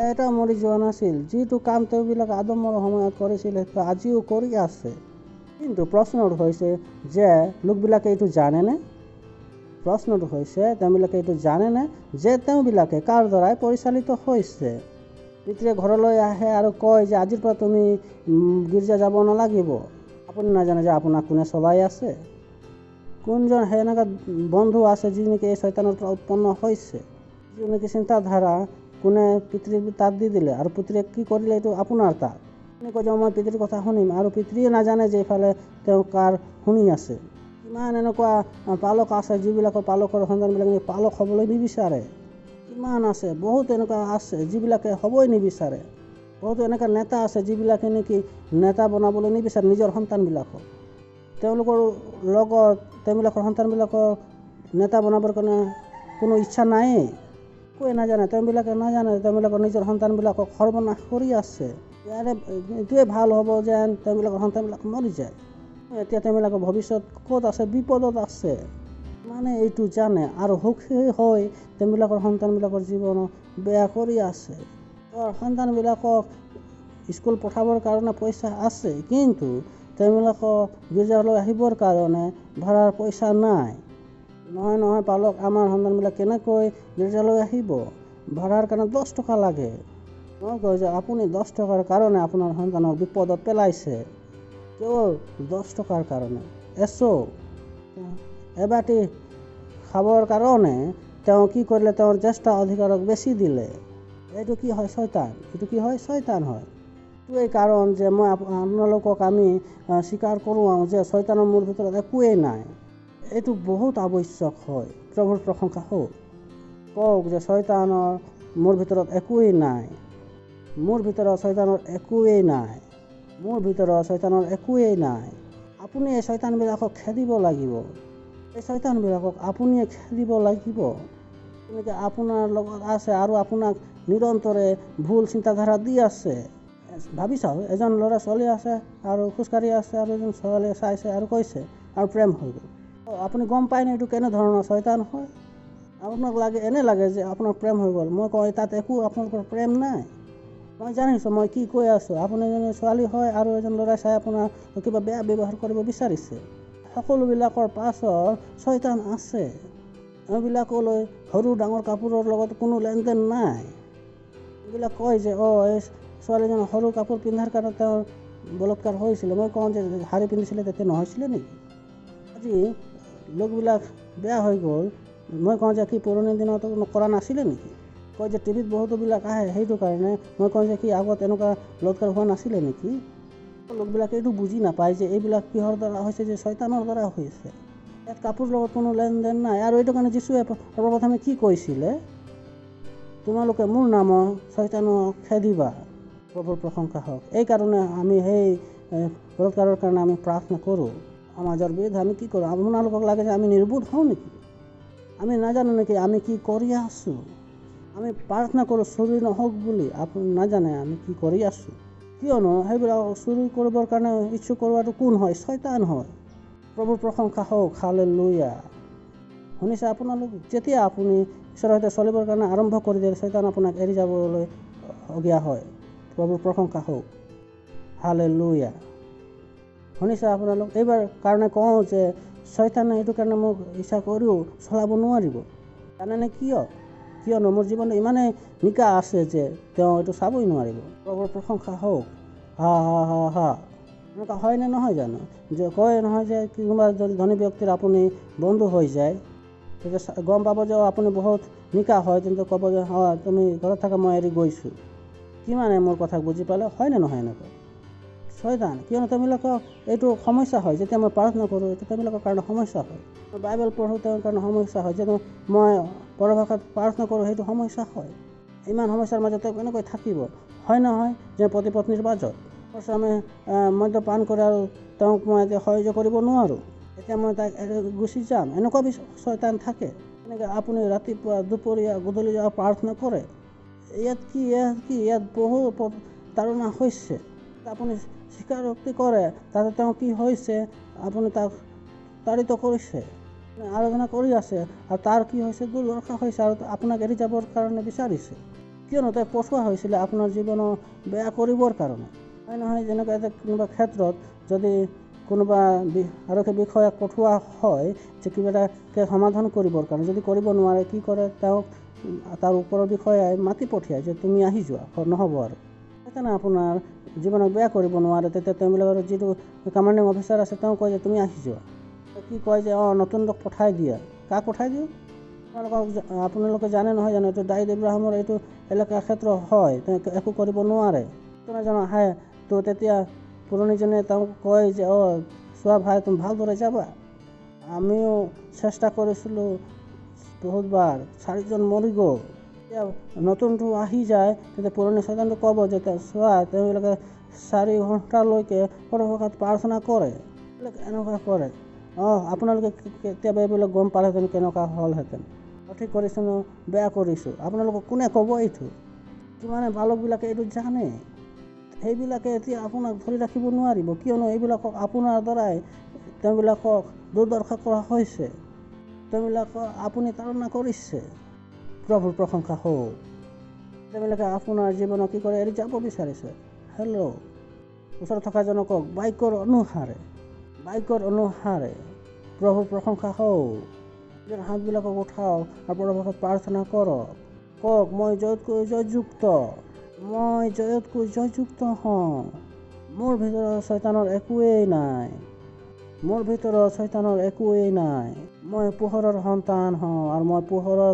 এটা মৰি যোৱা নাছিল। যিটো কাম তেওঁবিলাক আদমৰ সময়ত কৰিছিল সেইটো আজিও কৰি আছে। কিন্তু প্ৰশ্নটো হৈছে যে লোকবিলাকে এইটো জানেনে? প্ৰশ্নটো হৈছে তেওঁবিলাকে এইটো জানেনে যে তেওঁবিলাকে কাৰ দ্বাৰাই পৰিচালিত হৈছে? পিতৃয়ে ঘৰলৈ আহে আৰু কয় যে আজিৰ পৰা তুমি গীৰ্জা যাব নালাগিব। আপুনি নাজানে যে আপোনাক কোনে চলাই আছে? কোনজন সেনেকুৱা বন্ধু আছে যি নেকি এই শয়তানৰ পৰা উৎপন্ন হৈছে? যি নেকি চিন্তাধাৰা কোনে পিতৃৰ তাত দি দিলে, আৰু পিতৃয়ে কি কৰিলে? এইটো আপোনাৰ তাত। আপুনি কয় যে মই পিতৃৰ কথা শুনিম, আৰু পিতৃয়ে নাজানে যে এইফালে তেওঁ কাৰ শুনি আছে। কিমান এনেকুৱা পালক আছে যিবিলাকৰ পালকৰ সন্তানবিলাকে পালক হ'বলৈ নিবিচাৰে। কিমান আছে, বহুত এনেকুৱা আছে যিবিলাকে হ'বই নিবিচাৰে। বহুতো এনেকুৱা নেতা আছে যিবিলাকে নেকি নেতা বনাবলৈ নিবিচাৰে নিজৰ সন্তানবিলাকক। তেওঁলোকৰ লগত তেওঁবিলাকৰ সন্তানবিলাকৰ নেতা বনাবৰ কাৰণে কোনো ইচ্ছা নায়েই। একোৱে নাজানে। তেওঁবিলাকে নাজানে তেওঁবিলাকৰ নিজৰ সন্তানবিলাকক সৰ্বনাশ কৰি আছে। ইয়াৰে এইটোৱে ভাল হ'ব যেন তেওঁবিলাকৰ সন্তানবিলাক মৰি যায়। এতিয়া তেওঁবিলাকৰ ভৱিষ্যত ক'ত আছে? বিপদত আছে। মানে এইটো জানে আৰু সুখী হৈ তেওঁবিলাকৰ সন্তানবিলাকৰ জীৱন বেয়া কৰি আছে। সন্তানবিলাকক স্কুল পঠাবৰ কাৰণে পইচা আছে, কিন্তু তেওঁবিলাকক গীৰ্জালৈ আহিবৰ কাৰণে ভাড়াৰ পইচা নাই। নহয় পালক, আমাৰ সন্তানবিলাক কেনেকৈ গীৰ্জালৈ আহিব? ভাড়াৰ কাৰণে 10 টকা লাগে। মই কওঁ যে আপুনি 10 টকাৰ কাৰণে আপোনাৰ সন্তানক বিপদত পেলাইছে। কেৱল 10 টকাৰ কাৰণে। এবাটি খাবৰ কাৰণে তেওঁ কি কৰিলে? তেওঁৰ জ্যেষ্ঠ অধিকাৰক বেছি দিলে। এইটো কি হয়? শয়তান। এইটো কি হয়? শয়তান হয়। এইটোৱেই কাৰণ যে মই আপোনালোকক আমি স্বীকাৰ কৰোঁ যে শয়তানৰ মোৰ ভিতৰত একোৱেই নাই। এইটো বহুত আৱশ্যক হয়। প্ৰভুৰ প্ৰশংসা হওক। কওক যে শয়তানৰ মোৰ ভিতৰত একোৱেই নাই। মোৰ ভিতৰত শয়তানৰ একোৱেই নাই। মোৰ ভিতৰত শয়তানৰ একোৱেই নাই। আপুনি এই শয়তানবিলাকক খেদিব লাগিব। এই শয়তানবিলাকক আপুনিয়ে খেদিব লাগিব। তেনেকৈ আপোনাৰ লগত আছে আৰু আপোনাক নিৰন্তৰে ভুল চিন্তাধাৰা দি আছে। ভাবি চাওক, এজন ল'ৰা ছোৱালী আছে আৰু খোজকাঢ়ি আছে আৰু এজন ছোৱালীয়ে চাইছে আৰু কৈছে আৰু প্ৰেম হৈ গ'ল। আপুনি গম পায়নে এইটো কেনেধৰণৰ শয়তান হয়? আপোনাক এনে লাগে যে আপোনাৰ প্ৰেম হৈ গ'ল। মই কওঁ তাত একো আপোনালোকৰ প্ৰেম নাই। মই জানিছোঁ মই কি কৈ আছোঁ। আপুনি এজনী ছোৱালী হয় আৰু এজন ল'ৰাই চাই আপোনাৰ কিবা বেয়া ব্যৱহাৰ কৰিব বিচাৰিছে। সকলোবিলাকৰ পাছত শয়তান আছে। এইবিলাকলৈ সৰু ডাঙৰ কাপোৰৰ লগত কোনো লেনদেন নাই। এইবিলাক কয় যে এই ছোৱালীজনী সৰু কাপোৰ পিন্ধাৰ কাৰণে তেওঁৰ বলৎকাৰ হৈছিলে। মই কওঁ যে শাৰী পিন্ধিছিলে তেতিয়া নহৈছিলে নেকি? আজি লোকবিলাক বেয়া হৈ গ'ল। মই কওঁ যে কি পুৰণি দিনত কৰা নাছিলে নেকি? কয় যে টিভিত বহুতোবিলাক আহে, সেইটো কাৰণে মই কওঁ যে কি আগত এনেকুৱা বলৎকাৰ হোৱা নাছিলে নেকি? লোকবিলাকে এইটো বুজি নাপায় যে এইবিলাক কিহৰ দ্বাৰা হৈছে, যে শয়তানৰ দ্বাৰা হৈছে। ইয়াত কাপোৰ লগত কোনো লেনদেন নাই। আৰু এইটো কাৰণে যীশুৱে সৰ্বপ্ৰথমে কি কৈছিলে? তোমালোকে মোৰ নামত শয়তানক খেদিবা। প্ৰভুৰ প্ৰশংসা হওক। এইকাৰণে আমি সেই বলৎকাৰৰ কাৰণে আমি প্ৰাৰ্থনা কৰোঁ। সমাজৰ বিৰুদ্ধে আমি কি কৰোঁ? আপোনালোকক লাগে যে আমি নিৰ্বোধ হওঁ নেকি? আমি নাজানো নেকি আমি কি কৰি আছোঁ? আমি প্ৰাৰ্থনা কৰোঁ চুৰি নহওক বুলি। আপুনি নাজানে আমি কি কৰি আছোঁ? কিয়নো সেইবিলাক চুৰি কৰিবৰ কাৰণে ইচ্ছুক কৰোৱাটো কোন হয়? শয়তান হয়। প্ৰভুৰ প্ৰশংসা হওক। হালেলুয়া। শুনিছে আপোনালোক? যেতিয়া আপুনি ঈশ্বৰৰ সৈতে চলিবৰ কাৰণে আৰম্ভ কৰি দিয়ে, শয়তান আপোনাক এৰি যাবলৈ অগীয়া হয়। প্ৰভুৰ প্ৰশংসা হওক। হালেলুয়া। শুনিছে আপোনালোক? এইবাৰ কাৰণে কওঁ যে শয়তানে এইটো কাৰণে মোক ইচ্ছা কৰিও চলাব নোৱাৰিব। জানেনে কিয়? কিয়নো মোৰ জীৱনত ইমানেই নিকা আছে যে তেওঁ এইটো চাবই নোৱাৰিব। প্ৰভুৰ প্ৰশংসা হওক। হা হা হা হা। এনেকুৱা হয়নে নহয় জানো? যে কয় নহয় যে কোনোবা যদি ধনী ব্যক্তিৰ আপুনি বন্ধু হৈ যায়, তেতিয়া গম পাব যে আপুনি বহুত নিকা হয়, কিন্তু ক'ব যে তুমি ঘৰত থাকা, মই এৰি গৈছোঁ। কিমানে মোৰ কথা বুজি পালে? হয়নে নহয় এনেকুৱা? শয়তান। কিয়নো তেওঁবিলাকৰ এইটো সমস্যা হয়। যেতিয়া মই প্ৰাৰ্থনা কৰোঁ এইটো তেওঁবিলাকৰ কাৰণে সমস্যা হয়। মই বাইবেল পঢ়োঁ তেওঁৰ কাৰণে সমস্যা হয়। যেতিয়া মই পৰভাষাত প্ৰাৰ্থনা কৰোঁ সেইটো সমস্যা হয়। ইমান সমস্যাৰ মাজত তেওঁ কেনেকৈ থাকিব? হয় নহয় যে পতি পত্নীৰ মাজত আমি মদ্যপান কৰে আৰু তেওঁক মই এতিয়া সহ্য কৰিব নোৱাৰোঁ, এতিয়া মই তাইক গুচি যাম, এনেকুৱা শয়তান থাকে। এনেকৈ আপুনি ৰাতিপুৱা দুপৰীয়া গধূলি প্ৰাৰ্থনা কৰে। ইয়াত বহু তাৰণা হৈছে। আপুনি স্বীকাৰোক্তি কৰে তাতে তেওঁ কি হৈছে, আপুনি তাক তাড়িত কৰিছে, আৰাধনা কৰি আছে, আৰু তাৰ কি হৈছে? দুৰ্দশা হৈছে আৰু আপোনাক এৰি যাবৰ কাৰণে বিচাৰিছে। কিয়নো তাই পঠোৱা হৈছিলে আপোনাৰ জীৱনৰ বেয়া কৰিবৰ কাৰণে। হয় নহয়? যেনেকৈ এটা কোনোবা ক্ষেত্ৰত যদি কোনোবা আৰক্ষী বিষয়াক পঠোৱা হয় যে কিবা এটা সমাধান কৰিবৰ কাৰণে, যদি কৰিব নোৱাৰে কি কৰে? তেওঁক তাৰ ওপৰৰ বিষয়াই মাতি পঠিয়ায় যে তুমি আহি যোৱা, নহ'ব আৰু। সেইকাৰণে আপোনাৰ জীৱনক বেয়া কৰিব নোৱাৰে। তেতিয়া তেওঁবিলাকৰ যিটো কমাণ্ডিং অফিচাৰ আছে তেওঁ কয় যে তুমি আহি যোৱা। কি কয় যে নতুন লোক পঠাই দিয়া। কাক পঠাই দিওঁ? আপোনালোকে জানে নহয় জানো? এইটো দাউদ ইব্ৰাহিমৰ এইটো এলেকা ক্ষেত্ৰ হয়, তেওঁ একো কৰিব নোৱাৰে। এজন আহে তো তেতিয়া পুৰণিজনে তেওঁক কয় যে চোৱা ভাই, তুমি ভালদৰে যাবা। আমিও চেষ্টা কৰিছিলোঁ বহুতবাৰ, 4জন মৰি গ'ল। এতিয়া নতুনটো আহি যায়, তেতিয়া পুৰণি শয়তানটো ক'ব যে চোৱা তেওঁবিলাকে 4 ঘণ্টালৈকে পৰভাষাত প্ৰাৰ্থনা কৰে, এনেকুৱা কৰে। আপোনালোকে কেতিয়াবা এইবিলাক গম পালেহেঁতেন কেনেকুৱা হ'লহেঁতেন। সঠিক কৰিছোঁ নে বেয়া কৰিছোঁ? আপোনালোকক কোনে ক'ব এইটো? কিমানে বালকবিলাকে এইটো জানে? সেইবিলাকে এতিয়া আপোনাক ধৰি ৰাখিব নোৱাৰিব। কিয়নো এইবিলাকক আপোনাৰ দ্বাৰাই তেওঁবিলাকক দুৰ্দশা কৰা হৈছে, তেওঁবিলাকক আপুনি তাৰণা কৰিছে। প্ৰভুৰ প্ৰশংসা হওক। তেওঁবিলাকে আপোনাৰ জীৱনক কি কৰে? এৰি যাব বিচাৰিছে। হেল্ল', ওচৰত থকাজনক কওক বাক্যৰ অনুসাৰে প্ৰভুৰ প্ৰশংসা হওক। নিজৰ হাতবিলাকক উঠাওক আৰু পৰভাষাত প্ৰাৰ্থনা কৰক। কওক মই জয়তকৈ জয়যুক্ত হওঁ। মোৰ ভিতৰত শয়তানৰ একোৱেই নাই। মই পোহৰৰ সন্তান হওঁ আৰু মই পোহৰত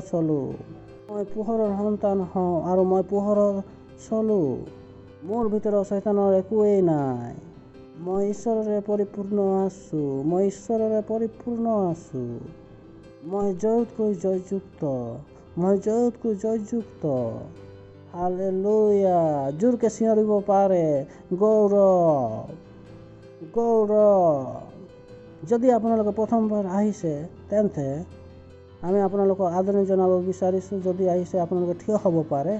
চলোঁ। মোৰ ভিতৰত শয়তানৰ একোৱেই নাই। মই ঈশ্বৰেৰে পৰিপূৰ্ণ আছোঁ। মই জয়তকৈ জয়যুক্ত। হালেলুয়া। জোৰকে চিঞৰিব পাৰে গৌৰৱ। যদি আপোনালোকে প্ৰথমবাৰ আহিছে তেন্তে আমি আপোনালোকক আদৰণি জনাব বিচাৰিছোঁ, যদি আহিছে আপোনালোকে থিয় হ'ব পাৰে।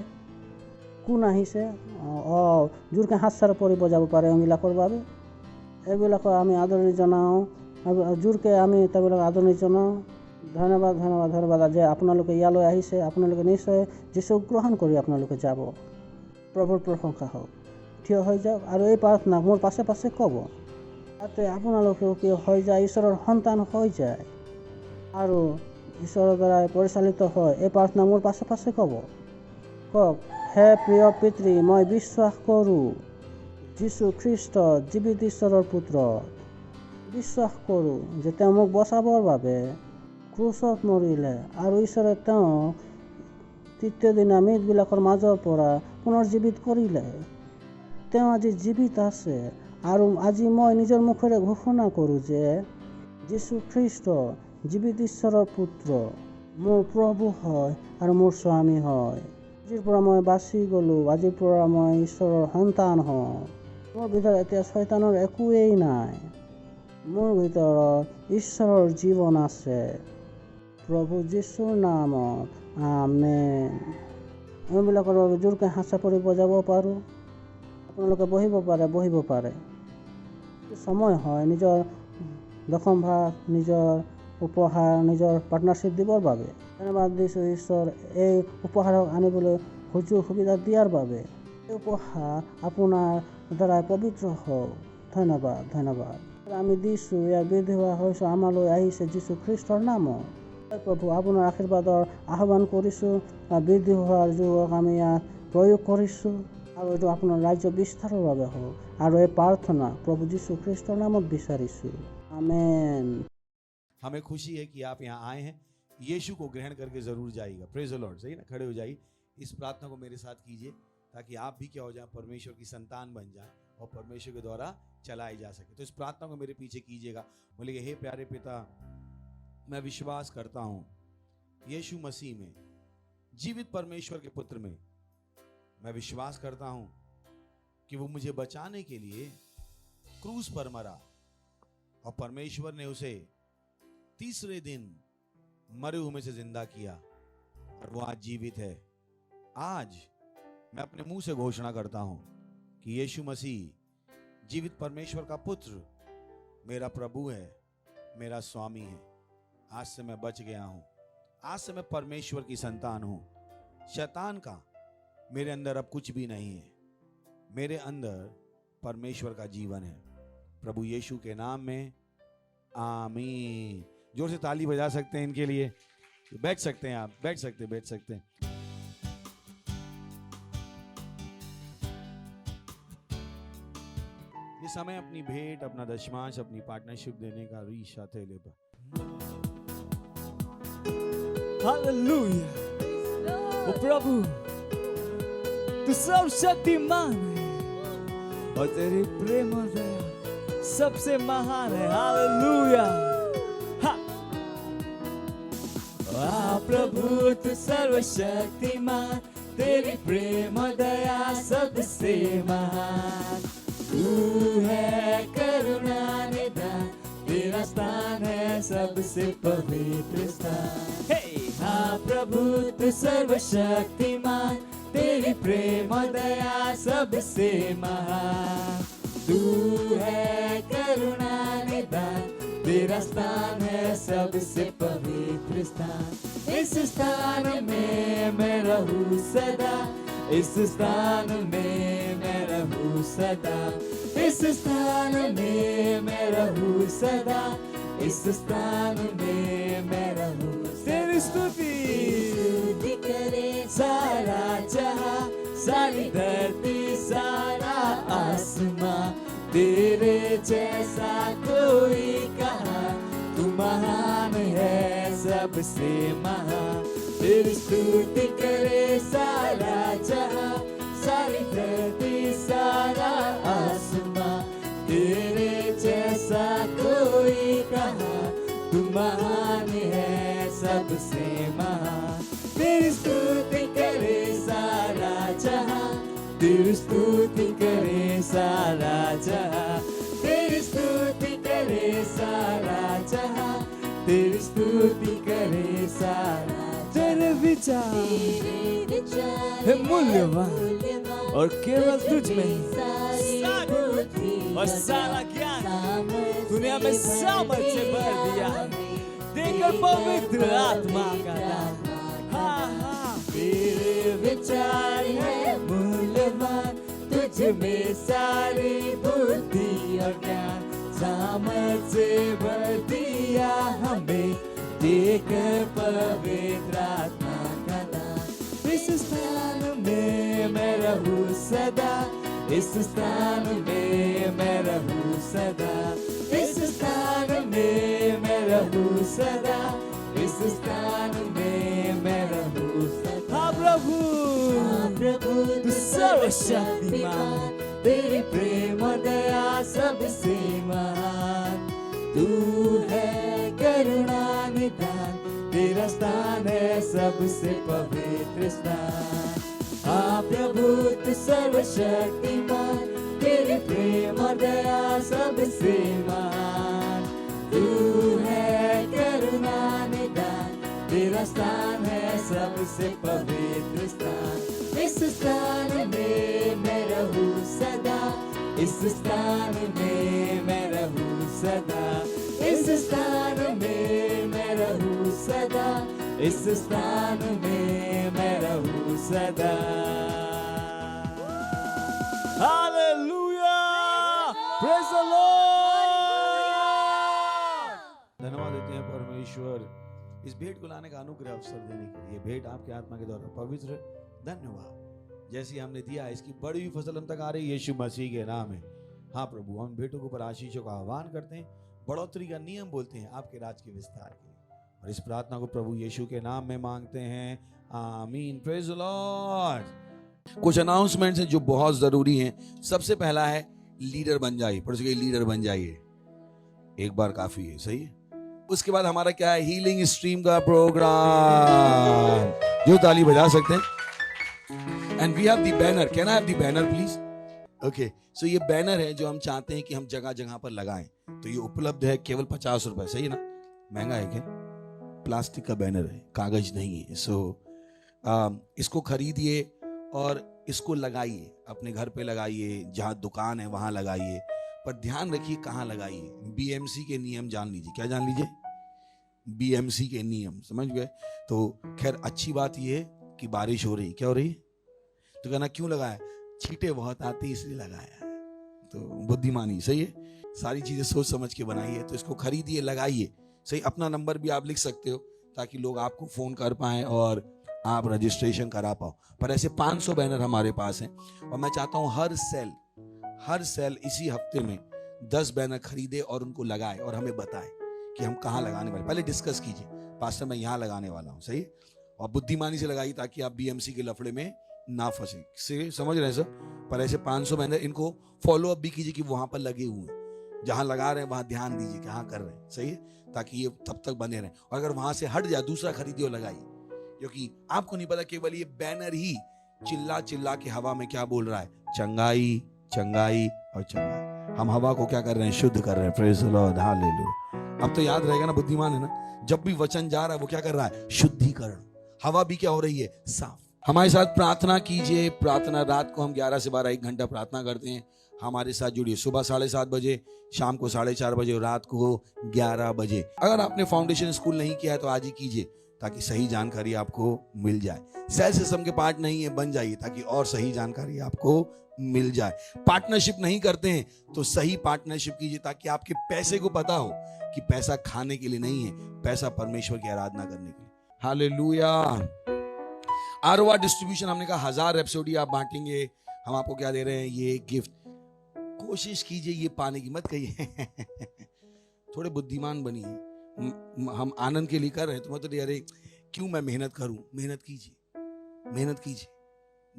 কোন আহিছে? জোৰকৈ হাত চাৰ পৰিব যাব পাৰে এইবিলাকৰ বাবে। এইবিলাকক আমি আদৰণি জনাওঁ, জোৰকৈ আমি তেওঁবিলাক আদৰণি জনাওঁ। ধন্যবাদ ধন্যবাদ ধন্যবাদ যে আপোনালোকে ইয়ালৈ আহিছে। আপোনালোকে নিশ্চয় যীচুক গ্ৰহণ কৰি আপোনালোকে যাব। প্ৰভুৰ প্ৰশংসা হওক। থিয় হৈ যাওক আৰু এই প্ৰাৰ্থনা মোৰ পাছে পাছে ক'ব, যাতে আপোনালোকেও কি হৈ যায়, ঈশ্বৰৰ সন্তান হৈ যায় আৰু ঈশ্বৰৰ দ্বাৰাই পৰিচালিত হয়। এই প্ৰাৰ্থনা মোৰ পাছে পাছে ক'ব। কওক, হে প্ৰিয় পিতৃ, মই বিশ্বাস কৰোঁ যীশু খ্ৰীষ্ট জীৱিত ঈশ্বৰৰ পুত্ৰ। বিশ্বাস কৰোঁ যে তেওঁ মোক বচাবৰ বাবে ক্ৰুচত মৰিলে আৰু ঈশ্বৰে তেওঁক তৃতীয় দিনা মৃতবিলাকৰ মাজৰ পৰা পুনৰ্জীৱিত কৰিলে। তেওঁ আজি জীৱিত আছে আৰু আজি মই নিজৰ মুখেৰে ঘোষণা কৰোঁ যে যীশু খ্ৰীষ্ট জীৱিত ঈশ্বৰৰ পুত্ৰ, মোৰ প্ৰভু হয় আৰু মোৰ স্বামী হয়। আজিৰ পৰা মই বাচি গ'লোঁ, আজিৰ পৰা মই ঈশ্বৰৰ সন্তান হওঁ। মোৰ ভিতৰত এতিয়া শয়তানৰ একোৱেই নাই। মোৰ ভিতৰত ঈশ্বৰৰ জীৱন আছে। প্ৰভু যীশুৰ নামত আমেন। এইবিলাকৰ বাবে জোৰকৈ হাত চাপৰি বজাব পাৰোঁ। আপোনালোকে বহিব পাৰে। সময় হয় নিজৰ দশম ভাগ, নিজৰ উপহাৰ, নিজৰ পাৰ্টনাৰশ্বিপ দিবৰ বাবে। ধন্যবাদ দিছোঁ ঈশ্বৰ এই উপহাৰক আনিবলৈ সুযোগ সুবিধা দিয়াৰ বাবে। এই উপহাৰ আপোনাৰ দ্বাৰাই পবিত্ৰ হওক। ধন্যবাদ ধন্যবাদ আমি দিছোঁ। ইয়াৰ বৃদ্ধি হোৱা হৈছোঁ, আমালৈ আহিছে যীশু খ্ৰীষ্টৰ নামত। প্ৰভু আপোনাৰ আশীৰ্বাদৰ আহ্বান কৰিছোঁ। বৃদ্ধি হোৱাৰ যুগক আমি ইয়াত প্ৰয়োগ কৰিছোঁ আৰু এইটো আপোনাৰ ৰাজ্য বিস্তাৰৰ বাবে হওক। আৰু এই প্ৰাৰ্থনা প্ৰভু যীশু খ্ৰীষ্টৰ নামত বিচাৰিছোঁ। আমেন। हमें खुशी है कि आप यहाँ आए हैं। यीशु को ग्रहण करके जरूर जाइएगा। Praise the Lord. सही ना, खड़े हो जाइए। इस प्रार्थना को मेरे साथ कीजिए ताकि आप भी क्या हो जाए, परमेश्वर की संतान बन जाए और परमेश्वर के द्वारा चलाई जा सके। तो इस प्रार्थना को मेरे पीछे कीजिएगा। बोलिए, हे प्यारे पिता, मैं विश्वास करता हूँ यीशु मसीह में, जीवित परमेश्वर के पुत्र में। मैं विश्वास करता हूँ कि वो मुझे बचाने के लिए क्रूस पर मरा और परमेश्वर ने उसे तीसरे दिन मरे हुए में से जिंदा किया और वो आज जीवित है। आज मैं अपने मुंह से घोषणा करता हूं कि यीशु मसीह जीवित परमेश्वर का पुत्र मेरा प्रभु है, मेरा स्वामी है। आज से मैं बच गया हूं। आज से मैं परमेश्वर की संतान हूं। शैतान का मेरे अंदर अब कुछ भी नहीं है। मेरे अंदर परमेश्वर का जीवन है। प्रभु यीशु के नाम में आमीन। जोर से ताली बजा सकते हैं इनके लिए। बैठ सकते हैं आप, बैठ सकते हैं। ये समय अपनी भेंट, अपना दशमांश, अपनी पार्टनरशिप देने का रीशा थे ले पर। हालेलुया। ओ प्रभु, तू सर्वशक्तिमान है और तेरी प्रेम और दया सबसे महान है। हालेलुया। प्रभु तू सर्वशक्तिमान, तेरी प्रेम और दया सबसे महान। तू है करुणा निधान, तेरा स्थान है सबसे पवित्र स्थान। हाँ प्रभु तू सर्वशक्तिमान, तेरी प्रेम और दया सबसे महान। तू है करुणा निधान, तेरा स्थान है सबसे पवित्र स्थान। इस स्थान में मैं रहूं सदा, इस स्थान में मैं रहूं सदा, इस स्थान में मैं रहूं सदा, इस स्थान में मैं रहूं। तेरी स्तुति करे सारा जहां, सारी धरती सारा आसमां। तेरे जैसा कोई कहाँ, तू महान है सबसे महान। तेरी स्तुति करे सारा जहां, सारी धरती सारा आसमां। तेरे जैसा कोई कहाँ, तू महान है सबसे महान। तेरी स्तुति करे सारा जहां, तेरी स्तुति करे सारा जहां, तेरी स्तुति करे सारा जहां, तेरी स्तुति करे सारा तेरे विचार है मूल्यवान और केवल तुझ में ही और सारा ज्ञान दुनिया में सामर्थ्य भर दिया देकर पवित्र आत्मा का दान। हाँ तेरे विचार है मूल्यवान तुझ में सारी बुद्धि और ज्ञान सामर्थ्य भर दिया हमें देकर पवित्र आत्मा का दान। इस स्थान में मैं रहूं सदा इस स्थान में मैं रहूं सदा इस स्थान में मैं रहूं सदा इस स्थान में मैं रहूं सदा। हाँ प्रभु तू सर्वशक्तिमान तेरी प्रेम और दया सबसे महान तू है करुणा निदान तेरा स्थान है सबसे पवित्र स्थान। हाँ प्रभु तू सर्वशक्तिमान तेरी प्रेम और दया सबसे महान तू है करुणा निदान तेरा स्थान है सबसे पवित्र स्थान। इस स्थान में मैं रहूं सदा इस स्थान में मैं रहूं सदा इस स्थान में मैं रहूं सदा इस स्थान में मैं रहूं सदा। Hallelujah praise the Lord. धन्यवाद देते हैं परमेश्वर इस भेंट को लाने का अनुग्रह अवसर देने के लिए। भेंट आपके आत्मा के द्वारा पवित्र। धन्यवाद जैसी हमने दिया इसकी बड़ी हुई फसल हम तक आ रही है यीशु मसीह के नाम में। हाँ प्रभु हम भेंटों के ऊपर आशीषों का आह्वान करते हैं बढ़ोतरी का नियम बोलते हैं आपके राज के विस्तार के लिए और इस प्रार्थना को प्रभु यीशु के नाम में मांगते हैं आमीन। Praise the Lord. कुछ अनाउंसमेंट्स हैं जो बहुत जरूरी हैं। सबसे पहला है लीडर बन जाइए। पढ़ सके लीडर बन जाइए एक बार काफी है सही है। उसके बाद हमारा क्या है हीलिंग स्ट्रीम का प्रोग्राम जो ताली बजा सकते हैं। And we have the banner. Can I have the banner please? Okay so ये बैनर है जो हम चाहते हैं कि हम जगह जगह पर लगाएं। तो ये उपलब्ध है केवल 50 रुपए। सही है ना? महंगा है क्या? प्लास्टिक का बैनर है कागज नहीं है। सो इसको खरीदिए और इसको लगाइए अपने घर पे लगाइए जहाँ दुकान है वहां लगाइए पर ध्यान रखिए कहाँ लगाइए। बीएमसी के नियम जान लीजिए। क्या जान लीजिए? बीएमसी के नियम समझ गए? तो खैर अच्छी बात यह है कि बारिश हो रही। क्या हो रही? तो कहना क्यों लगाया? छींटे बहुत आती इसलिए लगाया। तो बुद्धिमानी सही है। सारी चीजें सोच समझ के बनाइए। तो इसको खरीदिए लगाइए। सही अपना नंबर भी आप लिख सकते हो ताकि लोग आपको फोन कर पाए और आप रजिस्ट्रेशन करा पाओ। पर ऐसे 500 बैनर हमारे पास हैं और मैं चाहता हूं हर सेल इसी हफ्ते में 10 बैनर खरीदे और उनको लगाए और हमें बताए कि हम कहाँ लगाने वाले। पहले डिस्कस कीजिए पास्टर मैं यहाँ लगाने वाला हूँ। सही और बुद्धिमानी से लगाइए ताकि आप बीएमसी के लफड़े में ना फंसे। से समझ रहे हैं सर? पर ऐसे 500 बैनर इनको फॉलो अप भी कीजिए कि वहां पर लगे हुए हैं। जहां लगा रहे हैं वहां ध्यान दीजिए कि हाँ कर रहे हैं। सही है ताकि ये तब तक बने रहें। और अगर वहां से हट जाए दूसरा खरीदिए और लगाइए क्योंकि आपको नहीं पता केवल ये बैनर ही चिल्ला चिल्ला के हवा में क्या बोल रहा है? चंगाई चंगाई और चंगाई। हम हवा को क्या कर रहे हैं? शुद्ध कर रहे हैं। Praise the Lord hallelujah. अब तो याद रहेगा ना बुद्धिमान है ना जब भी वचन जा रहा है वो क्या कर रहा है? शुद्धिकरण। हवा भी क्या हो रही है? साफ। हमारे साथ प्रार्थना कीजिए। प्रार्थना रात को हम 11 से 12 1 घंटा प्रार्थना करते हैं। हमारे साथ जुड़िए सुबह 7:30 बजे, शाम को 4:30 बजे और रात को 11 बजे। अगर आपने फाउंडेशन स्कूल नहीं किया है तो आज ही कीजिए ताकि सही जानकारी आपको मिल जाए। सेल सिस्टम के पार्ट नहीं है बन जाइए ताकि और सही जानकारी आपको मिल जाए। पार्टनरशिप नहीं करते हैं तो सही पार्टनरशिप कीजिए ताकि आपके पैसे को पता हो कि पैसा खाने के लिए नहीं है, पैसा परमेश्वर की आराधना करने के लिए। हालेलुया। आरओआर डिस्ट्रीब्यूशन हमने कहा 1000 रेप्सोडी आप बांटेंगे। हम आपको क्या दे रहे हैं? ये गिफ्ट। कोशिश कीजिए ये पाने की, मत कहिए थोड़े बुद्धिमान बनिए। हम आनंद के लिए कर रहे हैं तो मत तो अरे क्यों मैं मेहनत करूं। मेहनत कीजिए, मेहनत कीजिए।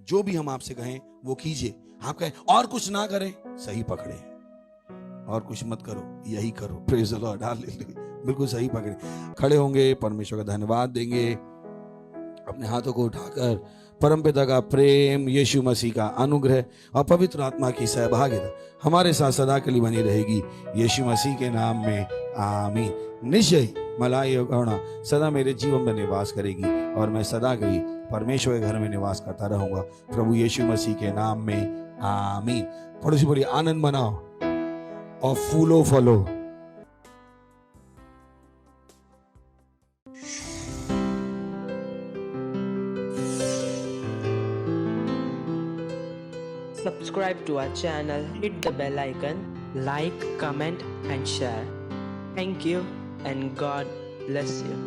जो भी हम आपसे कहें वो कीजिए। आप कहें और कुछ ना करें, सही पकड़े, और कुछ मत करो, यही करो। Praise the Lord hallelujah. बिल्कुल सही पकड़े। खड़े होंगे, परमेश्वर का धन्यवाद देंगे, अपने हाथों को उठाकर परमपिता का प्रेम, यीशु मसीह का अनुग्रह और पवित्र आत्मा की सहभागिता हमारे साथ सदा के लिए बनी रहेगी। यीशु मसीह के नाम में आमीन। निश्चय मलाई और करुणा सदा मेरे जीवन में निवास करेगी और मैं सदा के लिए परमेश्वर के घर में निवास करता रहूंगा, प्रभु यीशु मसीह के नाम में आमीन। पड़ोसी बोलिए आनंद मनाओ और फूलो फलो। Subscribe to our channel, hit the bell icon, like, comment and share. Thank you and God bless you.